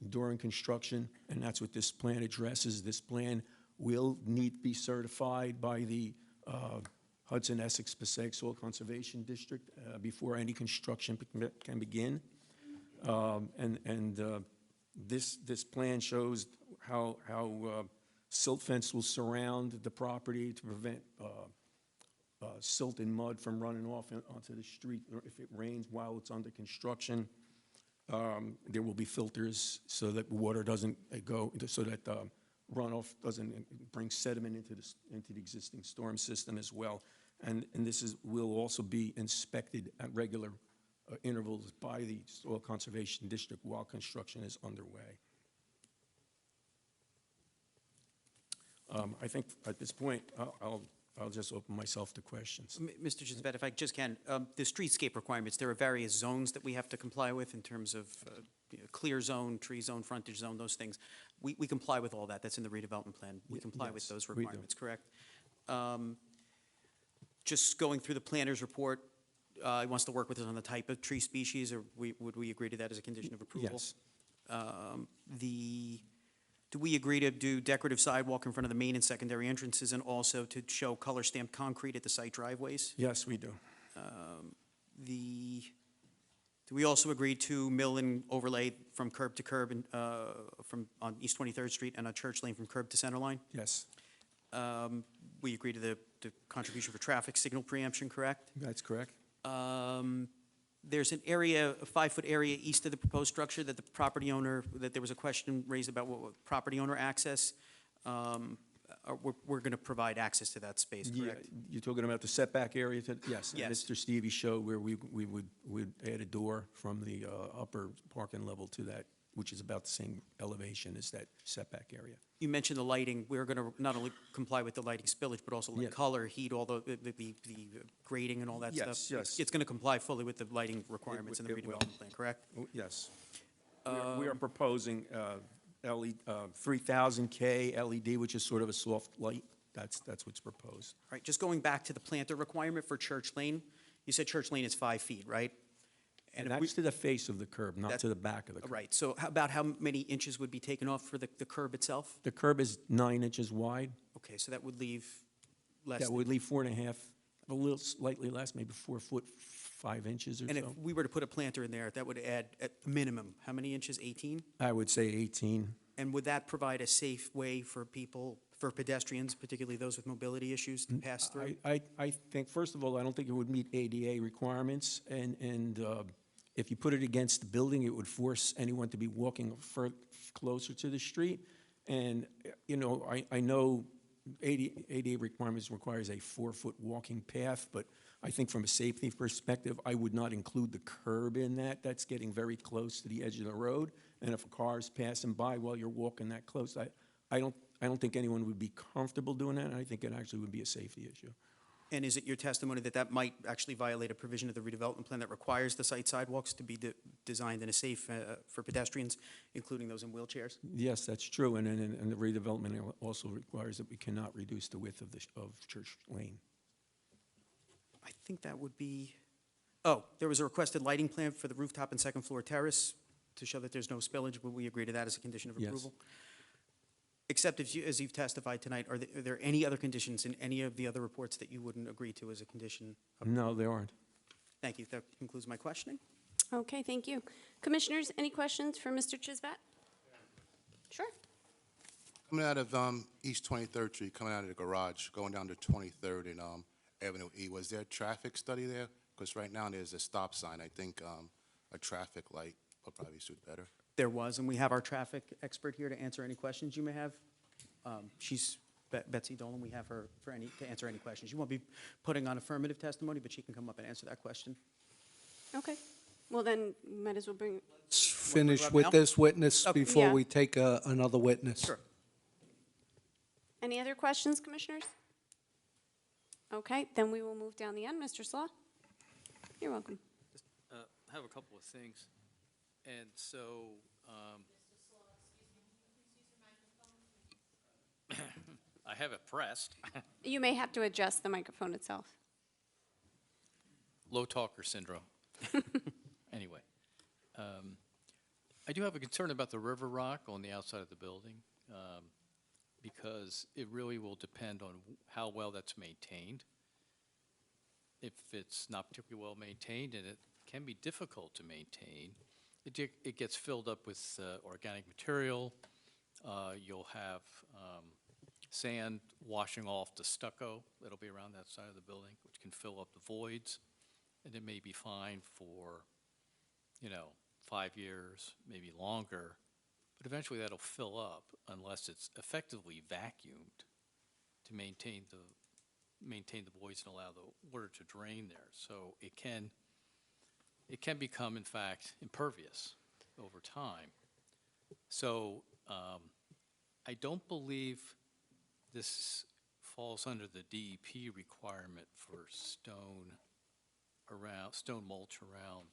during construction, and that's what this plan addresses. This plan will need to be certified by the Hudson-Essex-Passaic Soil Conservation District before any construction can begin. This plan shows how silt fence will surround the property to prevent silt and mud from running off onto the street if it rains while it's under construction. There will be filters so that water doesn't go, so that runoff doesn't bring sediment into the existing storm system as well. And this will also be inspected at regular intervals by the Soil Conservation District while construction is underway. I think at this point, I'll just open myself to questions. Mr. Gisbet, if I just can, the streetscape requirements, there are various zones that we have to comply with in terms of clear zone, tree zone, frontage zone, those things. We comply with all that. That's in the redevelopment plan. We comply with those requirements, correct? Just going through the planner's report, he wants to work with us on the type of tree species, or would we agree to that as a condition of approval? Yes. Do we agree to do decorative sidewalk in front of the main and secondary entrances and also to show color stamped concrete at the site driveways? Yes, we do. Do we also agree to mill and overlay from curb to curb and, on East 23rd Street and on Church Lane from curb to center line? Yes. We agree to the contribution for traffic signal preemption, correct? That's correct. There's an area, a 5-foot area east of the proposed structure that the property owner, that there was a question raised about what property owner access. We're going to provide access to that space, correct? Yeah, you're talking about the setback area? Yes. Yes. Mr. Stevie showed where we would add a door from the upper parking level to that, which is about the same elevation as that setback area. You mentioned the lighting. We're going to not only comply with the lighting spillage, but also the color, heat, all the grading and all that stuff. Yes. It's going to comply fully with the lighting requirements in the redevelopment plan, correct? Yes. We are proposing 3000K LED, which is sort of a soft light. That's what's proposed. All right, just going back to the planter requirement for Church Lane, you said Church Lane is 5 feet, right? And that's to the face of the curb, not to the back of the curb. Right, so about how many inches would be taken off for the curb itself? The curb is 9 inches wide. Okay, so that would leave less. That would leave 4.5, a little slightly less, maybe 4 foot 5 inches or so. And if we were to put a planter in there, that would add at minimum, how many inches, 18? I would say 18. And would that provide a safe way for people, for pedestrians, particularly those with mobility issues, to pass through? I think, first of all, I don't think it would meet ADA requirements, and if you put it against the building, it would force anyone to be walking closer to the street. And, you know, I know ADA requirements requires a 4-foot walking path, but I think from a safety perspective, I would not include the curb in that. That's getting very close to the edge of the road. And if a car is passing by while you're walking that close, I don't think anyone would be comfortable doing that, and I think it actually would be a safety issue. And is it your testimony that that might actually violate a provision of the redevelopment plan that requires the site sidewalks to be designed in a safe for pedestrians, including those in wheelchairs? Yes, that's true, and the redevelopment also requires that we cannot reduce the width of Church Lane. I think that would be, oh, there was a requested lighting plan for the rooftop and second floor terrace to show that there's no spillage. Would we agree to that as a condition of approval? Except if you, as you've testified tonight, are there any other conditions in any of the other reports that you wouldn't agree to as a condition? No, there aren't. Thank you. That concludes my questioning. Okay, thank you. Commissioners, any questions for Mr. Chisvat? Sure. Coming out of East 23rd Street, coming out of the garage, going down to 23rd and Avenue E, was there a traffic study there? Because right now there's a stop sign. I think a traffic light would probably suit better. There was, and we have our traffic expert here to answer any questions you may have. She's Betsy Dolan. We have her to answer any questions. You won't be putting on affirmative testimony, but she can come up and answer that question. Okay. Well, then, might as well bring, Let's finish up with now? this witness Okay. before Yeah. we take another witness. Sure. any other questions, Commissioners? Okay, then we will move down the end. Mr. Slaw? You're welcome. I have a couple of things. And so, I have it pressed. You may have to adjust the microphone itself. Low talker syndrome. Anyway, I do have a concern about the river rock on the outside of the building, because it really will depend on how well that's maintained. If it's not particularly well maintained, and it can be difficult to maintain, it gets filled up with organic material. You'll have sand washing off the stucco that'll be around that side of the building, which can fill up the voids. And it may be fine for, 5 years, maybe longer, but eventually that'll fill up unless it's effectively vacuumed to maintain the voids and allow the water to drain there. So it can become, in fact, impervious over time. So I don't believe this falls under the DEP requirement for stone mulch around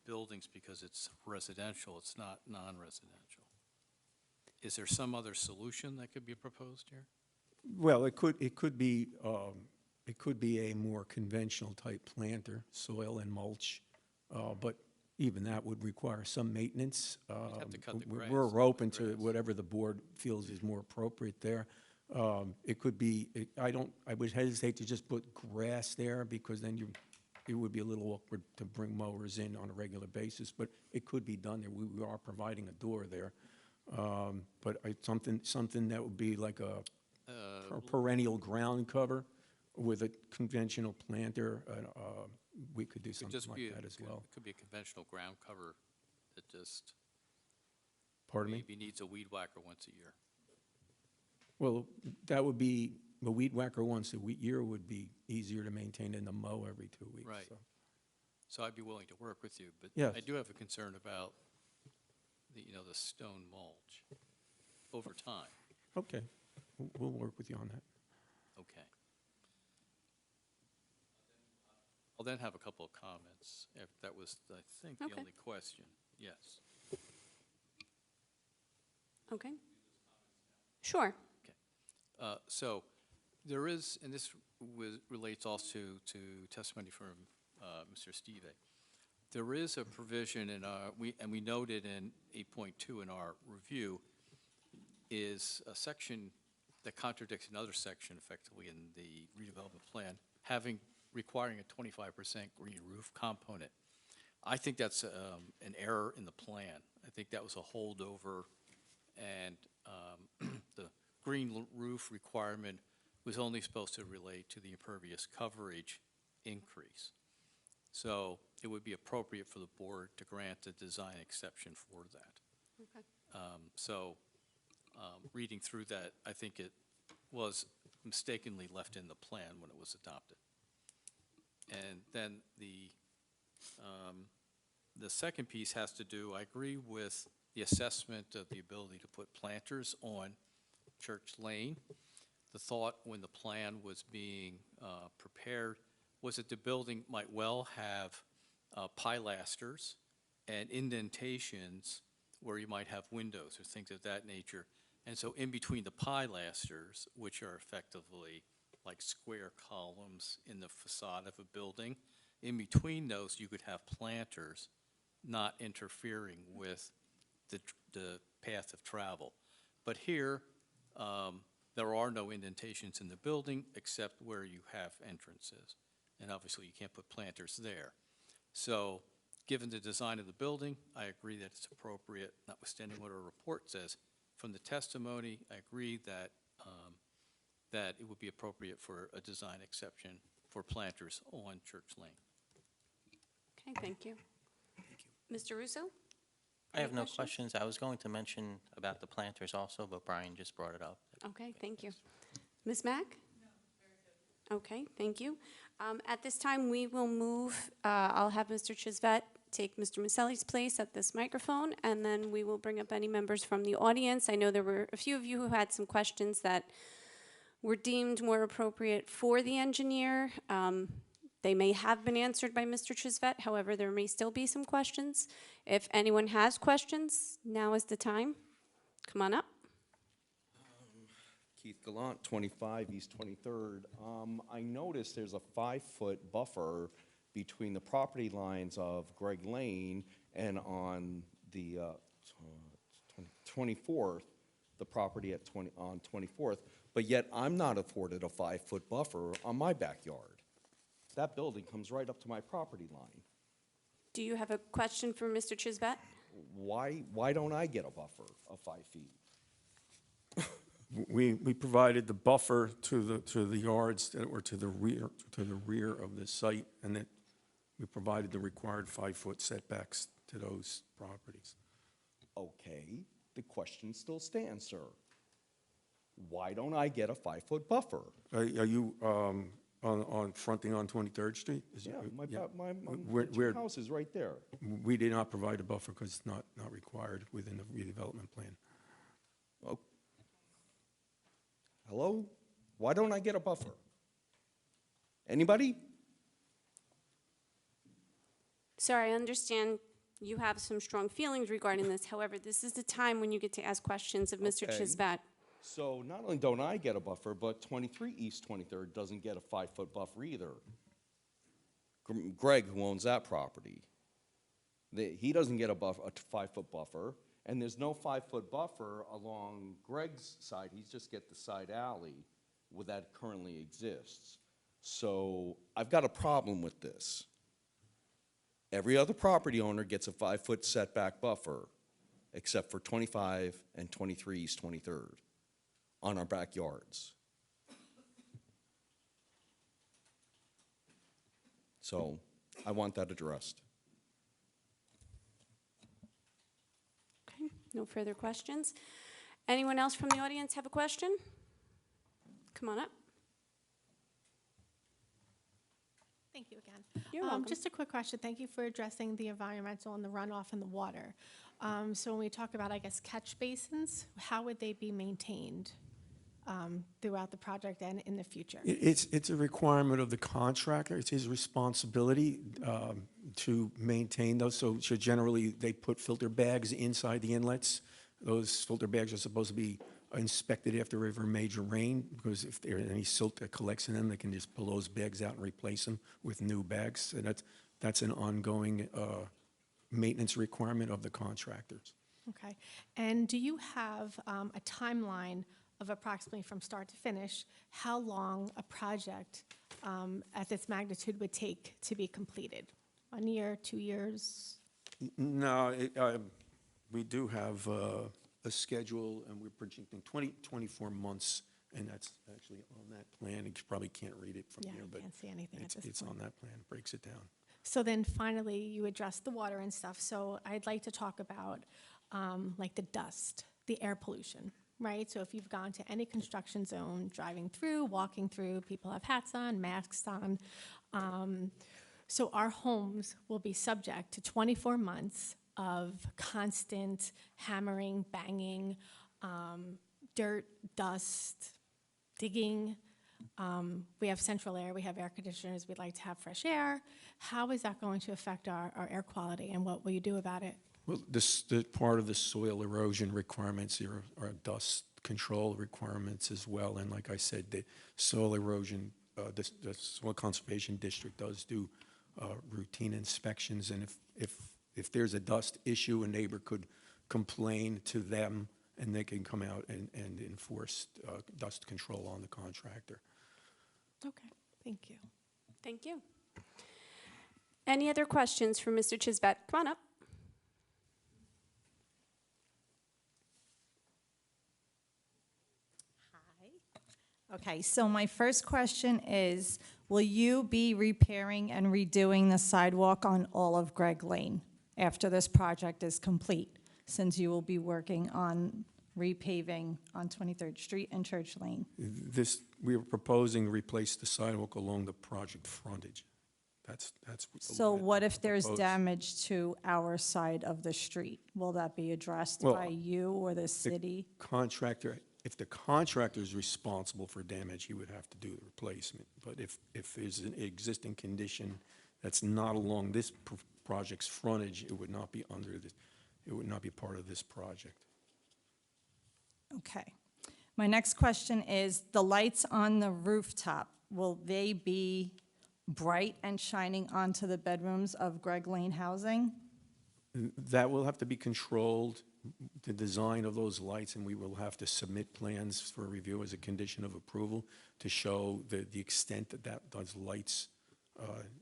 buildings because it's residential, it's not non-residential. Is there some other solution that could be proposed here? Well, it could be a more conventional type planter, soil and mulch, but even that would require some maintenance. You'd have to cut the grass, We're open to whatever the board feels is more appropriate there. It could be, I would hesitate to just put grass there because then it would be a little awkward to bring mowers in on a regular basis, but it could be done there. We are providing a door there. But something that would be like a perennial ground cover with a conventional planter, we could do something like that as well. It could be a conventional ground cover that just Pardon me? maybe needs a weed whacker once a year. Well, that would be, the weed whacker once a year would be easier to maintain than the mow every 2 weeks. Right. so. So I'd be willing to work with you, but Yes. I do have a concern about the stone mulch over time. Okay, we'll work with you on that. Okay. I'll then have a couple of comments. If that was, I think, the Okay. only question. Yes. Okay. Sure. So there is, and this relates also to testimony from Mr. Steve. There is a provision in we noted in 8.2 in our review is a section that contradicts another section effectively in the redevelopment plan, requiring a 25% green roof component. I think that's an error in the plan. I think that was a holdover, and the green roof requirement was only supposed to relate to the impervious coverage increase. So it would be appropriate for the board to grant a design exception for that. Okay. Reading through that, I think it was mistakenly left in the plan when it was adopted. And then the second piece has to do, I agree with the assessment of the ability to put planters on Church Lane. The thought when the plan was being prepared was that the building might well have pilasters and indentations where you might have windows or things of that nature. And so in between the pilasters, which are effectively like square columns in the facade of a building, in between those you could have planters not interfering with the path of travel. But here, There are no indentations in the building except where you have entrances. And obviously, you can't put planters there. So, given the design of the building, I agree that it's appropriate, notwithstanding what our report says. From the testimony, I agree that, that it would be appropriate for a design exception for planters on Church Lane. Okay, thank you. Mr. Russo? I have Any no questions. I was going to mention about the planters also, but Brian just brought it up. Okay, thank you. Ms. Mack? Okay, thank you. At this time, we will move, I'll have Mr. Chisvet take Mr. Maselli's place at this microphone, and then we will bring up any members from the audience. I know there were a few of you who had some questions that were deemed more appropriate for the engineer. They may have been answered by Mr. Chisvet, however, there may still be some questions. If anyone has questions, now is the time. Come on up. Keith Gallant, 25 East 23rd. I noticed there's a 5-foot buffer between the property lines of Greg Lane and on the 24th, the property at on 24th, but yet I'm not afforded a 5-foot buffer on my backyard. That building comes right up to my property line. Do you have a question for Mr. Chisvet? Why don't I get a buffer of 5 feet? We provided the buffer to the yards that were to the rear of the site, and that we provided the required 5-foot setbacks to those properties. Okay, the question still stands, sir. Why don't I get a 5-foot buffer? Are you on fronting on 23rd Street? Yeah, my We're- house is right there. We did not provide a buffer because it's not required within the redevelopment plan. Oh. Hello? Why don't I get a buffer? Anybody? Sir, I understand you have some strong feelings regarding this. However, this is the time when you get to ask questions of Mr. Okay. Chisvet. So not only don't I get a buffer, but 23 East 23rd doesn't get a 5-foot buffer either. Greg, who owns that property, he doesn't get a 5-foot buffer, and there's no 5-foot buffer along Greg's side. He's just get the side alley where that currently exists. So I've got a problem with this. Every other property owner gets a 5-foot setback buffer, except for 25 and 23 East 23rd on our backyards. So I want that addressed. Okay, no further questions. Anyone else from the audience have a question? Come on up. Thank you again. You're welcome. Just a quick question. Thank you for addressing the environmental and the runoff and the water. So when we talk about, I guess, catch basins, how would they be maintained throughout the project and in the future? It's a requirement of the contractor. It's his responsibility to maintain those. So generally, they put filter bags inside the inlets. Those filter bags are supposed to be inspected after every major rain, because if there's any silt that collects in them, they can just pull those bags out and replace them with new bags. And that's an ongoing maintenance requirement of the contractors. Okay. And do you have a timeline of approximately from start to finish, how long a project at this magnitude would take to be completed? 1 year, 2 years? No, we do have a schedule, and we're projecting 24 months, and that's actually on that plan. You probably can't read it from Yeah, here, I but can't see anything at this it's point. on that plan, breaks it down. So then finally, you addressed the water and stuff. So I'd like to talk about like the dust, the air pollution, right? So if you've gone to any construction zone, driving through, walking through, people have hats on, masks on. So our homes will be subject to 24 months of constant hammering, banging, dirt, dust, digging. We have central air, we have air conditioners, we'd like to have fresh air. How is that going to affect our air quality, and what will you do about it? Well, the part of the soil erosion requirements here are dust control requirements as well. And like I said, the soil erosion, the Soil Conservation District does do routine inspections. And if there's a dust issue, a neighbor could complain to them, and they can come out and enforce dust control on the contractor. Okay, thank you. Thank you. Any other questions for Mr. Chisbett? Come on up. Okay, so my first question is, will you be repairing and redoing the sidewalk on all of Gregg Lane after this project is complete, since you will be working on repaving on 23rd Street and Church Lane? We are proposing to replace the sidewalk along the project frontage. That's. So what if there's proposed. damage to our side of the street? Will that be addressed Well, by you or the city? If the contractor is responsible for damage, he would have to do the replacement. But if there's an existing condition that's not along this project's frontage, it would not be it would not be part of this project. Okay. My next question is, the lights on the rooftop, will they be bright and shining onto the bedrooms of Gregg Lane housing? That will have to be controlled, the design of those lights, and we will have to submit plans for review as a condition of approval to show the extent that those lights,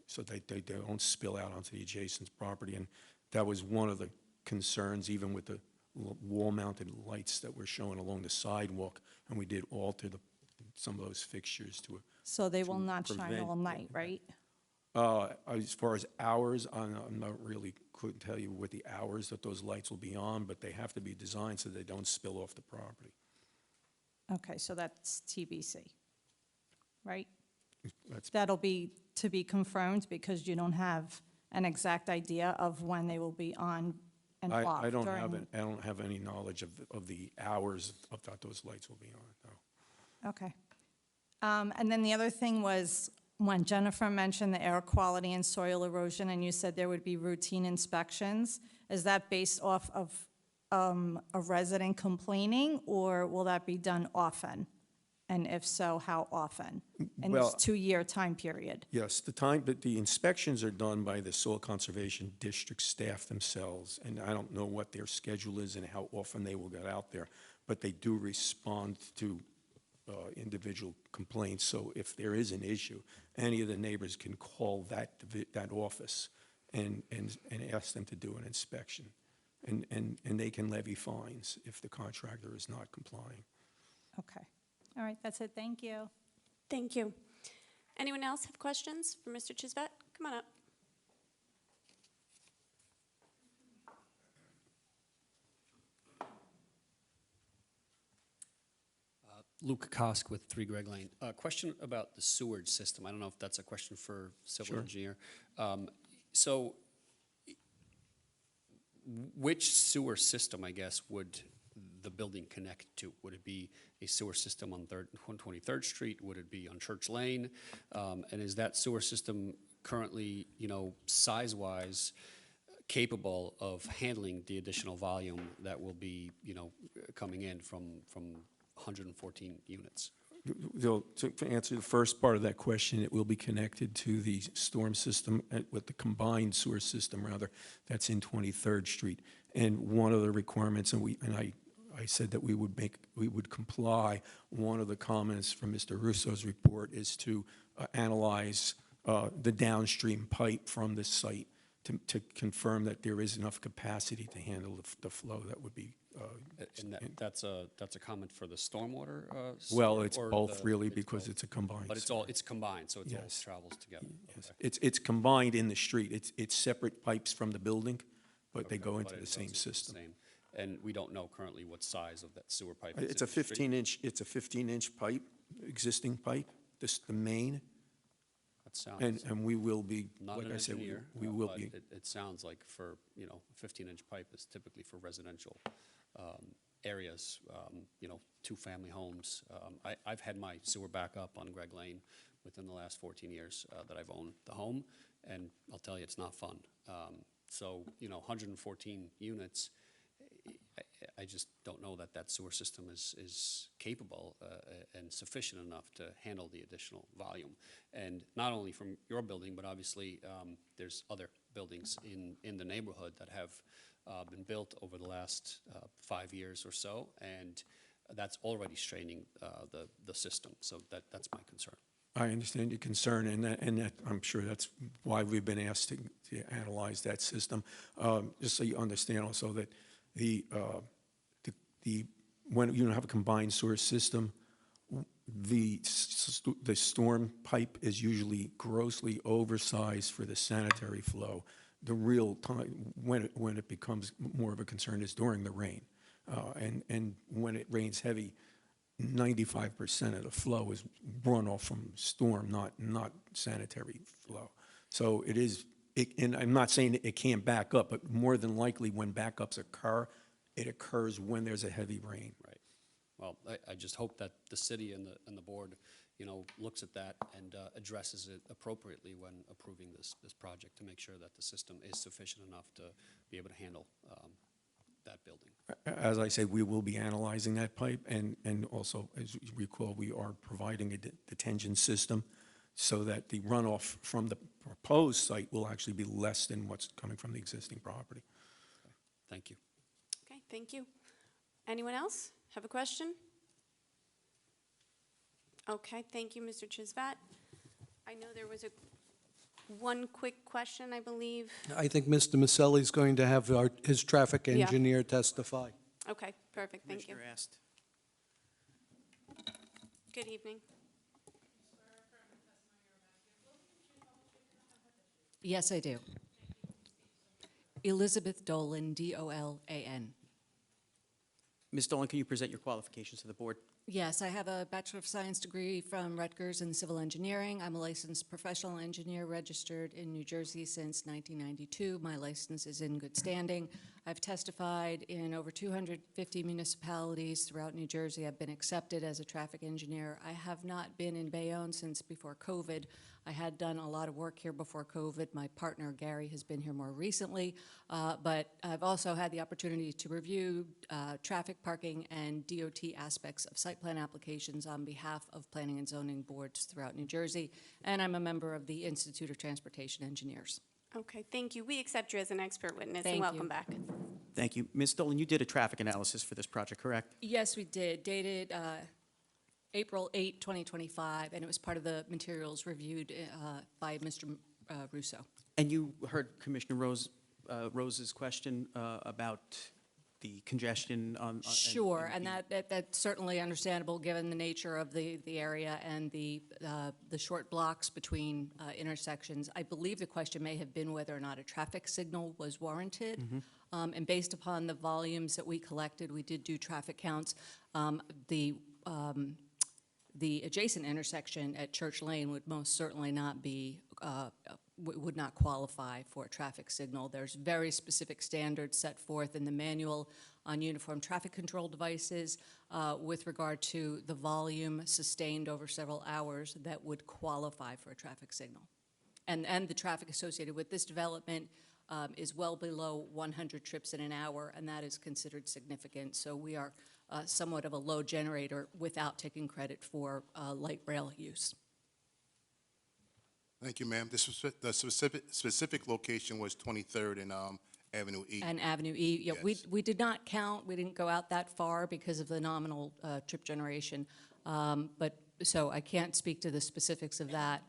so that they don't spill out onto the adjacent property. And that was one of the concerns, even with the wall-mounted lights that we're showing along the sidewalk, and we did alter some of those fixtures to. So they will to not shine prevent- all night, right? As far as hours, I'm not really, couldn't tell you what the hours that those lights will be on, but they have to be designed so they don't spill off the property. Okay, so that's TBC, right? That's, That'll be to be confirmed because you don't have an exact idea of when they will be on and off. I don't during- have any knowledge of the hours of that those lights will be on, no. Okay. And then the other thing was, when Jennifer mentioned the air quality and soil erosion, and you said there would be routine inspections, is that based off of a resident complaining, or will that be done often? And if so, how often? In this Well- 2-year time period? Yes, the inspections are done by the Soil Conservation District staff themselves, and I don't know what their schedule is and how often they will get out there, but they do respond to individual complaints. So if there is an issue, any of the neighbors can call that office and ask them to do an inspection. And they can levy fines if the contractor is not complying. Okay. All right, that's it. Thank you. Thank you. Anyone else have questions for Mr. Chisbett? Come on up. Luke Kosk with 3 Gregg Lane. Question about the sewage system. I don't know if that's a question for civil Sure. engineer. So which sewer system, I guess, would the building connect to? Would it be a sewer system on 123rd Street? Would it be on Church Lane? And is that sewer system currently, size-wise, capable of handling the additional volume that will be, coming in from 114 units? To answer the first part of that question, it will be connected to the storm system, with the combined sewer system, rather, that's in 23rd Street. And one of the requirements, and I said that we would comply, one of the comments from Mr. Russo's report is to analyze the downstream pipe from this site to confirm that there is enough capacity to handle the flow that would be. And that's a comment for the stormwater? Well, it's or both, really, it's because both. it's a combined. But it's combined, so it all Yes. travels together. Yes. Okay. It's combined in the street. It's separate pipes from the building, but they Okay, go but into it the runs same into the system. same. And we don't know currently what size of that sewer pipe is It's a in the street? it's a 15-inch pipe, existing pipe, the main, That sounds, and we will be, not like an I said, engineer, we will but be. it sounds like for, a 15-inch pipe is typically for residential areas, 2-family homes. I've had my sewer back up on Gregg Lane within the last 14 years that I've owned the home, and I'll tell you, it's not fun. So, 114 units, I just don't know that sewer system is capable and sufficient enough to handle the additional volume. And not only from your building, but obviously there's other buildings in the neighborhood that have been built over the last 5 years or so, and that's already straining the system. So that's my concern. I understand your concern, and that I'm sure that's why we've been asked to analyze that system. Just so you understand also that when you have a combined source system, the storm pipe is usually grossly oversized for the sanitary flow. The real time when it becomes more of a concern is during the rain, and when it rains heavy, 95% of the flow is runoff from storm, not sanitary flow. So it is, and I'm not saying it can't back up, but more than likely when backups occur, it occurs when there's a heavy rain. Right. Well, I just hope that the city and the board, looks at that and addresses it appropriately when approving this project to make sure that the system is sufficient enough to be able to handle that building. As I said, we will be analyzing that pipe, and also, as you recall, we are providing a detention system so that the runoff from the proposed site will actually be less than what's coming from the existing property. Thank you. Okay, thank you. Anyone else have a question? Okay, thank you, Mr. Chisvat. I know there was one quick question, I believe. I think Mr. Maselli is going to have his traffic Yeah. engineer testify. Okay, perfect, thank you. Commissioner asked. Good evening. Yes, I do. Elizabeth Dolan, D-O-L-A-N. Ms. Dolan, can you present your qualifications to the board? Yes, I have a Bachelor of Science degree from Rutgers in Civil Engineering. I'm a licensed professional engineer registered in New Jersey since 1992. My license is in good standing. I've testified in over 250 municipalities throughout New Jersey. I've been accepted as a traffic engineer. I have not been in Bayonne since before COVID. I had done a lot of work here before COVID. My partner, Gary, has been here more recently, but I've also had the opportunity to review traffic, parking, and DOT aspects of site plan applications on behalf of planning and zoning boards throughout New Jersey, and I'm a member of the Institute of Transportation Engineers. Okay, thank you. We accept you as an expert witness, Thank and welcome you. back. Thank you. Ms. Dolan, you did a traffic analysis for this project, correct? Yes, we did, dated April 8, 2025, and it was part of the materials reviewed by Mr. Russo. And you heard Commissioner Rose's question about the congestion on. Sure, and that's certainly understandable given the nature of the area and the short blocks between intersections. I believe the question may have been whether or not a traffic signal was warranted. And based upon the volumes that we collected, we did do traffic counts. The adjacent intersection at Church Lane would most certainly not be, would not qualify for a traffic signal. There's very specific standards set forth in the manual on uniform traffic control devices with regard to the volume sustained over several hours that would qualify for a traffic signal. And the traffic associated with this development is well below 100 trips in an hour, and that is considered significant. So we are somewhat of a low generator without taking credit for light rail use. Thank you, ma'am. The specific location was 23rd and Avenue E. And Avenue E, yeah, Yes. we did not count, we didn't go out that far because of the nominal trip generation. But, so I can't speak to the specifics of that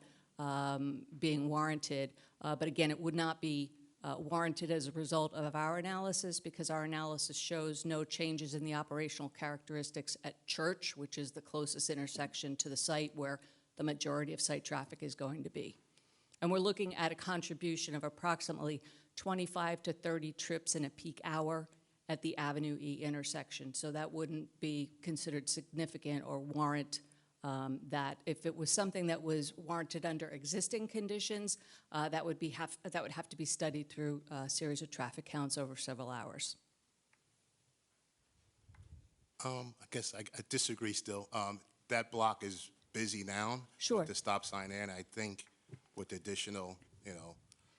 being warranted. But again, it would not be warranted as a result of our analysis because our analysis shows no changes in the operational characteristics at Church, which is the closest intersection to the site where the majority of site traffic is going to be. And we're looking at a contribution of approximately 25 to 30 trips in a peak hour at the Avenue E intersection. So that wouldn't be considered significant or warrant that. If it was something that was warranted under existing conditions, that would have to be studied through a series of traffic counts over several hours. I guess I disagree still. That block is busy now. Sure. With the stop sign there, and I think with the additional,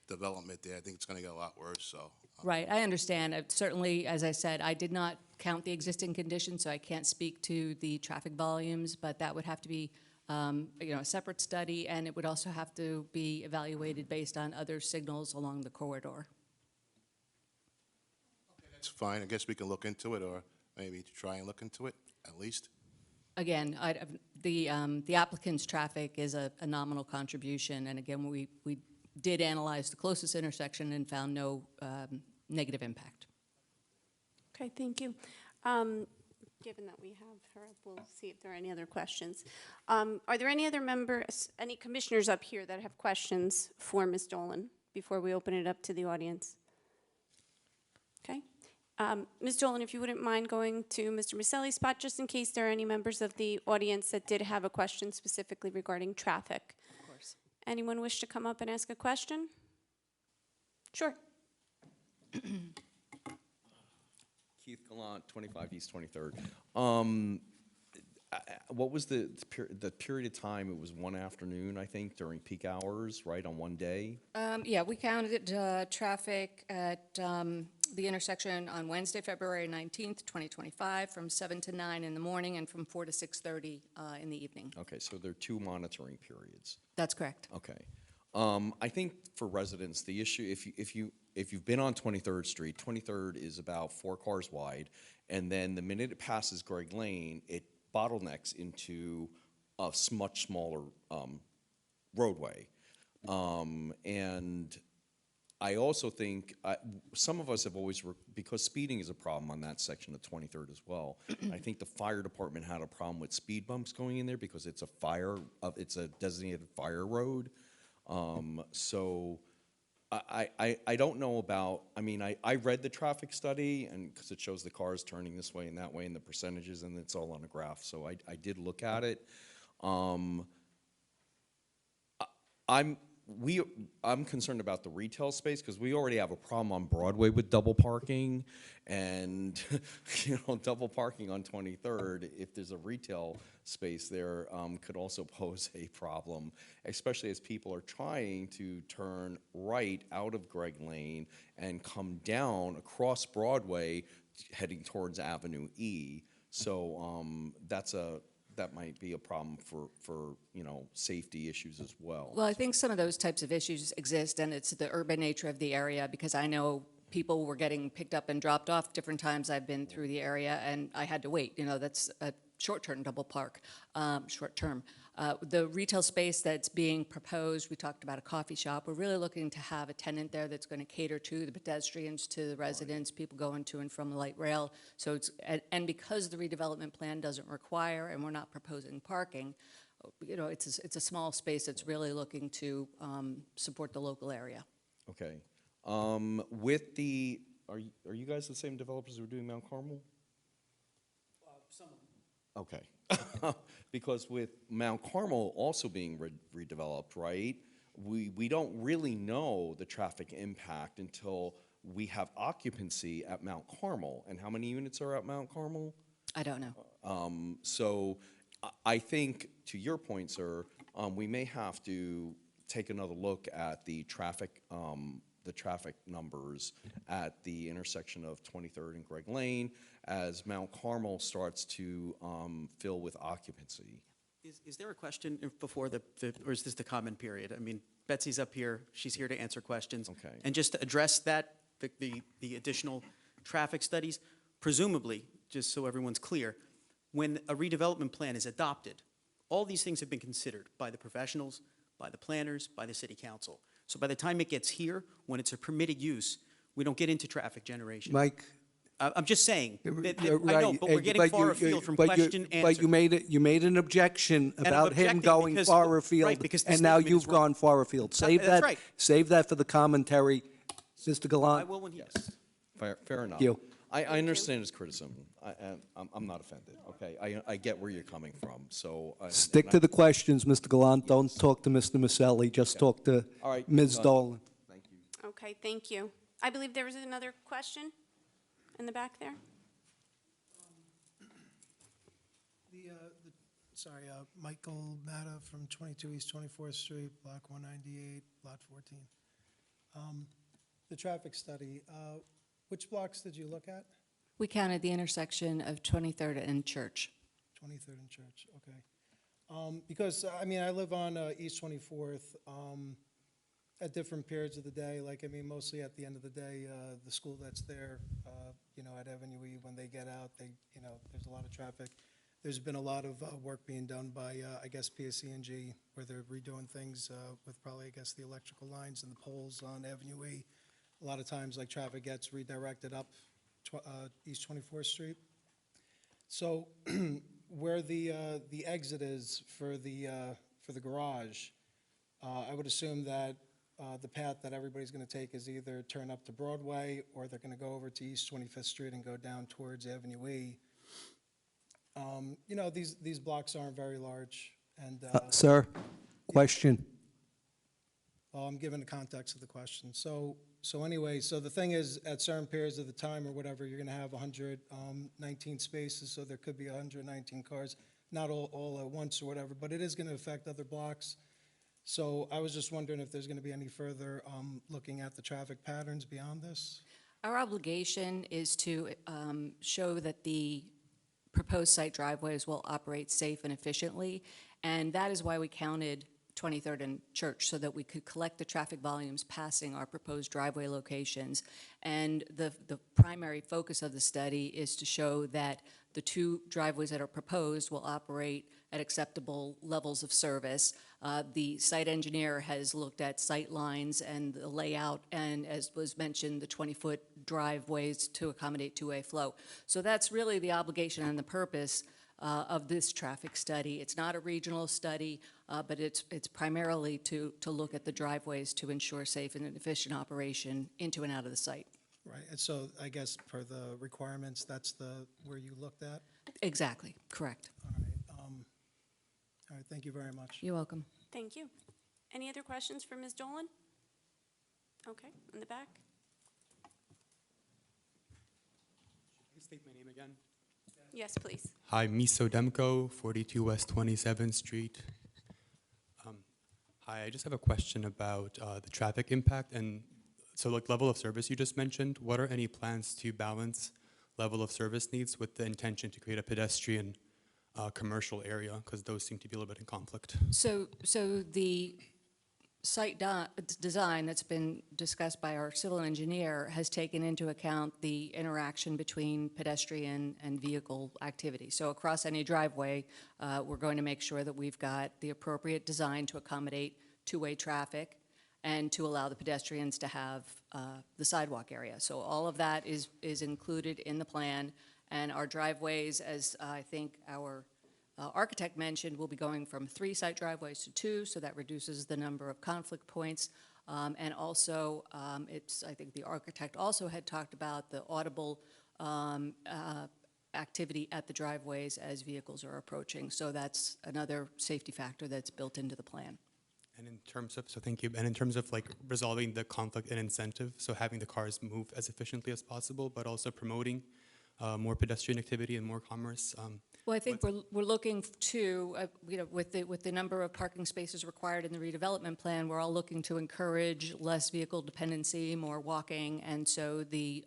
development there, I think it's going to get a lot worse, so. Right, I understand. Certainly, as I said, I did not count the existing conditions, so I can't speak to the traffic volumes, but that would have to be a separate study, and it would also have to be evaluated based on other signals along the corridor. That's fine. I guess we can look into it, or maybe try and look into it, at least. Again, the applicant's traffic is a nominal contribution, and again, we did analyze the closest intersection and found no negative impact. Okay, thank you. Given that we have her up, we'll see if there are any other questions. Are there any other members, any commissioners up here that have questions for Ms. Dolan before we open it up to the audience? Okay. Ms. Dolan, if you wouldn't mind going to Mr. Maselli's spot, just in case there are any members of the audience that did have a question specifically regarding traffic. Of course. Anyone wish to come up and ask a question? Sure. Keith Gallant, 25 East 23rd. What was the period of time? It was one afternoon, I think, during peak hours, right, on one day? Yeah, we counted traffic at the intersection on Wednesday, February 19th, 2025, from 7 to 9 in the morning and from 4 to 6:30 in the evening. Okay, so there are two monitoring periods. That's correct. Okay. I think for residents, the issue, if you've been on 23rd Street, 23rd is about 4 cars wide, and then the minute it passes Greg Lane, it bottlenecks into a much smaller roadway. And I also think some of us have always, because speeding is a problem on that section of 23rd as well. I think the fire department had a problem with speed bumps going in there because it's it's a designated fire road. So I don't know about, I mean, I read the traffic study, and because it shows the cars turning this way and that way and the percentages, and it's all on a graph, so I did look at it. I'm concerned about the retail space because we already have a problem on Broadway with double parking, and double parking on 23rd, if there's a retail space there, could also pose a problem, especially as people are trying to turn right out of Greg Lane and come down across Broadway heading towards Avenue E. So that might be a problem for safety issues as well. Well, I think some of those types of issues exist, and it's the urban nature of the area, because I know people were getting picked up and dropped off different times I've been through the area, and I had to wait. That's a short-term double park, short-term. The retail space that's being proposed, we talked about a coffee shop. We're really looking to have a tenant there that's going to cater to the pedestrians, to the residents, people going to and from the light rail. So and because the redevelopment plan doesn't require, and we're not proposing parking, it's a small space that's really looking to support the local area. Okay. Are you guys the same developers who are doing Mount Carmel? Some of them. Okay. Because with Mount Carmel also being redeveloped, right, we don't really know the traffic impact until we have occupancy at Mount Carmel. And how many units are at Mount Carmel? I don't know. So I think, to your point, sir, we may have to take another look at the traffic numbers at the intersection of 23rd and Greg Lane as Mount Carmel starts to fill with occupancy. Is there a question before or is this the comment period? I mean, Betsy's up here. She's here to answer questions. Okay. And just to address that, the additional traffic studies, presumably, just so everyone's clear, when a redevelopment plan is adopted, all these things have been considered by the professionals, by the planners, by the city council. So by the time it gets here, when it's a permitted use, we don't get into traffic generation. Mike? I'm just saying, I Right, know, but we're getting far afield from question answer. But you made an objection I'm about him objecting going because- far right, afield, because the and now statement is you've wrong. gone far afield. Save That's that. right. Save that for the commentary, Mr. I Gallant. will when he does. Fair enough. You. I understand his criticism. I'm not offended, okay? I get where you're coming from, so. Stick to the questions, Mr. Gallant. Don't talk to Mr. Maselli. Just talk to All right, Ms. done. Dolan. Thank you. Okay, thank you. I believe there was another question in the back there. Michael Matta from 22 East 24th Street, Block 198, Lot 14. The traffic study, which blocks did you look at? We counted the intersection of 23rd and Church. 23rd and Church, okay. Because, I mean, I live on East 24th at different periods of the day. Like, I mean, mostly at the end of the day, the school that's there, you know, at Avenue E, when they get out, they, you know, there's a lot of traffic. There's been a lot of work being done by, I guess, PSE&G, where they're redoing things with probably, I guess, the electrical lines and the poles on Avenue E. A lot of times, like, traffic gets redirected up East 24th Street. So where the exit is for the garage, I would assume that the path that everybody's going to take is either turn up to Broadway, or they're going to go over to East 25th Street and go down towards Avenue E. You know, these blocks aren't very large, and Sir, question. well, I'm giving the context of the question. So anyway, so the thing is, at certain periods of the time or whatever, you're going to have 119 spaces, so there could be 119 cars, not all at once or whatever, but it is going to affect other blocks. So I was just wondering if there's going to be any further looking at the traffic patterns beyond this? Our obligation is to show that the proposed site driveways will operate safe and efficiently, and that is why we counted 23rd and Church, so that we could collect the traffic volumes passing our proposed driveway locations. And the primary focus of the study is to show that the two driveways that are proposed will operate at acceptable levels of service. The site engineer has looked at sight lines and the layout, and as was mentioned, the 20-foot driveways to accommodate two-way flow. So that's really the obligation and the purpose of this traffic study. It's not a regional study, but it's primarily to look at the driveways to ensure safe and efficient operation into and out of the site. Right, and so I guess for the requirements, that's where you looked at? Exactly, correct. All right, thank you very much. You're welcome. Thank you. Any other questions for Ms. Dolan? Okay, in the back. Can I state my name again? Yes, please. Hi, Miso Demko, 42 West 27th Street. Hi, I just have a question about the traffic impact. And so like level of service you just mentioned, what are any plans to balance level of service needs with the intention to create a pedestrian commercial area? Because those seem to be a little bit in conflict. So the site design that's been discussed by our civil engineer has taken into account the interaction between pedestrian and vehicle activity. So across any driveway, we're going to make sure that we've got the appropriate design to accommodate two-way traffic and to allow the pedestrians to have the sidewalk area. So all of that is included in the plan, and our driveways, as I think our architect mentioned, will be going from 3 site driveways to 2, so that reduces the number of conflict points. And also, I think the architect also had talked about the audible activity at the driveways as vehicles are approaching. So that's another safety factor that's built into the plan. And in terms of, so thank you, and in terms of like resolving the conflict and incentive, so having the cars move as efficiently as possible, but also promoting more pedestrian activity and more commerce. Well, I think we're looking to, you know, with the number of parking spaces required in the redevelopment plan, we're all looking to encourage less vehicle dependency, more walking, and so the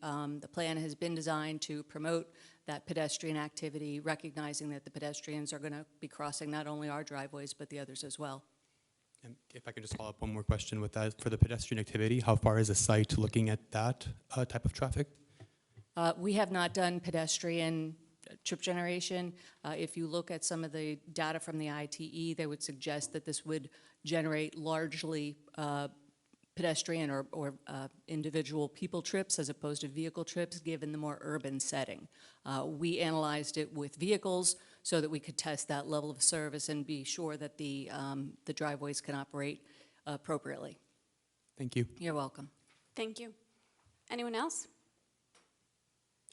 plan has been designed to promote that pedestrian activity, recognizing that the pedestrians are going to be crossing not only our driveways, but the others as well. And if I can just follow up one more question with that, for the pedestrian activity, how far is the site looking at that type of traffic? We have not done pedestrian trip generation. If you look at some of the data from the ITE, they would suggest that this would generate largely pedestrian or individual people trips as opposed to vehicle trips, given the more urban setting. We analyzed it with vehicles so that we could test that level of service and be sure that the driveways can operate appropriately. Thank you. You're welcome. Thank you. Anyone else?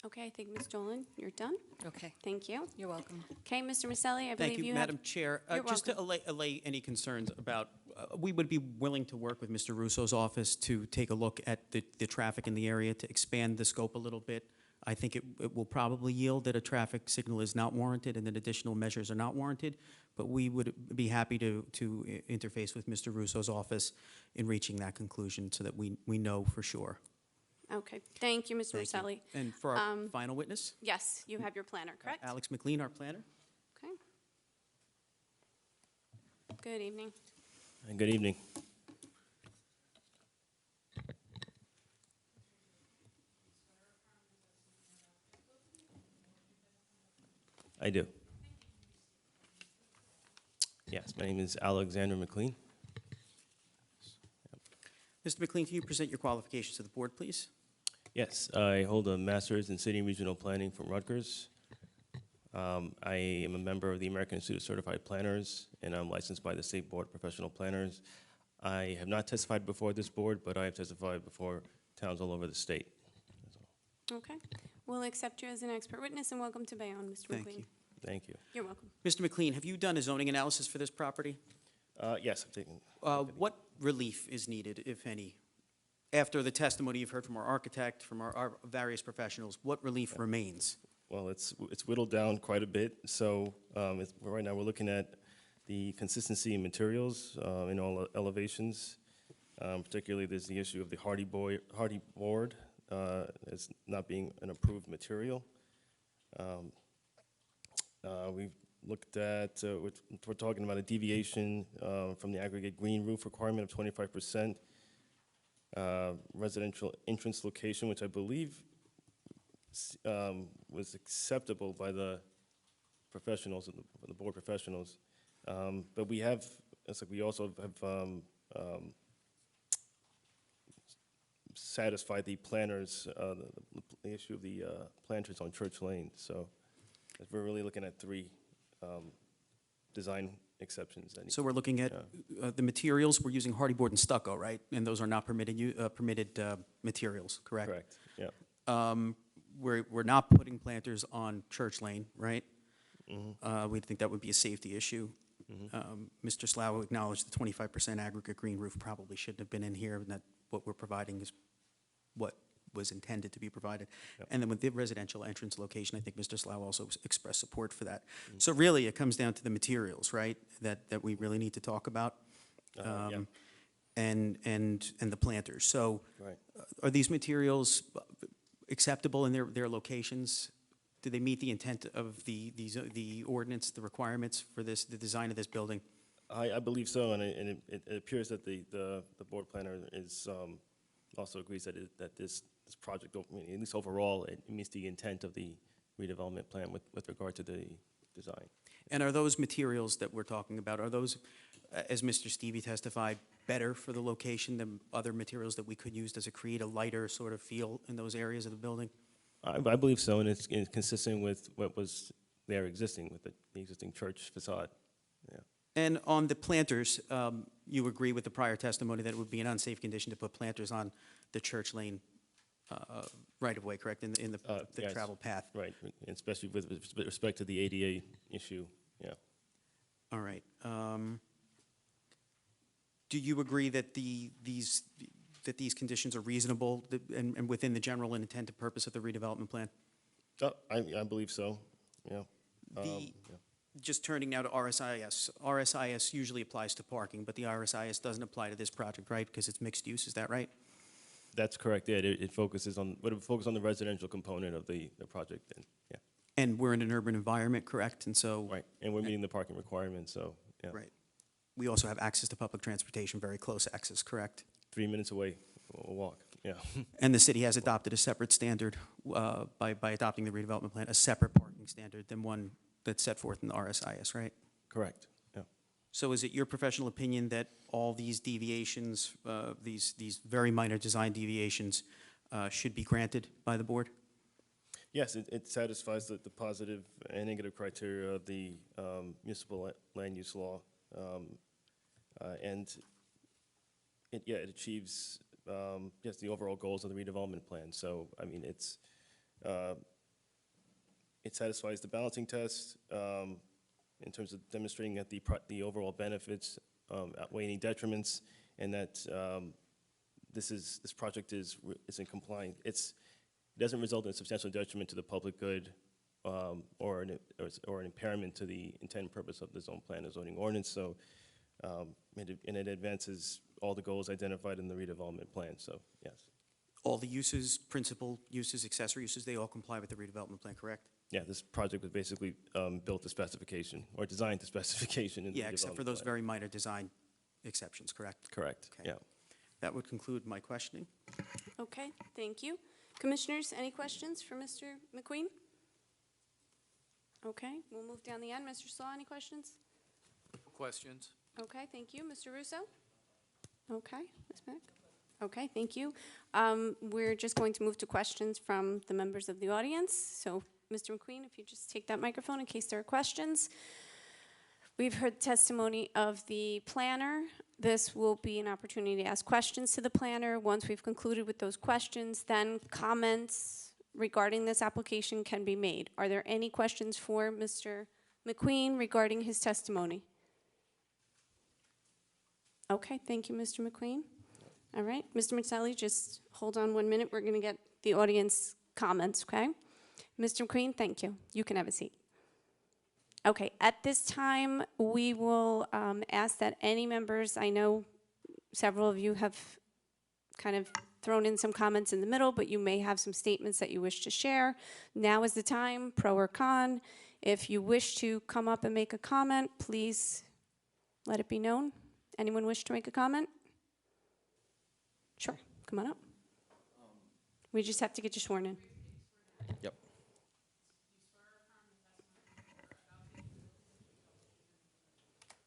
Okay, I think Ms. Dolan, you're done. Okay. Thank you. You're welcome. Okay, Mr. Maselli, I believe Thank you, have... Madam Chair. You're Just to allay any concerns about, we would be willing to work with Mr. Russo's office to take a look at the traffic in the area, to expand the scope a little bit. I think it will probably yield that a traffic signal is not warranted and that additional measures are not warranted, but we would be happy to interface with Mr. Russo's office in reaching that conclusion so that we know for sure. Okay, thank you, Mr. Thank you. Maselli. And for our final witness? Yes, you have your planner, correct? Alex McLean, our planner. Okay. Good evening. And good evening. I do. Yes, my name is Alexander McLean. Mr. McLean, can you present your qualifications to the board, please? Yes, I hold a master's in city and regional planning from Rutgers. I am a member of the American Institute of Certified Planners, and I'm licensed by the State Board of Professional Planners. I have not testified before this board, but I have testified before towns all over the state. Okay. We'll accept you as an expert witness, and welcome to Bayonne, Mr. Thank McLean. you. Thank you. You're welcome. Mr. McLean, have you done a zoning analysis for this property? Yes, I've taken. What relief is needed, if any? After the testimony you've heard from our architect, from our various professionals, what relief remains? Well, it's whittled down quite a bit. So right now we're looking at the consistency in materials in all elevations. Particularly, there's the issue of the hardy board as not being an approved material. We've looked at, we're talking about a deviation from the aggregate green roof requirement of 25%. Residential entrance location, which I believe was acceptable by the professionals, the board professionals. But we have, it's like we also have satisfied the planners, the issue of the planters on Church Lane. So we're really looking at three design exceptions. So we're looking at the materials, we're using hardy board and stucco, right? And those are not permitted materials, correct? Correct, yeah. We're not putting planters on Church Lane, right? Mm-hmm. We think that would be a safety issue. Mr. Slough acknowledged the 25% aggregate green roof probably shouldn't have been in here, and that what we're providing is what was intended to be provided. Yep. And then with the residential entrance location, I think Mr. Slough also expressed support for that. So really, it comes down to the materials, right, that we really need to talk about, Yeah. and the planters. So Right. are these materials acceptable in their locations? Do they meet the intent of the ordinance, the requirements for this, the design of this building? I believe so, and it appears that the board planner is also agrees that this project, at least overall, it meets the intent of the redevelopment plan with regard to the design. And are those materials that we're talking about, are those, as Mr. Stevie testified, better for the location than other materials that we could use? Does it create a lighter sort of feel in those areas of the building? I believe so, and it's consistent with what was there existing with the existing church facade. Yeah. And on the planters, you agree with the prior testimony that it would be an unsafe condition to put planters on the Church Lane right-of-way, correct, in the Yes, travel path? Right, especially with respect to the ADA issue, yeah. All right. Do you agree that these conditions are reasonable and within the general and intended purpose of the redevelopment plan? I believe so, yeah. Just turning now to RSIS. RSIS usually applies to parking, but the RSIS doesn't apply to this project, right? Because it's mixed use, is that right? That's correct, yeah, it focuses on, would it focus on the residential component of the project, and, yeah. And we're in an urban environment, correct? And so. Right, and we're meeting the parking requirements, so, yeah. Right. We also have access to public transportation, very close access, correct? 3 minutes away, we'll walk, yeah. And the city has adopted a separate standard by adopting the redevelopment plan, a separate parking standard than one that's set forth in the RSIS, right? Correct, yeah. So is it your professional opinion that all these deviations, these very minor design deviations, should be granted by the board? Yes, it satisfies the positive and negative criteria of the municipal land use law. And it achieves, yes, the overall goals of the redevelopment plan. So, I mean, it satisfies the balancing test in terms of demonstrating that the overall benefits outweigh any detriments, and that this project is in compliance. It doesn't result in a substantial detriment to the public good or an impairment to the intent and purpose of the zone plan or zoning ordinance. So, and it advances all the goals identified in the redevelopment plan. So, yes. All the uses, principal uses, accessory uses, they all comply with the redevelopment plan, correct? Yeah, this project was basically built to specification, or designed to specification in the Yeah, except for development those plan. very minor design exceptions, correct? Correct, Okay. yeah. That would conclude my questioning. Okay, thank you. Commissioners, any questions for Mr. McQueen? Okay, we'll move down the end. Mr. Slaw, any questions? Questions? Okay, thank you. Mr. Russo? Okay, Ms. Mack? Okay, thank you. We're just going to move to questions from the members of the audience. So, Mr. McQueen, if you just take that microphone in case there are questions. We've heard testimony of the planner. This will be an opportunity to ask questions to the planner. Once we've concluded with those questions, then comments regarding this application can be made. Are there any questions for Mr. McQueen regarding his testimony? Okay, thank you, Mr. McQueen. All right, Mr. Maselli, just hold on 1 minute. We're going to get the audience comments, okay? Mr. McQueen, thank you. You can have a seat. Okay, at this time, we will ask that any members, I know several of you have kind of thrown in some comments in the middle, but you may have some statements that you wish to share. Now is the time, pro or con. If you wish to come up and make a comment, please let it be known. Anyone wish to make a comment? Sure, come on up. We just have to get you sworn in. Yep.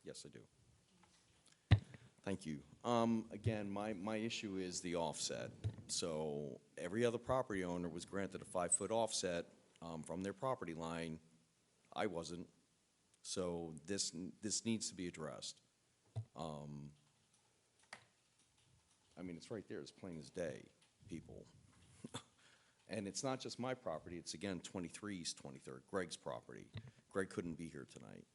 Yes, I do. Thank you. Again, my issue is the offset. So every other property owner was granted a 5-foot offset from their property line. I wasn't. So this needs to be addressed. I mean, it's right there, it's plain as day, people. And it's not just my property, it's again 23 East 23rd, Greg's property. Greg couldn't be here tonight.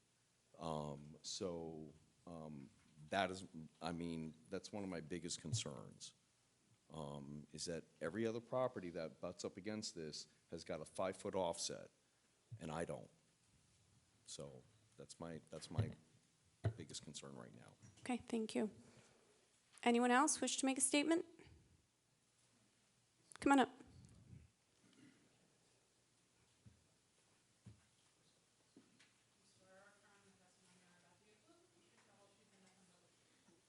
That is, I mean, that's one of my biggest concerns, is that every other property that butts up against this has got a 5-foot offset, and I don't. So that's my biggest concern right now. Okay, thank you. Anyone else wish to make a statement? Come on up.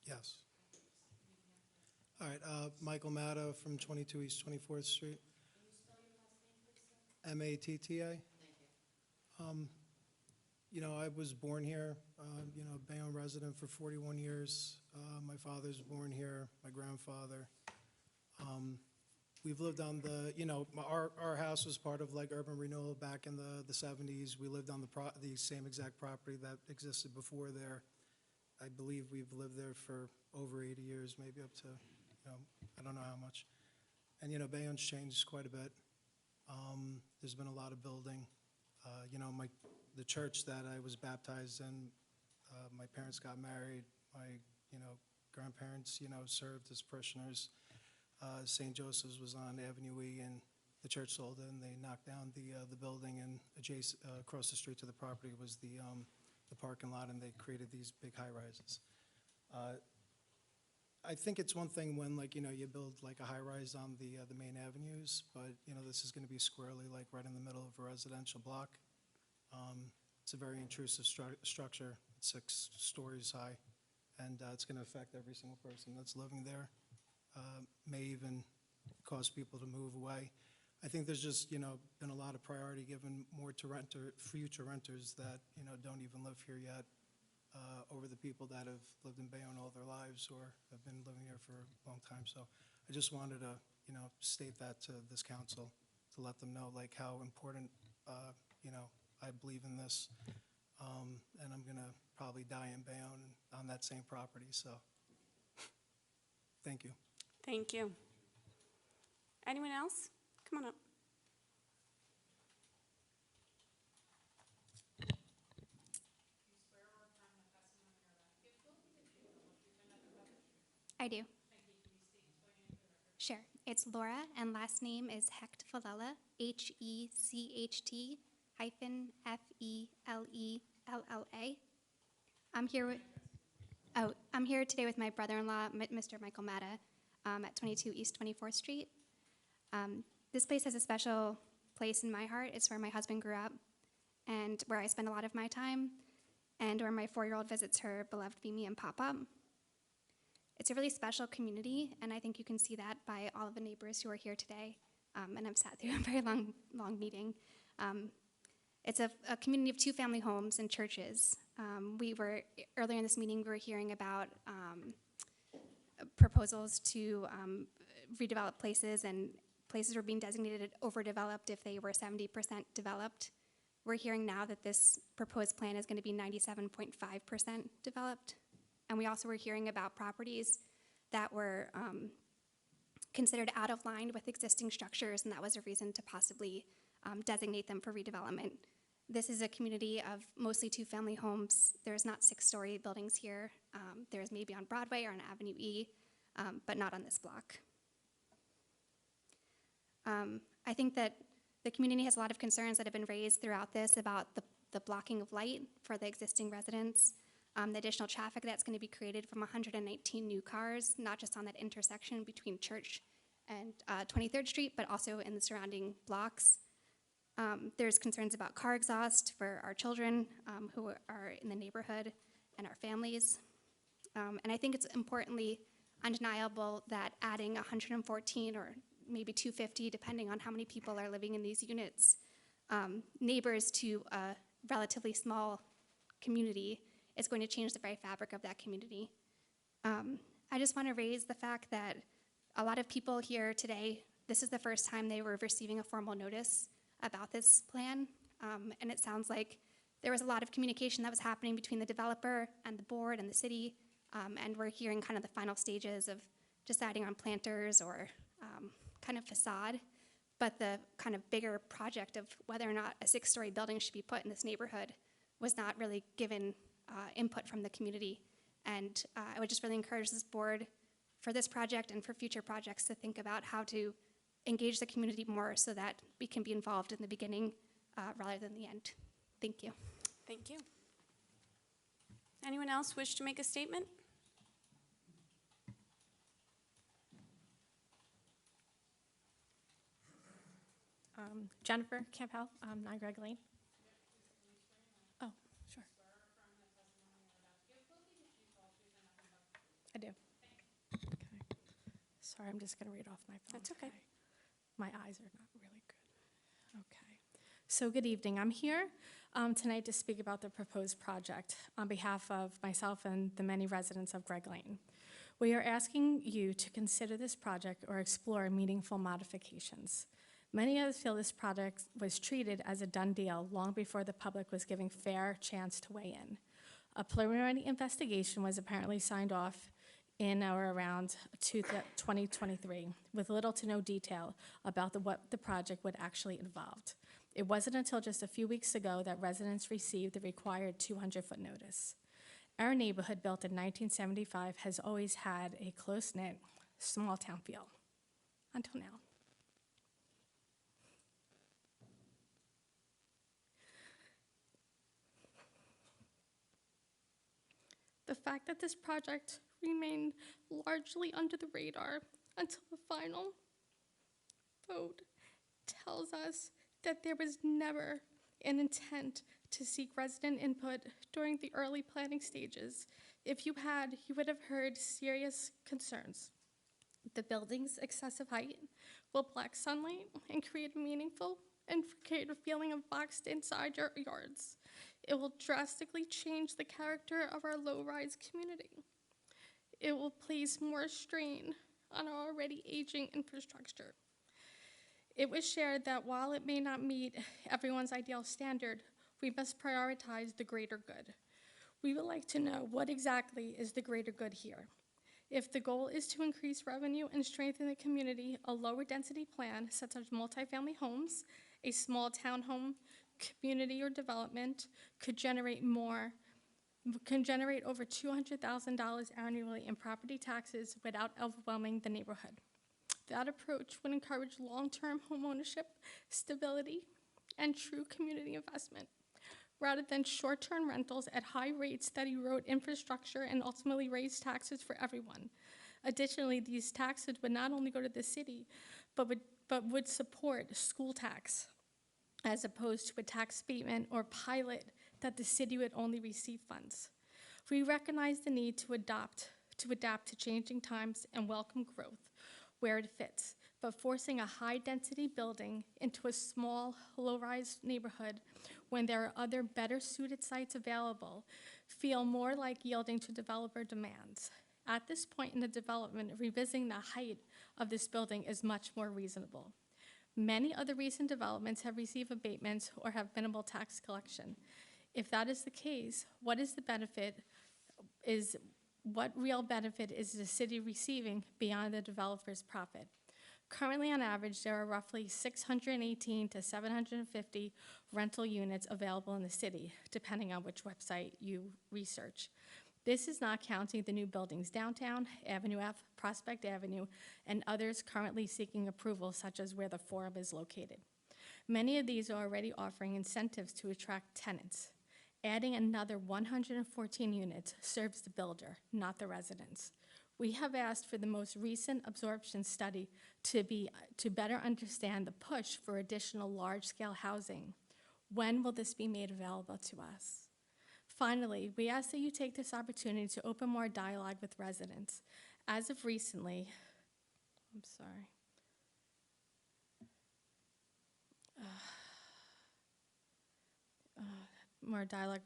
Yes. All right, Michael Matta from 22 East 24th Street. M-A-T-T-A. You know, I was born here, you know, Bayonne resident for 41 years. My father's born here, my grandfather. We've lived on the, you know, our house was part of like urban renewal back in the 70s. We lived on the same exact property that existed before there. I believe we've lived there for over 80 years, maybe up to, you know, I don't know how much. And, you know, Bayonne's changed quite a bit. There's been a lot of building. You know, the church that I was baptized in, my parents got married. My, you know, grandparents, you know, served as parishioners. St. Joseph's was on Avenue E, and the church sold it, and they knocked down the building, and adjacent, across the street to the property was the parking lot, and they created these big high-rises. I think it's one thing when, like, you know, you build like a high-rise on the main avenues, but, you know, this is going to be squarely like right in the middle of a residential block. It's a very intrusive structure. It's 6 stories high, and it's going to affect every single person that's living there. May even cause people to move away. I think there's just, you know, been a lot of priority given more to future renters that, you know, don't even live here yet, over the people that have lived in Bayonne all their lives or have been living here for a long time. So I just wanted to, you know, state that to this council to let them know, like, how important, you know, I believe in this. And I'm going to probably die in Bayonne on that same property. So thank you. Thank you. Anyone else? Come on up. I do. Sure. It's Laura, and last name is Hecht Falella, Hecht-Fellella. I'm here today with my brother-in-law, Mr. Michael Matta, at 22 East 24th Street. This place has a special place in my heart. It's where my husband grew up and where I spend a lot of my time and where my 4-year-old visits her beloved Mimi and Pop-Up. It's a really special community, and I think you can see that by all of the neighbors who are here today. And I've sat through a very long meeting. It's a community of 2 family homes and churches. Earlier in this meeting, we were hearing about proposals to redevelop places, and places were being designated overdeveloped if they were 70% developed. We're hearing now that this proposed plan is going to be 97.5% developed. And we also were hearing about properties that were considered out of line with existing structures, and that was a reason to possibly designate them for redevelopment. This is a community of mostly 2 family homes. There's not 6-story buildings here. There's maybe on Broadway or on Avenue E, but not on this block. I think that the community has a lot of concerns that have been raised throughout this about the blocking of light for the existing residents, the additional traffic that's going to be created from 119 new cars, not just on that intersection between Church and 23rd Street, but also in the surrounding blocks. There's concerns about car exhaust for our children who are in the neighborhood and our families. And I think it's importantly undeniable that adding 114 or maybe 250, depending on how many people are living in these units, neighbors to a relatively small community is going to change the very fabric of that community. I just want to raise the fact that a lot of people here today, this is the first time they were receiving a formal notice about this plan, and it sounds like there was a lot of communication that was happening between the developer and the board and the city, and we're hearing kind of the final stages of deciding on planters or kind of facade, but the kind of bigger project of whether or not a 6-story building should be put in this neighborhood was not really given input from the community. And I would just really encourage this board for this project and for future projects to think about how to engage the community more so that we can be involved in the beginning rather than the end. Thank you. Thank you. Anyone else wish to make a statement? Jennifer Campbell, 9 Greg Lane. Oh, sure. I do. Okay. Sorry, I'm just going to read off my phone. That's okay. My eyes are not really good. Okay. So good evening. I'm here tonight to speak about the proposed project on behalf of myself and the many residents of Greg Lane. We are asking you to consider this project or explore meaningful modifications. Many of us feel this project was treated as a done deal long before the public was given fair chance to weigh in. A preliminary investigation was apparently signed off in or around 2023 with little to no detail about what the project would actually involve. It wasn't until just a few weeks ago that residents received the required 200-foot notice. Our neighborhood, built in 1975, has always had a close-knit, small-town feel, until now. The fact that this project remained largely under the radar until the final vote tells us that there was never an intent to seek resident input during the early planning stages. If you had, you would have heard serious concerns. The building's excessive height will block sunlight and create a feeling of boxed inside your yards. It will drastically change the character of our low-rise community. It will place more strain on our already aging infrastructure. It was shared that while it may not meet everyone's ideal standard, we must prioritize the greater good. We would like to know what exactly is the greater good here. If the goal is to increase revenue and strengthen the community, a lower density plan, such as multifamily homes, a small townhome community or development, could generate over $200,000 annually in property taxes without overwhelming the neighborhood. That approach would encourage long-term homeownership, stability, and true community investment, rather than short-term rentals at high rates that erode infrastructure and ultimately raise taxes for everyone. Additionally, these taxes would not only go to the city, but would support school tax, as opposed to a tax abatement or pilot that the city would only receive funds. We recognize the need to adapt to changing times and welcome growth where it fits, but forcing a high-density building into a small, low-rise neighborhood when there are other better-suited sites available feel more like yielding to developer demands. At this point in the development, revisiting the height of this building is much more reasonable. Many other recent developments have received abatements or have minimal tax collection. If that is the case, what real benefit is the city receiving beyond the developer's profit? Currently, on average, there are roughly 618 to 750 rental units available in the city, depending on which website you research. This is not counting the new buildings downtown, Avenue F, Prospect Avenue, and others currently seeking approval, such as where the Forum is located. Many of these are already offering incentives to attract tenants. Adding another 114 units serves the builder, not the residents. We have asked for the most recent absorption study to better understand the push for additional large-scale housing. When will this be made available to us? Finally, we ask that you take this opportunity to open more dialogue with residents. As of recently, more dialogue.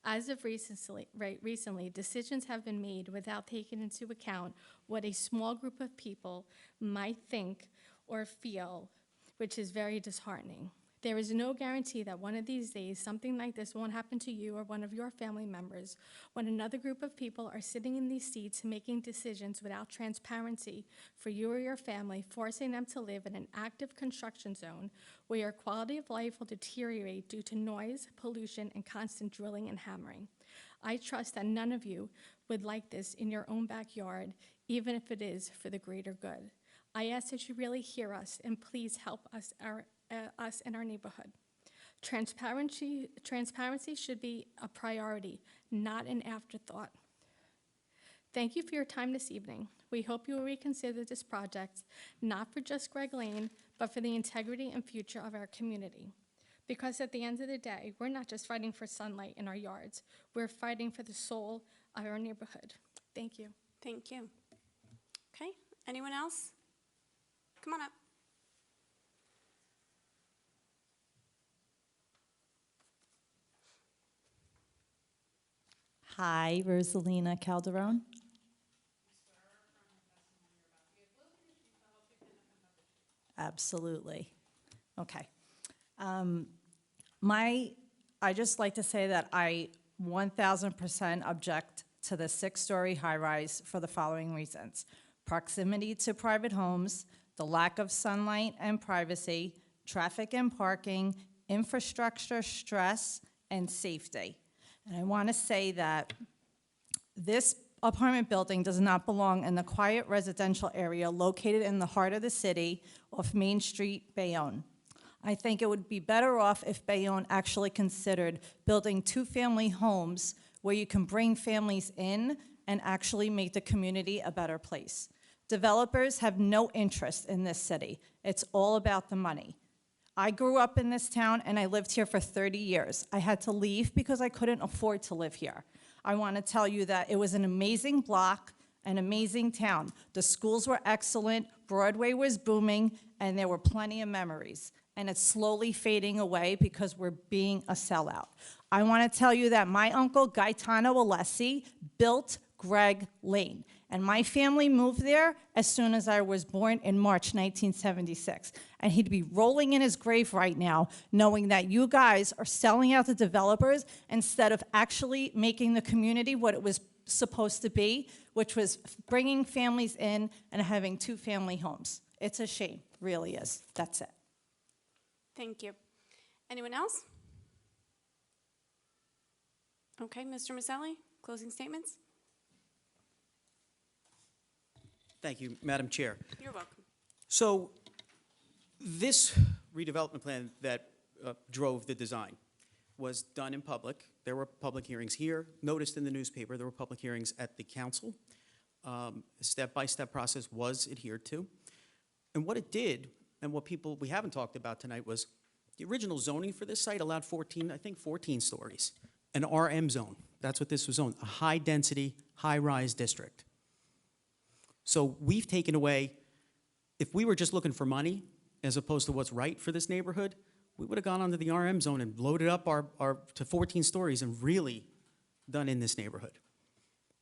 As of recently, decisions have been made without taking into account what a small group of people might think or feel, which is very disheartening. There is no guarantee that one of these days something like this won't happen to you or one of your family members when another group of people are sitting in these seats making decisions without transparency for you or your family, forcing them to live in an active construction zone where your quality of life will deteriorate due to noise, pollution, and constant drilling and hammering. I trust that none of you would like this in your own backyard, even if it is for the greater good. I ask that you really hear us and please help us in our neighborhood. Transparency should be a priority, not an afterthought. Thank you for your time this evening. We hope you will reconsider this project, not for just Greg Lane, but for the integrity and future of our community. Because at the end of the day, we're not just fighting for sunlight in our yards, we're fighting for the soul of our neighborhood. Thank you. Thank you. Okay, anyone else? Come on up. Hi, Rosalina Calderon. Absolutely. Okay. I just like to say that I 1000% object to the 6-story high-rise for the following reasons: proximity to private homes, the lack of sunlight and privacy, traffic and parking, infrastructure stress, and safety. And I want to say that this apartment building does not belong in the quiet residential area located in the heart of the city off Main Street, Bayonne. I think it would be better off if Bayonne actually considered building 2-family homes where you can bring families in and actually make the community a better place. Developers have no interest in this city. It's all about the money. I grew up in this town and I lived here for 30 years. I had to leave because I couldn't afford to live here. I want to tell you that it was an amazing block, an amazing town. The schools were excellent, Broadway was booming, and there were plenty of memories. And it's slowly fading away because we're being a sellout. I want to tell you that my uncle, Gaetano Alessi, built Greg Lane. And my family moved there as soon as I was born in March 1976. And he'd be rolling in his grave right now knowing that you guys are selling out the developers instead of actually making the community what it was supposed to be, which was bringing families in and having 2-family homes. It's a shame, really is. That's it. Thank you. Anyone else? Okay, Mr. Maselli, closing statements? Thank you, Madam Chair. You're welcome. So this redevelopment plan that drove the design was done in public. There were public hearings here, noticed in the newspaper. There were public hearings at the council. Step-by-step process was adhered to. And what it did, and what we haven't talked about tonight, was The original zoning for this site allowed 14, I think 14 stories, an RM zone. That's what this was zoned, a high-density, high-rise district. So we've taken away, if we were just looking for money as opposed to what's right for this neighborhood, we would have gone onto the RM zone and loaded up our to 14 stories and really done in this neighborhood.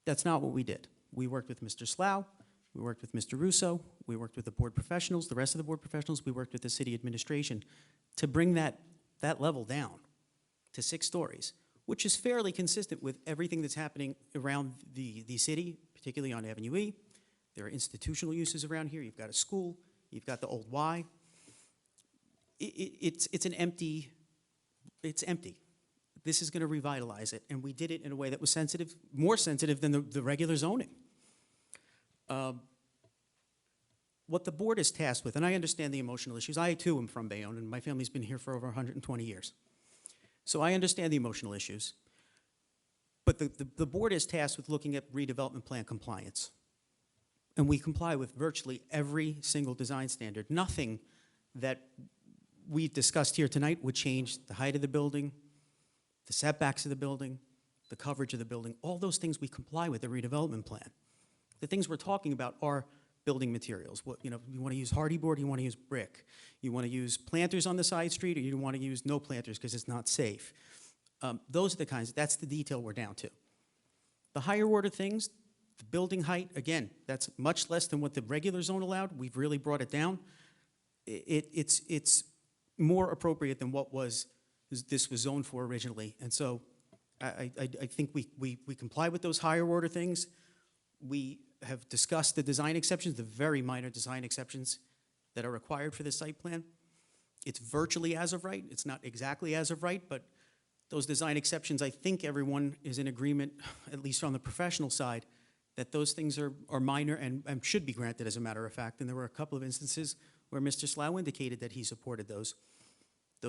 That's not what we did. We worked with Mr. Slough, we worked with Mr. Russo, we worked with the board professionals, the rest of the board professionals, we worked with the city administration to bring that level down to 6 stories, which is fairly consistent with everything that's happening around the city, particularly on Avenue E. There are institutional uses around here. You've got a school, you've got the old Y. It's empty. This is going to revitalize it, and we did it in a way that was sensitive, more sensitive than the regular zoning. What the board is tasked with, and I understand the emotional issues. I, too, am from Bayonne, and my family's been here for over 120 years. So I understand the emotional issues. But the board is tasked with looking at redevelopment plan compliance. And we comply with virtually every single design standard. Nothing that we've discussed here tonight would change the height of the building, the setbacks of the building, the coverage of the building. All those things we comply with the redevelopment plan. The things we're talking about are building materials. What, you want to use hardy board, you want to use brick. You want to use planters on the side street, or you want to use no planters because it's not safe. Those are the kinds, that's the detail we're down to. The higher order things, the building height, again, that's much less than what the regular zone allowed. We've really brought it down. It's more appropriate than what this was zoned for originally. And so I think we comply with those higher order things. We have discussed the design exceptions, the very minor design exceptions that are required for this site plan. It's virtually as of right. It's not exactly as of right, but those design exceptions, I think everyone is in agreement, at least on the professional side, that those things are minor and should be granted, as a matter of fact. And there were a couple of instances where Mr. Slough indicated that he supported those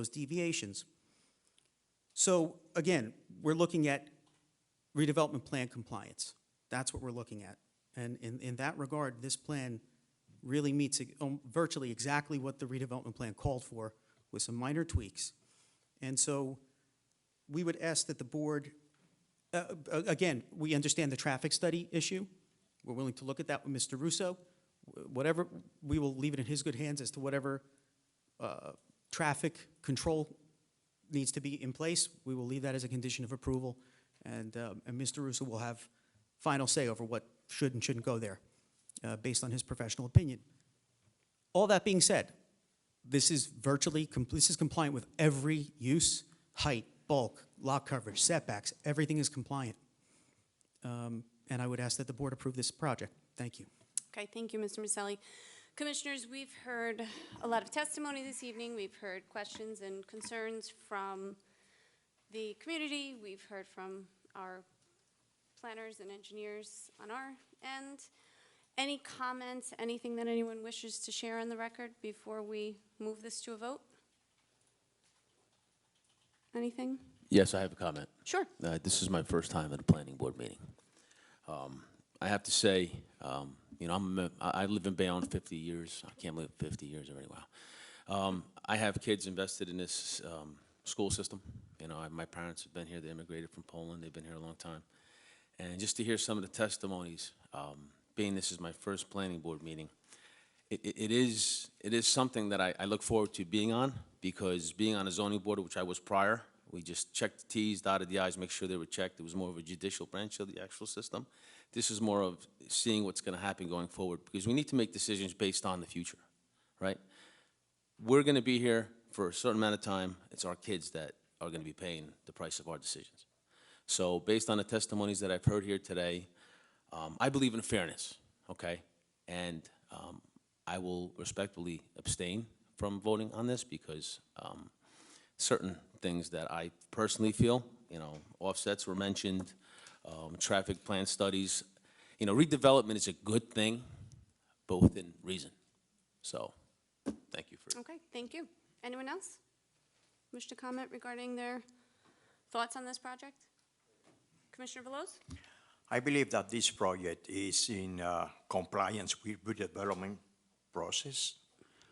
deviations. So again, we're looking at redevelopment plan compliance. That's what we're looking at. And in that regard, this plan really meets virtually exactly what the redevelopment plan called for, with some minor tweaks. And so we would ask that the board, again, we understand the traffic study issue. We're willing to look at that with Mr. Russo. Whatever, we will leave it in his good hands as to whatever traffic control needs to be in place. We will leave that as a condition of approval, and Mr. Russo will have final say over what should and shouldn't go there, based on his professional opinion. All that being said, this is compliant with every use, height, bulk, lot coverage, setbacks. Everything is compliant. And I would ask that the board approve this project. Thank you. Okay, thank you, Mr. Maselli. Commissioners, we've heard a lot of testimony this evening. We've heard questions and concerns from the community. We've heard from our planners and engineers on our end. Any comments, anything that anyone wishes to share on the record before we move this to a vote? Anything? Yes, I have a comment. Sure. This is my first time at a planning board meeting. I have to say, I live in Bayonne 50 years. I can't believe 50 years already. Wow. I have kids invested in this school system. My parents have been here. They immigrated from Poland. They've been here a long time. And just to hear some of the testimonies, being this is my first planning board meeting, it is something that I look forward to being on, because being on a zoning board, which I was prior, we just checked the T's, dotted the I's, make sure they were checked. It was more of a judicial branch of the actual system. This is more of seeing what's going to happen going forward, because we need to make decisions based on the future, right? We're going to be here for a certain amount of time. It's our kids that are going to be paying the price of our decisions. So based on the testimonies that I've heard here today, I believe in fairness, okay? And I will respectfully abstain from voting on this, because certain things that I personally feel, offsets were mentioned, traffic plan studies. Redevelopment is a good thing, but within reason. So, thank you for. Okay, thank you. Anyone else wish to comment regarding their thoughts on this project? Commissioner Veloz? I believe that this project is in compliance with the development process.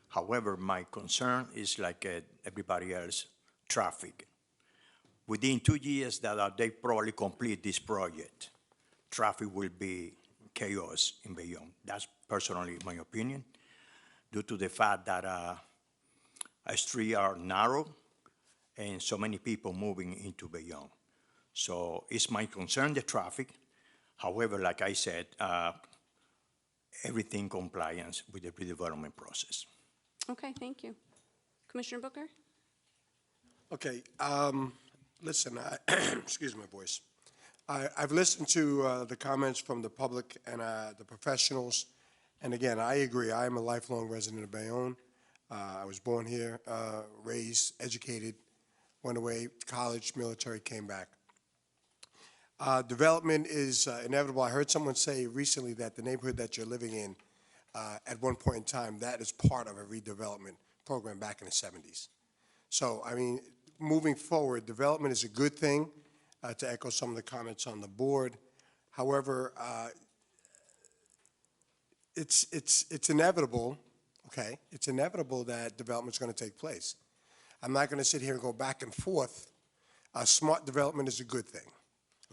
However, my concern is like everybody else, traffic. Within 2 years that they probably complete this project, traffic will be chaos in Bayonne. That's personally my opinion, due to the fact that streets are narrow and so many people moving into Bayonne. So it's my concern, the traffic. However, like I said, everything compliance with the redevelopment process. Okay, thank you. Commissioner Booker? Okay, listen, excuse my voice. I've listened to the comments from the public and the professionals, and again, I agree. I am a lifelong resident of Bayonne. I was born here, raised, educated, went away to college, military, came back. Development is inevitable. I heard someone say recently that the neighborhood that you're living in, at one point in time, that is part of a redevelopment program back in the 70s. So, I mean, moving forward, development is a good thing, to echo some of the comments on the board. However, it's inevitable, okay? It's inevitable that development's going to take place. I'm not going to sit here and go back and forth. Smart development is a good thing,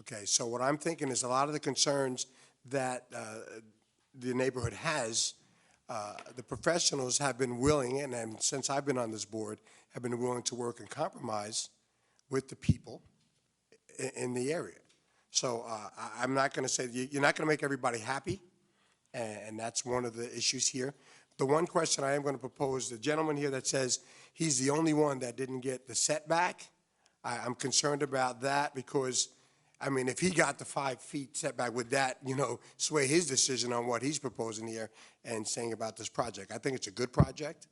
okay? So what I'm thinking is a lot of the concerns that the neighborhood has, the professionals have been willing, and since I've been on this board, have been willing to work and compromise with the people in the area. So I'm not going to say, you're not going to make everybody happy, and that's one of the issues here. The one question I am going to propose, the gentleman here that says he's the only one that didn't get the setback, I'm concerned about that because, I mean, if he got the 5 feet setback, would that, sway his decision on what he's proposing here and saying about this project? I think it's a good project.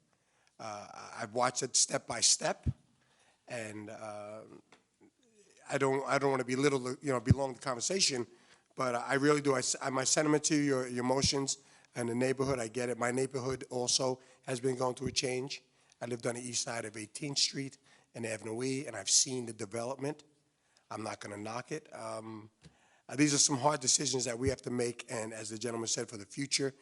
I've watched it step by step, and I don't want to belong to the conversation, but I really do. My sentiment to you, your motions and the neighborhood, I get it. My neighborhood also has been going through a change. I lived on the east side of 18th Street and Avenue E, and I've seen the development. I'm not going to knock it. These are some hard decisions that we have to make, and as the gentleman said, for the future.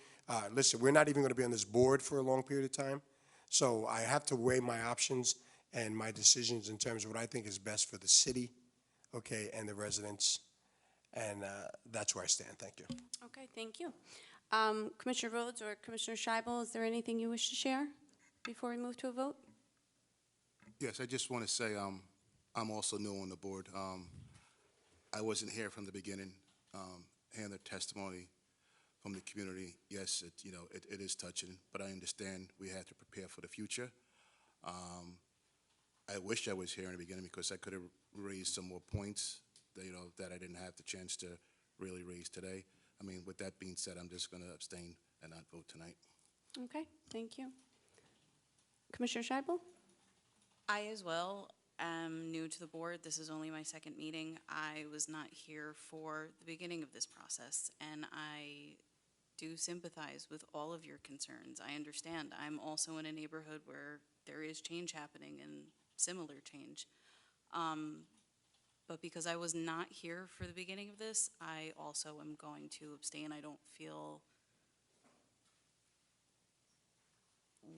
Listen, we're not even going to be on this board for a long period of time, so I have to weigh my options and my decisions in terms of what I think is best for the city, okay, and the residents, and that's where I stand. Thank you. Okay, thank you. Commissioner Rhodes or Commissioner Scheibel, is there anything you wish to share before we move to a vote? Yes, I just want to say I'm also new on the board. I wasn't here from the beginning. Hearing the testimony from the community, yes, it is touching, but I understand we have to prepare for the future. I wish I was here in the beginning because I could have raised some more points that, that I didn't have the chance to really raise today. I mean, with that being said, I'm just going to abstain and not vote tonight. Okay, thank you. Commissioner Scheibel? I as well am new to the board. This is only my second meeting. I was not here for the beginning of this process, and I do sympathize with all of your concerns. I understand. I'm also in a neighborhood where there is change happening and similar change. But because I was not here for the beginning of this, I also am going to abstain. I don't feel,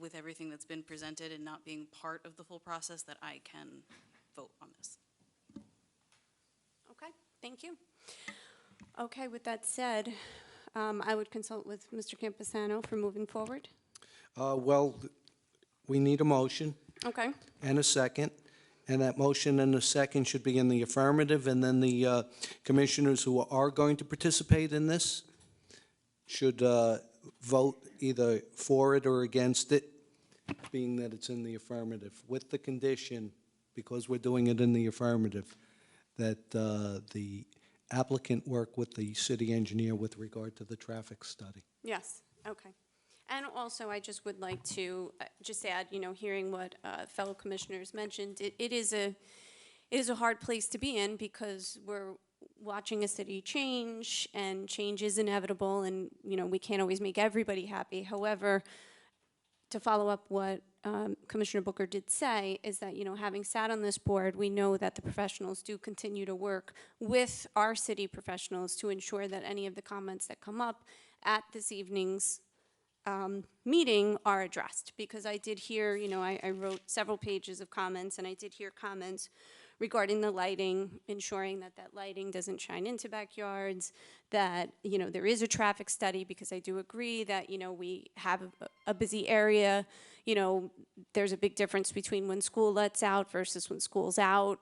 with everything that's been presented and not being part of the full process, that I can vote on this. Okay, thank you. Okay, with that said, I would consult with Mr. Campusano for moving forward. Well, we need a motion Okay. and a second, and that motion and the second should be in the affirmative, and then the commissioners who are going to participate in this should vote either for it or against it, being that it's in the affirmative, with the condition, because we're doing it in the affirmative, that the applicant work with the city engineer with regard to the traffic study. Yes, okay. And also, I just would like to just add, hearing what fellow commissioners mentioned, it is a hard place to be in because we're watching a city change, and change is inevitable, and, we can't always make everybody happy. However, to follow up what Commissioner Booker did say is that, having sat on this board, we know that the professionals do continue to work with our city professionals to ensure that any of the comments that come up at this evening's meeting are addressed, because I did hear, I wrote several pages of comments, and I did hear comments regarding the lighting, ensuring that that lighting doesn't shine into backyards, that, there is a traffic study, because I do agree that, we have a busy area. There's a big difference between when school lets out versus when school's out.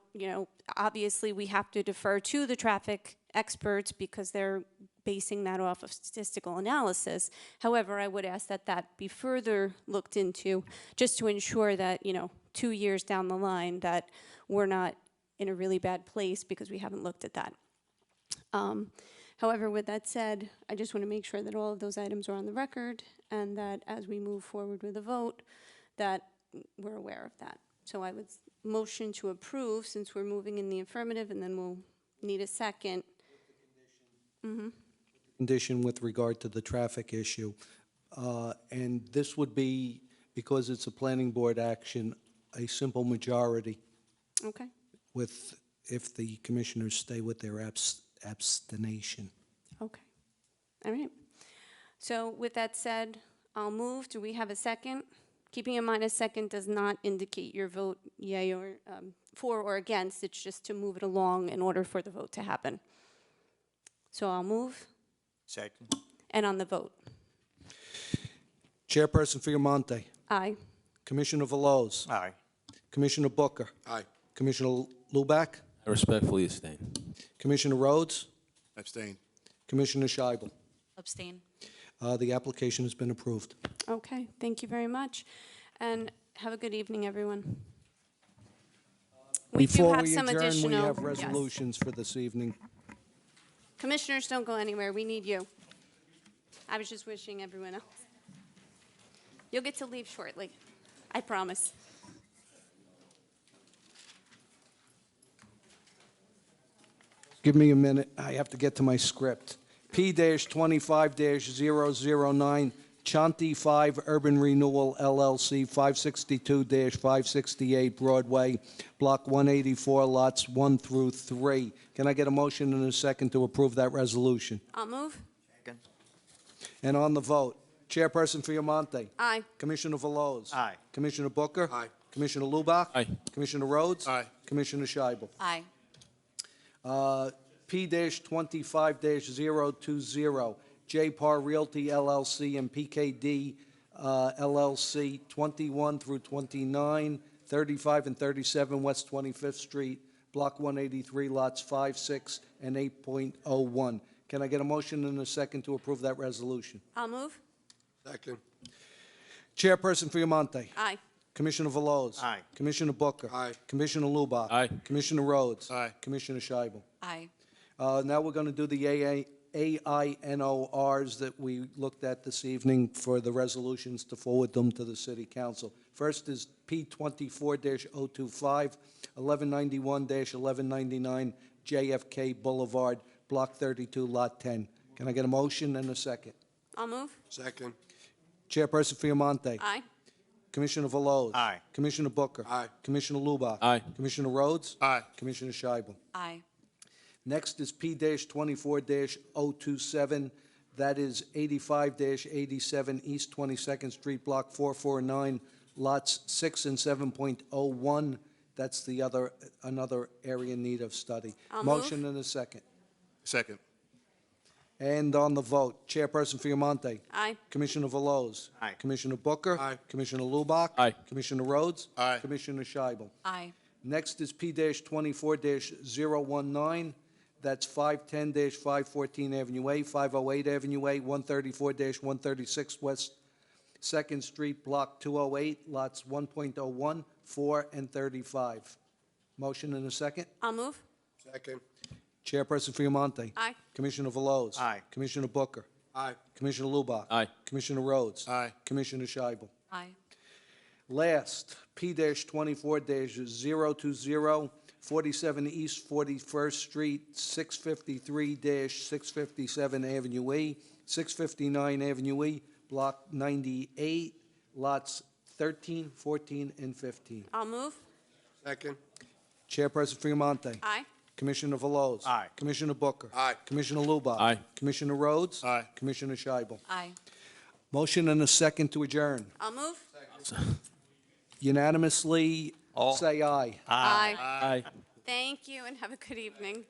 Obviously, we have to defer to the traffic experts because they're basing that off of statistical analysis. However, I would ask that that be further looked into, just to ensure that, 2 years down the line, that we're not in a really bad place because we haven't looked at that. However, with that said, I just want to make sure that all of those items are on the record, and that as we move forward with a vote, that we're aware of that. So I would motion to approve, since we're moving in the affirmative, and then we'll need a second. Condition with regard to the traffic issue. And this would be, because it's a planning board action, a simple majority Okay. with, if the commissioners stay with their abstination. Okay. All right. So with that said, I'll move. Do we have a second? Keeping in mind, a second does not indicate your vote yea or for or against. It's just to move it along in order for the vote to happen. So I'll move. Second. And on the vote. Chairperson Fiamonte. Aye. Commissioner Veloz. Aye. Commissioner Booker. Aye. Commissioner Luback. I respectfully abstain. Commissioner Rhodes. Abstain. Commissioner Scheibel. Abstain. The application has been approved. Okay. Thank you very much. And have a good evening, everyone. We do Before have we some adjourn, we additional. have Yes. resolutions for this evening. Commissioners, don't go anywhere. We need you. I was just wishing everyone else. You'll get to leave shortly. I promise. Give me a minute. I have to get to my script. P-25-009, Chanti 5 Urban Renewal LLC, 562-568 Broadway, Block 184, lots 1 through 3. Can I get a motion and a second to approve that resolution? I'll move. Second. And on the vote, Chairperson Fiamonte. Aye. Commissioner Veloz. Aye. Commissioner Booker. Aye. Commissioner Lubach. Aye. Commissioner Rhodes. Aye. Commissioner Scheibel. Aye. P-20-5-020, J. Parr Realty LLC and PKD LLC, 21 through 29, 35 and 37 West 25th Street, Block 183, lots 5, 6, and 8.01. Can I get a motion and a second to approve that resolution? I'll move. Second. Chairperson Fiamonte. Aye. Commissioner Veloz. Aye. Commissioner Booker. Aye. Commissioner Lubach. Aye. Commissioner Rhodes. Aye. Commissioner Scheibel. Aye. Now we're going to do the AINORs that we looked at this evening for the resolutions to forward them to the City Council. First is P24-025, 1191-1199 JFK Boulevard, Block 32, Lot 10. Can I get a motion and a second? I'll move. Second. Chairperson Fiamonte. Aye. Commissioner Veloz. Aye. Commissioner Booker. Aye. Commissioner Lubach. Aye. Commissioner Rhodes. Aye. Commissioner Scheibel. Aye. Next is P-24-027. That is 85-87 East 22nd Street, Block 449, lots 6 and 7.01. That's the another area in need of study. I'll Motion and a second. Second. And on the vote, Chairperson Fiamonte. Aye. Commissioner Veloz. Aye. Commissioner Booker. Aye. Commissioner Lubach. Aye. Commissioner Rhodes. Aye. Commissioner Scheibel. Aye. Next is P-24-019. That's 510-514 Avenue A, 508 Avenue A, 134-136 West 2nd Street, Block 208, lots 1.01, 4, and 35. Motion and a second. I'll move. Second. Chairperson Fiamonte. Aye. Commissioner Veloz. Aye. Commissioner Booker. Aye. Commissioner Lubach. Aye. Commissioner Rhodes. Aye. Commissioner Scheibel. Aye. Last, P-24-020, 47 East 41st Street, 653-657 Avenue E, 659 Avenue E, Block 98, lots 13, 14, and 15. I'll move. Second. Chairperson Fiamonte. Aye. Commissioner Veloz. Aye. Commissioner Booker. Aye. Commissioner Lubach. Aye. Commissioner Rhodes. Aye. Commissioner Scheibel. Aye. Motion and a second to adjourn. I'll move. Unanimously, say aye. Aye. Aye. Thank you and have a good evening.